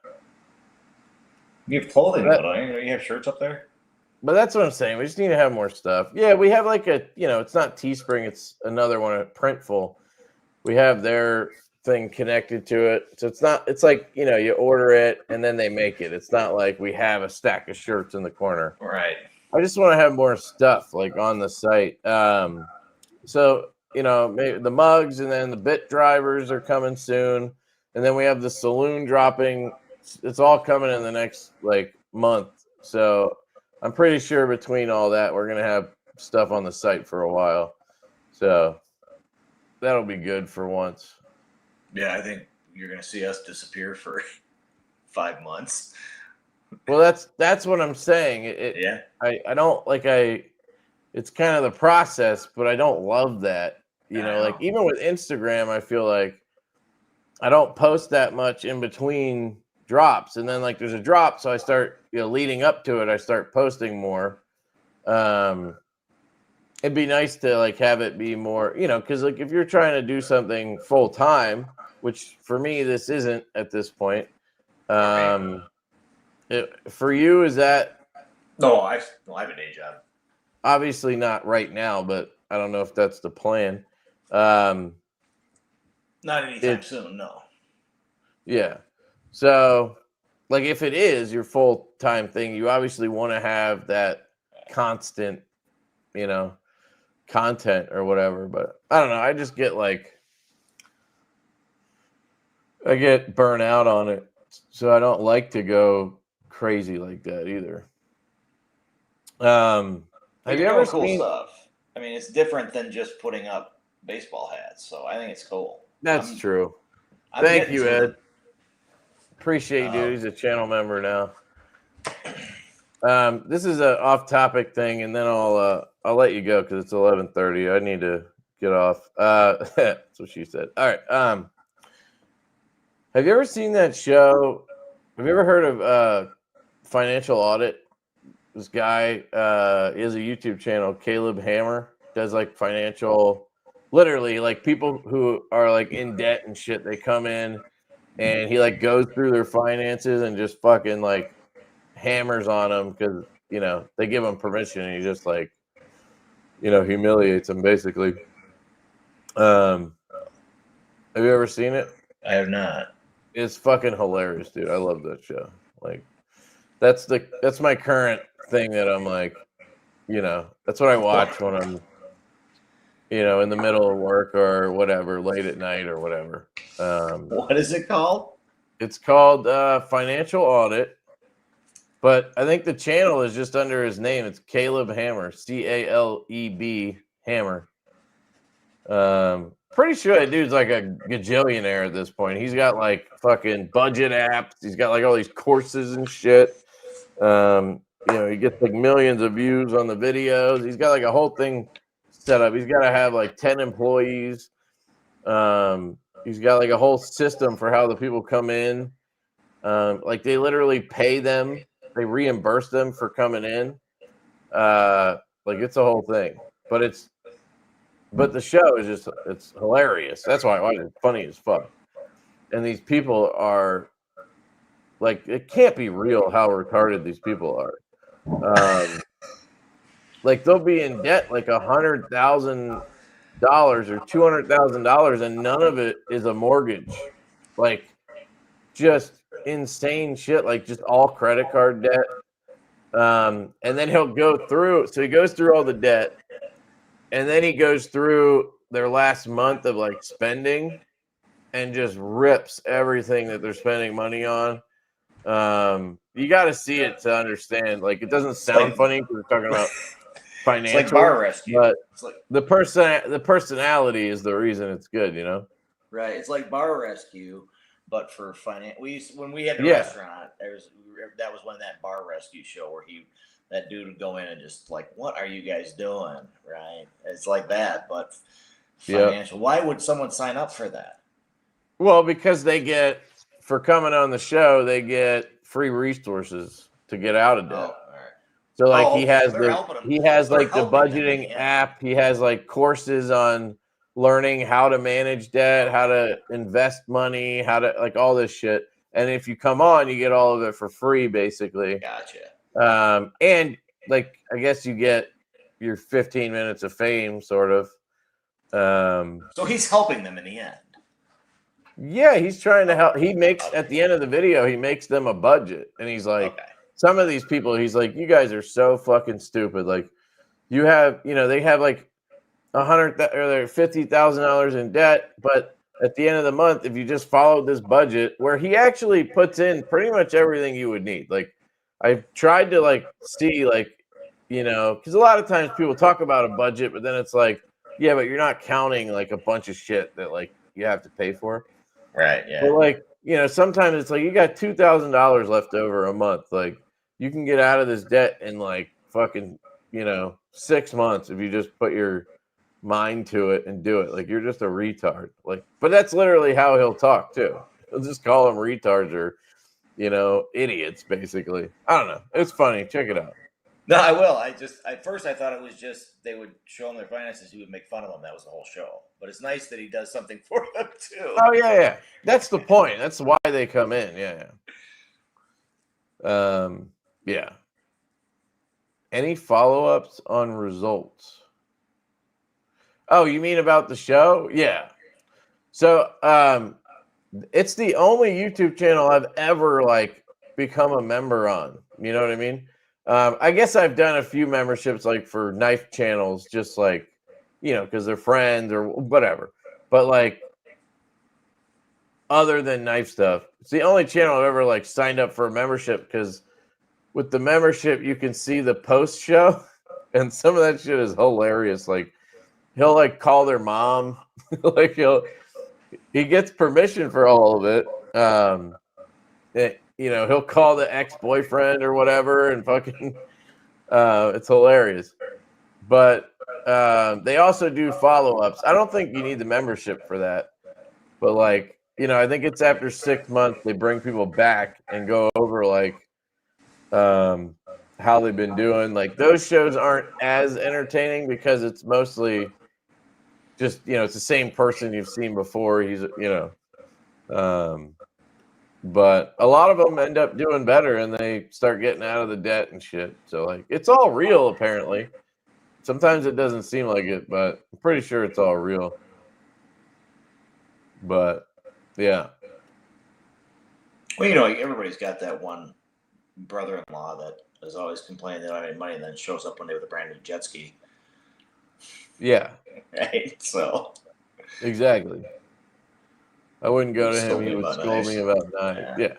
You have clothing, though, you have shirts up there? But that's what I'm saying. We just need to have more stuff. Yeah, we have it's not Teespring. It's another one, Printful. We have their thing connected to it. So it's like, you order it and then they make it. It's not like we have a stack of shirts in the corner. Right. I just want to have more stuff on the site. So, maybe the mugs and then the bit drivers are coming soon. And then we have the saloon dropping. It's all coming in the next month. So I'm pretty sure between all that, we're going to have stuff on the site for a while. So that'll be good for once. Yeah, I think you're gonna see us disappear for 5 months. Well, that's what I'm saying. Yeah. I don't like it's kind of the process, but I don't love that. You know, like even with Instagram, I feel like I don't post that much in between drops, and then like there's a drop, so I start, you know, leading up to it, I start posting more. It'd be nice to like have it be more, you know, because like if you're trying to do something full time, which for me this isn't at this point. For you, is that? No, I have a day job. Obviously not right now, but I don't know if that's the plan. Not anytime soon, no. Yeah. So, like, if it is your full-time thing, you obviously want to have that constant, you know, content or whatever. But I don't know. I just get like, I get burnt out on it. So I don't like to go crazy like that either. Have you ever cool seen stuff? I mean, it's different than just putting up baseball hats. So I think it's cool. That's true. I'm Thank you, Ed. them. Appreciate you, dude. He's a channel member now. This is an off-topic thing, and then I'll let you go because it's 11:30. I need to get off. That's what she said. All right. Have you ever seen that show? Have you ever heard of Financial Audit? This guy he has a YouTube channel, Caleb Hammer, does like financial, literally like people who are like in debt and shit. They come in and he like goes through their finances and just fucking like hammers on them because, you know, they give him permission and he just like, you know, humiliates them basically. Have you ever seen it? I have not. It's fucking hilarious, dude. I love that show. Like, that's my current thing that I'm like, you know, that's what I watch when I'm, you know, in the middle of work or whatever, late at night or whatever. What is it called? It's called Financial Audit, but I think the channel is just under his name. It's Caleb Hammer, Caleb Hammer. Pretty sure that dude's like a gajillionaire at this point. He's got like fucking budget apps. He's got like all these courses and shit. You know, he gets like millions of views on the videos. He's got like a whole thing set up. He's got to have like 10 employees. He's got like a whole system for how the people come in. Like they literally pay them. They reimburse them for coming in. Like it's a whole thing. But the show is just, it's hilarious. That's why I watch it. It's funny as fuck. And these people are like, it can't be real how retarded these people are. Like they'll be in debt like $100,000 or $200,000 and none of it is a mortgage. Like just insane shit, like just all credit card debt. And then he'll go through, so he goes through all the debt. And then he goes through their last month of like spending and just rips everything that they're spending money on. You got to see it to understand. Like, it doesn't sound funny because we're talking about financial. It's like Bar Rescue. But it's like, the personality is the reason it's good, you know? Right. It's like Bar Rescue, but for finance. When we had the Yeah. restaurant, that was one of that Bar Rescue show where that dude would go in and just like, what are you guys doing? Right. It's like that, but financial. Why would someone sign up for that? Well, because for coming on the show, they get free resources to get out of debt. Oh, all right. So like he has They're the budgeting app. He has like courses on learning how to manage debt, how to invest money, how to like all this shit. And if you come on, you get all of it for free, basically. Gotcha. And like I guess you get your 15 minutes of fame, sort of. So he's helping them in the end. Yeah, he's trying to help. He makes at the end of the video, he makes them a budget, and he's like, some of these people, he's like, you guys are so fucking stupid. Like, you have, you know, they have like $50,000 in debt, but at the end of the month, if you just followed this budget, where he actually puts in pretty much everything you would need. Like, I've tried to like see like, you know, because a lot of times people talk about a budget, but then it's like, Yeah, but you're not counting like a bunch of shit that like you have to pay for. Right. Yeah. But like, you know, sometimes it's like you got $2,000 left over a month. Like you can get out of this debt in like fucking, you know, 6 months if you just put your mind to it and do it. Like you're just a retard. Like, but that's literally how he'll talk too. He'll just call them retards or, you know, idiots basically. I don't know. It's funny. Check it out. No, I will. At first I thought it was just they would show them their finances. He would make fun of them. That was the whole show. But it's nice that he does something for them too. Oh yeah. That's the point. That's why they come in. Yeah. Yeah. Any follow-ups on results? Oh, you mean about the show? Yeah. So it's the only YouTube channel I've ever like become a member on. You know what I mean? I guess I've done a few memberships like for knife channels, just like, you know, because they're friends or whatever. But like other than knife stuff, it's the only channel I've ever like signed up for a membership, because with the membership you can see the post show, and some of that shit is hilarious. Like he'll like call their mom, like he gets permission for all of it. You know, he'll call the ex-boyfriend or whatever, and fucking it's hilarious. But they also do follow-ups. I don't think you need the membership for that, but like, you know, I think it's after 6 months they bring people back and go over like how they've been doing. Like those shows aren't as entertaining because it's mostly just, you know, it's the same person you've seen before. He's, you know, but a lot of them end up doing better and they start getting out of the debt and shit. So like, it's all real apparently. Sometimes it doesn't seem like it, but I'm pretty sure it's all real. But yeah. Well, you know, everybody's got that one brother-in-law that is always complaining they don't have any money, and then shows up one day with a brand new jet ski. Yeah. Right. So exactly. I wouldn't go to Scold him. He me would about scold knives. me about knives. Yeah. Yeah.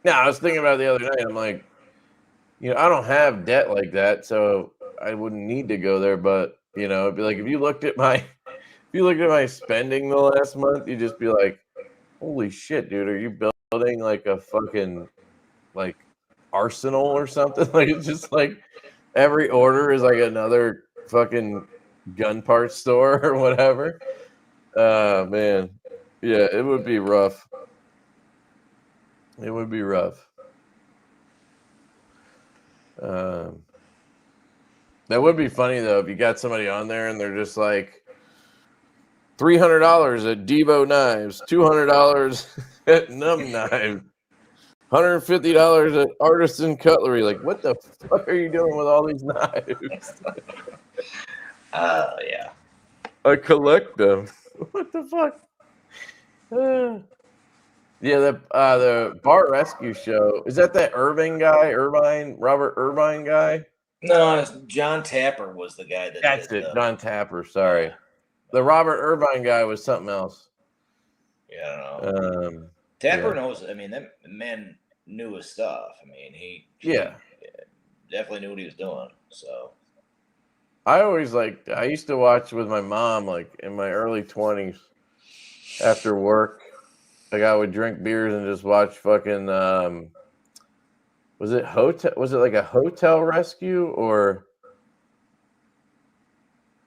Now, I was thinking about it the other night. I'm like, you know, I don't have debt like that, so I wouldn't need to go there. But, you know, it'd be like if you looked at my spending the last month, you'd just be like, holy shit, dude, are you building like a fucking like arsenal or something? Like it's just like every order is like another fucking gun parts store or whatever. Man. Yeah, it would be rough. It would be rough. That would be funny though if you got somebody on there and they're just like $300 at Divo knives, $200 at Numb knives, $150 at Artisan Cutlery. Like, what the fuck are you doing with all these knives? Yeah. I collect them. What the fuck? Yeah, the Bar Rescue show. Is that Robert Irvine guy? No, John Tapper was the guy that That's did it, John Tapper. Sorry. Yeah. The Robert Irvine guy was something else. Yeah, I don't know. Tapper yeah. knows. I mean, that man knew his stuff. I mean, he definitely knew what he was doing. So I used to watch with my mom, like in my early 20s after work. Like I would drink beers and just watch fucking, was it like a hotel rescue or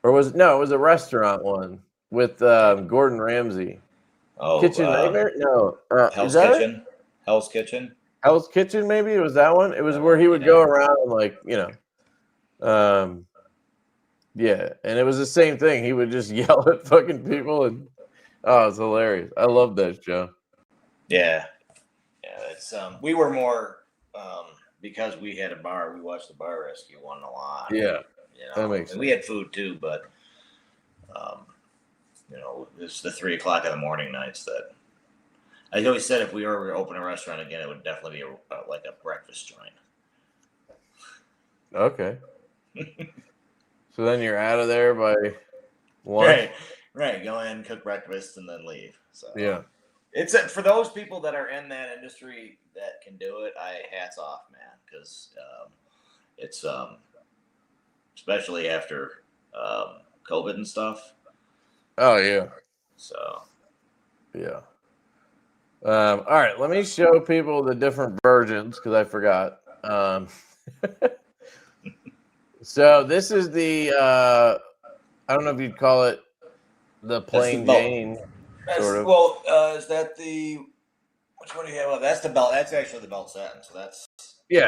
was it was a restaurant one with Gordon Ramsay. Oh, Kitchen Nightmare? No. Hell's is that Kitchen. It? Hell's Kitchen. Hell's Kitchen, maybe it was that one. It was where he would go around and like, you know, yeah, and it was the same thing. He would just yell at fucking people, and it's hilarious. I love that show. Yeah, it's we were more because we had a bar. We watched the Bar Rescue one a lot. Yeah, you know, that makes sense. We had food too, but you know, it's the 3 o'clock in the morning nights that I always said if we were to open a restaurant again, it would definitely be like a breakfast joint. Okay. So then you're out of there by 1. Right. Go in, cook breakfast, and then leave. So yeah, it's for those people that are in that industry that can do it. Hats off, man, because it's especially after COVID and stuff. Oh yeah. So Yeah. All right, let me show people the different versions because I forgot. So this is the I don't know if you'd call it the plain Jane sort of. Well, is that the which one do you have? Well, that's the belt. That's actually the belt satin. So that's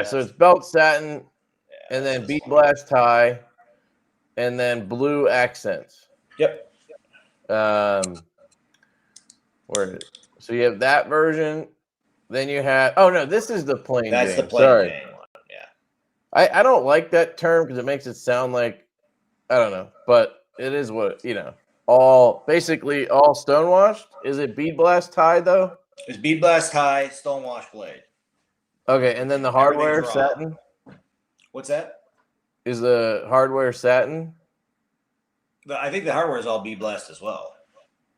So it's belt satin yeah, and then this bead one. blast tie and then blue accents. Yep. Where so you have that version. Then you have this is the plain That's Jane. the plain Sorry. Jane one. Yeah. I don't like that term because it makes it sound like I don't know, but it is what all basically all stonewashed. Is it bead blast tie though? It's bead blast tie, stonewash blade. Okay, and then the hardware Everything's raw. satin. What's that? Is the hardware satin? I think the hardware is all bead blast as well.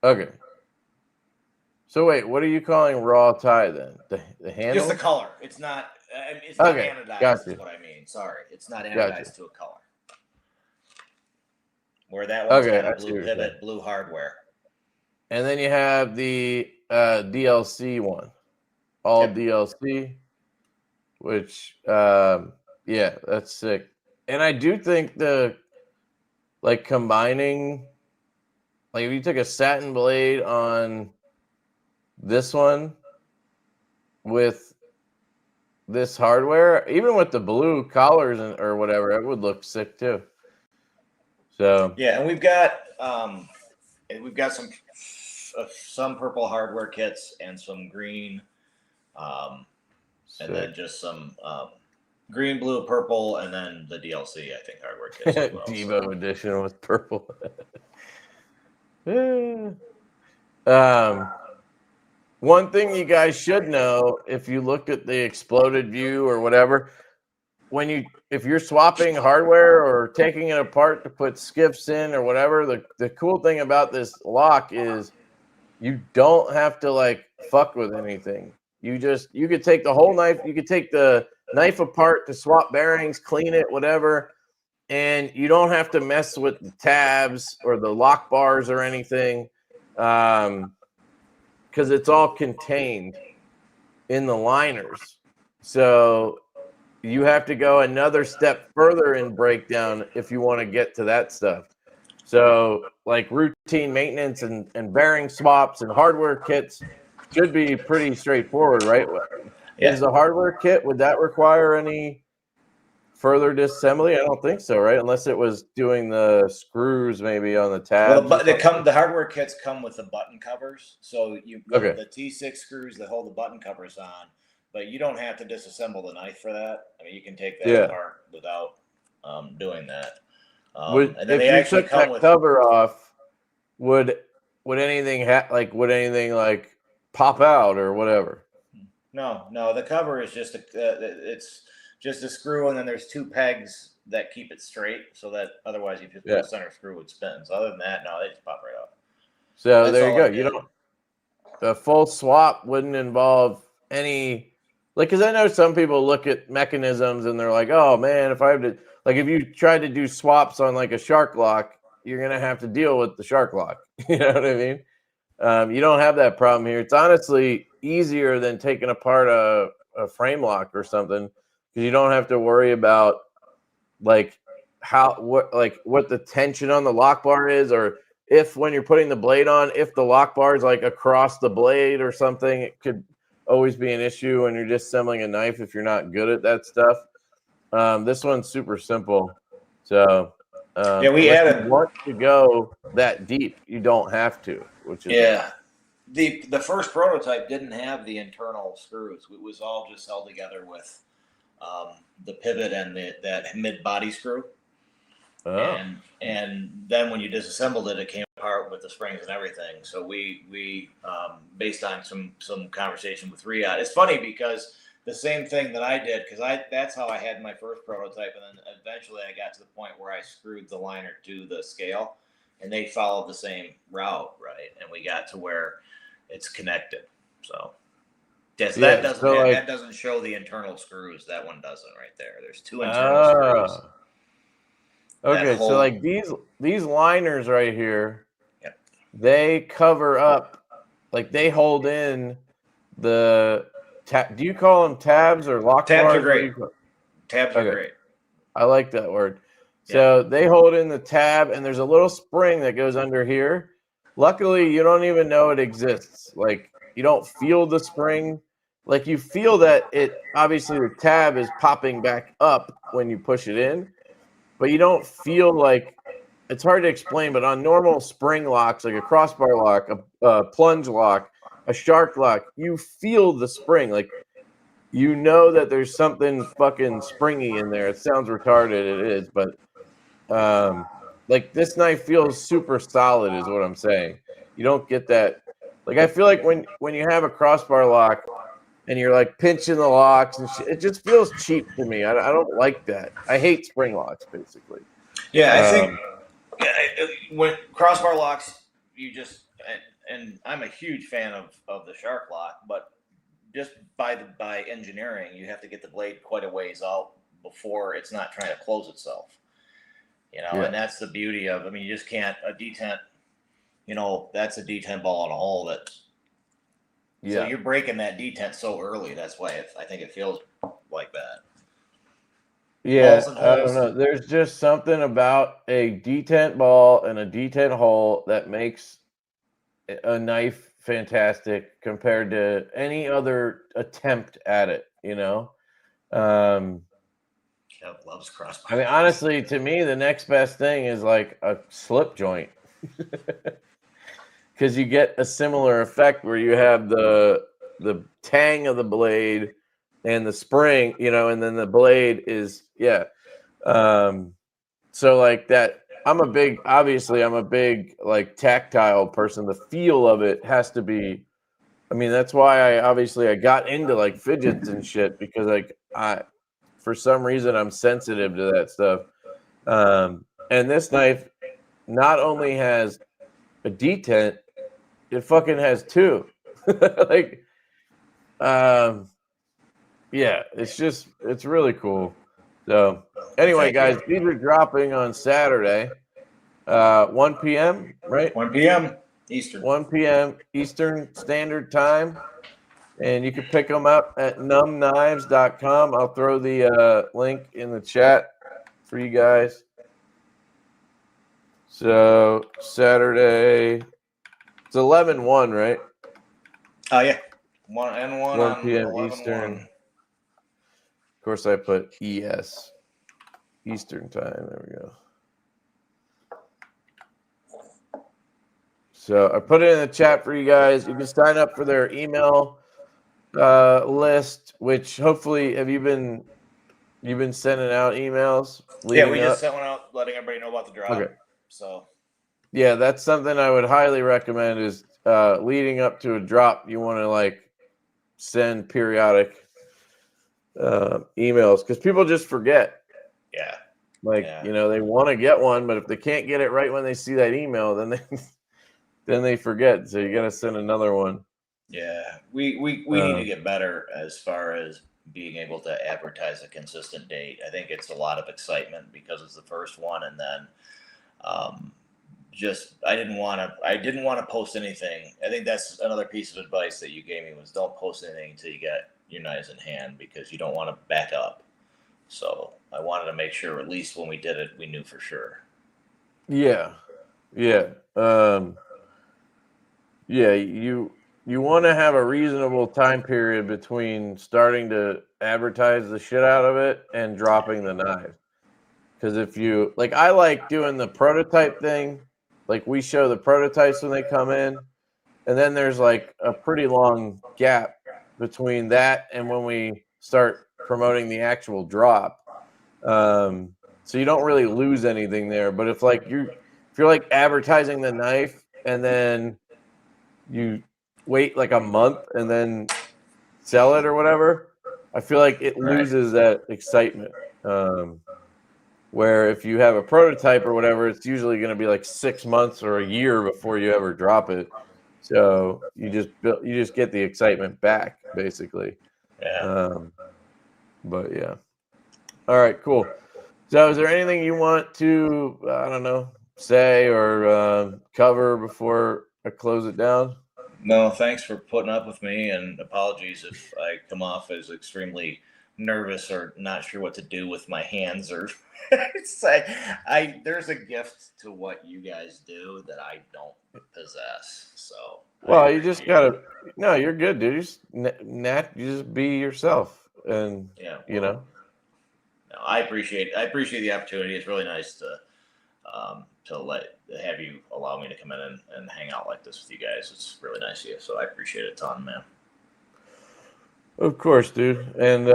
Okay. So wait, what are you calling raw tie then? The handle? Just the color. It's not. It's not Okay, anodized. gotcha. Is what I mean. Sorry, it's not anodized Gotcha. to a color. Where that one's Okay, kind I of see blue what you're pivot, saying. blue hardware. And then you have the DLC one, all Yep. DLC, which yeah, that's sick. And I do think the combining, like if you took a satin blade on this one with this hardware, even with the blue collars or whatever, it would look sick too. So Yeah, and we've got some purple hardware kits and some green, and then just some green, blue, purple, and then the DLC. I think hardware kits as well. Divo edition with purple. One thing you guys should know, if you look at the exploded view or whatever, if you're swapping hardware or taking it apart to put skiffs in or whatever, the cool thing about this lock is you don't have to fuck with anything. You could take the whole knife, you could take the knife apart to swap bearings, clean it, whatever, and you don't have to mess with the tabs or the lock bars or anything. Because it's all contained in the liners. So you have to go another step further in breakdown if you want to get to that stuff. So like routine maintenance and bearing swaps and hardware kits should be pretty straightforward, right? Yeah. Is the hardware kit, would that require any further disassembly? I don't think so, right? Unless it was doing the screws maybe on the tabs. Well, the hardware kits come with the button covers, so the T6 screws that hold the button covers on, but you don't have to disassemble the knife for that. I mean, you can take that apart without doing that. And then they actually come with cover off. Would anything pop out or whatever? No. The cover is just it's just a screw, and then there's two pegs that keep it straight, so that otherwise you just put a center screw would spin. So other than that, no, they just pop right off. So there you go. You don't. A full swap wouldn't involve any, because I know some people look at mechanisms and they're like, oh man, if I have to, if you tried to do swaps on a shark lock, you're gonna have to deal with the shark lock. You know what I mean? You don't have that problem here. It's honestly easier than taking apart a frame lock or something, because you don't have to worry about what the tension on the lock bar is, or if when you're putting the blade on, if the lock bar is across the blade or something, it could always be an issue when you're just assembling a knife if you're not good at that stuff. This one's super simple. So we added. If you want to go that deep, you don't have to, which is nice. The first prototype didn't have the internal screws. It was all just held together with the pivot and that mid body screw. Oh. And then when you disassembled it, it came apart with the springs and everything. So we based on some conversation with Riyadh. It's funny because the same thing that I did, because that's how I had my first prototype, and then eventually I got to the point where I screwed the liner to the scale, and they followed the same route, right? And we got to where it's connected. So that doesn't show the internal screws. That one doesn't right there. There's two internal screws. Okay, so these liners right here, they cover up, like they hold in the do you call them tabs or lock Tabs bars? are What do great. you call- Tabs Okay. are great. I like that word. So they hold in the tab, and there's a little spring that goes under here. Luckily, you don't even know it exists. Like, you don't feel the spring. Like, you feel that it, obviously, the tab is popping back up when you push it in, but you don't feel like, it's hard to explain, but on normal spring locks, like a crossbar lock, a plunge lock, a shark lock, you feel the spring. Like, you know that there's something fucking springy in there. It sounds retarded, it is, but like this knife feels super solid is what I'm saying. You don't get that. Like, I feel like when you have a crossbar lock and you're like pinching the locks and shit, it just feels cheap to me. I don't like that. I hate spring locks, basically. Yeah, I think when crossbar locks, you just and I'm a huge fan of the shark lock, but just by engineering, you have to get the blade quite a ways out before it's not trying to close itself. You know, Yeah. and that's the beauty of. I mean, you just can't a detent. You know, that's a detent ball in a hole. That Yeah. so you're breaking that detent so early. That's why I think it feels like that. Yeah, Balls and I don't holes. know. There's just something about a detent ball and a detent hole that makes a knife fantastic compared to any other attempt at it, you know? Kev loves crossbar. I mean, honestly, to me, the next best thing is like a slip joint. Because you get a similar effect where you have the tang of the blade and the spring, you know, and then the blade is, yeah. So like that, I'm a big like tactile person. The feel of it has to be, I mean, that's why I got into like fidgets and shit, because like for some reason I'm sensitive to that stuff. And this knife not only has a detent, it fucking has two. Like, yeah, it's really cool. So anyway, guys, these are dropping on Saturday, 1 p.m., right? 1 p.m. Eastern. 1 p.m. Eastern Standard Time. And you can pick them up at numbknives.com. I'll throw the link in the chat for you guys. So Saturday, it's 11/1, right? Oh yeah, 1 p.m. 11/1. Eastern. Of course, I put ES, Eastern Time. There we go. So I put it in the chat for you guys. You can sign up for their email list, which hopefully you've been sending out emails. Yeah, we just sent one out letting everybody know about the drop. Okay. So yeah, that's something I would highly recommend is leading up to a drop. You want to like send periodic emails because people just forget. Yeah. Like, you know, they want to get one, but if they can't get it right when they see that email, then they forget. So you got to send another one. Yeah, we need to get better as far as being able to advertise a consistent date. I think it's a lot of excitement because it's the first one, and then I didn't want to post anything. I think that's another piece of advice that you gave me was don't post anything until you get your knives in hand because you don't want to back up. So I wanted to make sure at least when we did it, we knew for sure. Yeah, yeah, yeah. You want to have a reasonable time period between starting to advertise the shit out of it and dropping the knife. Because if you like, I like doing the prototype thing. Like we show the prototypes when they come in, and then there's like a pretty long gap between that and when we start promoting the actual drop. So you don't really lose anything there. But if you're like advertising the knife and then you wait like a month and then sell it or whatever, I feel like it loses that excitement. Where if you have a prototype or whatever, it's usually going to be like 6 months or a year before you ever drop it. So you just get the excitement back, basically. Yeah. But yeah. All right, cool. So is there anything you want to, I don't know, say or cover before I close it down? No, thanks for putting up with me, and apologies if I come off as extremely nervous or not sure what to do with my hands. Or it's like there's a gift to what you guys do that I don't possess. So Well, you just gotta. No, you're good, dude. You just you just be yourself, and yeah, you know. No, I appreciate the opportunity. It's really nice to have you allow me to come in and hang out like this with you guys. It's really nice of you. So I appreciate it a ton, man. Of course, dude. And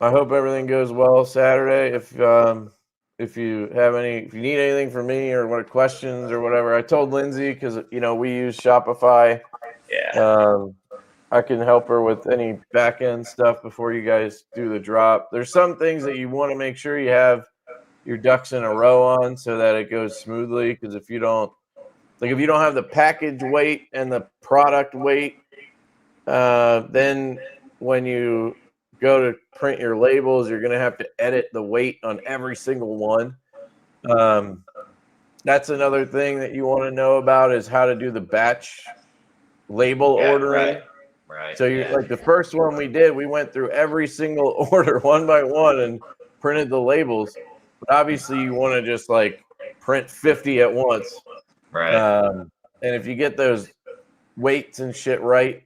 I hope everything goes well Saturday. If you need anything from me or what questions or whatever, I told Lindsay because we use Shopify. Yeah. I can help her with any back end stuff before you guys do the drop. There's some things that you want to make sure you have your ducks in a row on so that it goes smoothly. Because if you don't have the package weight and the product weight, then when you go to print your labels, you're going to have to edit the weight on every single one. That's another thing that you want to know about is how to do the batch label ordering. Right. So like the first one we did, we went through every single order one by one and printed the labels. But obviously you want to just like print 50 at once. Right. And if you get those weights and shit right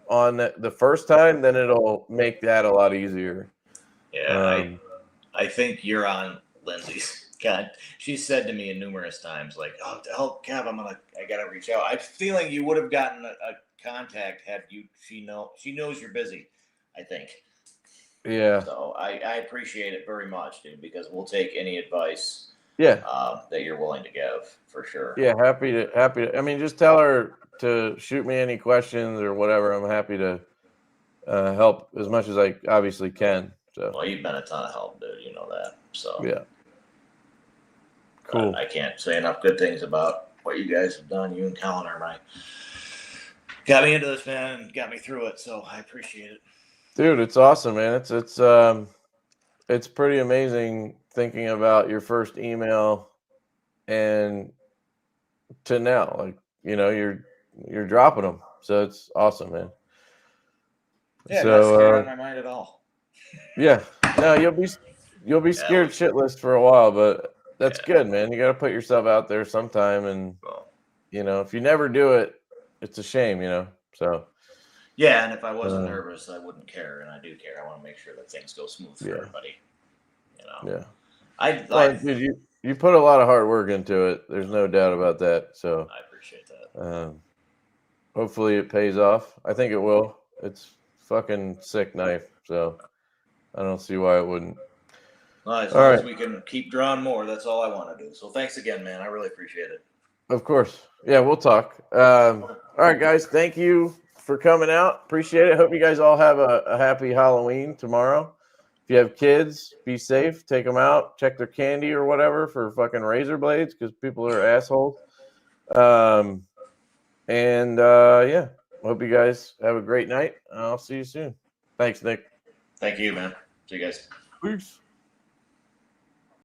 on the first time, then it'll make that a lot easier. Yeah, I think you're on Lindsay's. God, she said to me numerous times, like, "Oh, hell, Kev, I gotta reach out." I'm feeling you would have gotten a contact had you. She knows you're busy. I think. Yeah. So I appreciate it very much, dude, because we'll take any advice. Yeah. That you're willing to give for sure. Yeah, happy to. I mean, just tell her to shoot me any questions or whatever. I'm happy to help as much as I obviously can. So. Well, you've been a ton of help, dude. You know that. So. Yeah. Cool. I can't say enough good things about what you guys have done. You and Colin got me into this, man, and got me through it. So I appreciate it. Dude, it's awesome, man. It's pretty amazing thinking about your first email and to now, like, you're dropping them. So it's awesome, man. Yeah, not scared on my mind at all. Yeah. No, you'll be scared shitless for a while, but that's good, man. You got to put yourself out there sometime. And, if you never do it, it's a shame, so. Yeah. And if I wasn't nervous, I wouldn't care. And I do care. I want to make sure that things go smooth for everybody. Yeah. Dude, you put a lot of hard work into it. There's no doubt about that. So I appreciate that. Hopefully it pays off. I think it will. It's fucking sick knife. So I don't see why it wouldn't. Well, as long as we can keep drawing more, that's all I want to do. So thanks again, man. I really appreciate it. Of course. Yeah, we'll talk. All right, guys. Thank you for coming out. Appreciate it. Hope you guys all have a happy Halloween tomorrow. If you have kids, be safe. Take them out. Check their candy or whatever for fucking razor blades because people are assholes. Yeah, hope you guys have a great night. I'll see you soon. Thanks, Nick. Thank you, man. See you guys. Peace.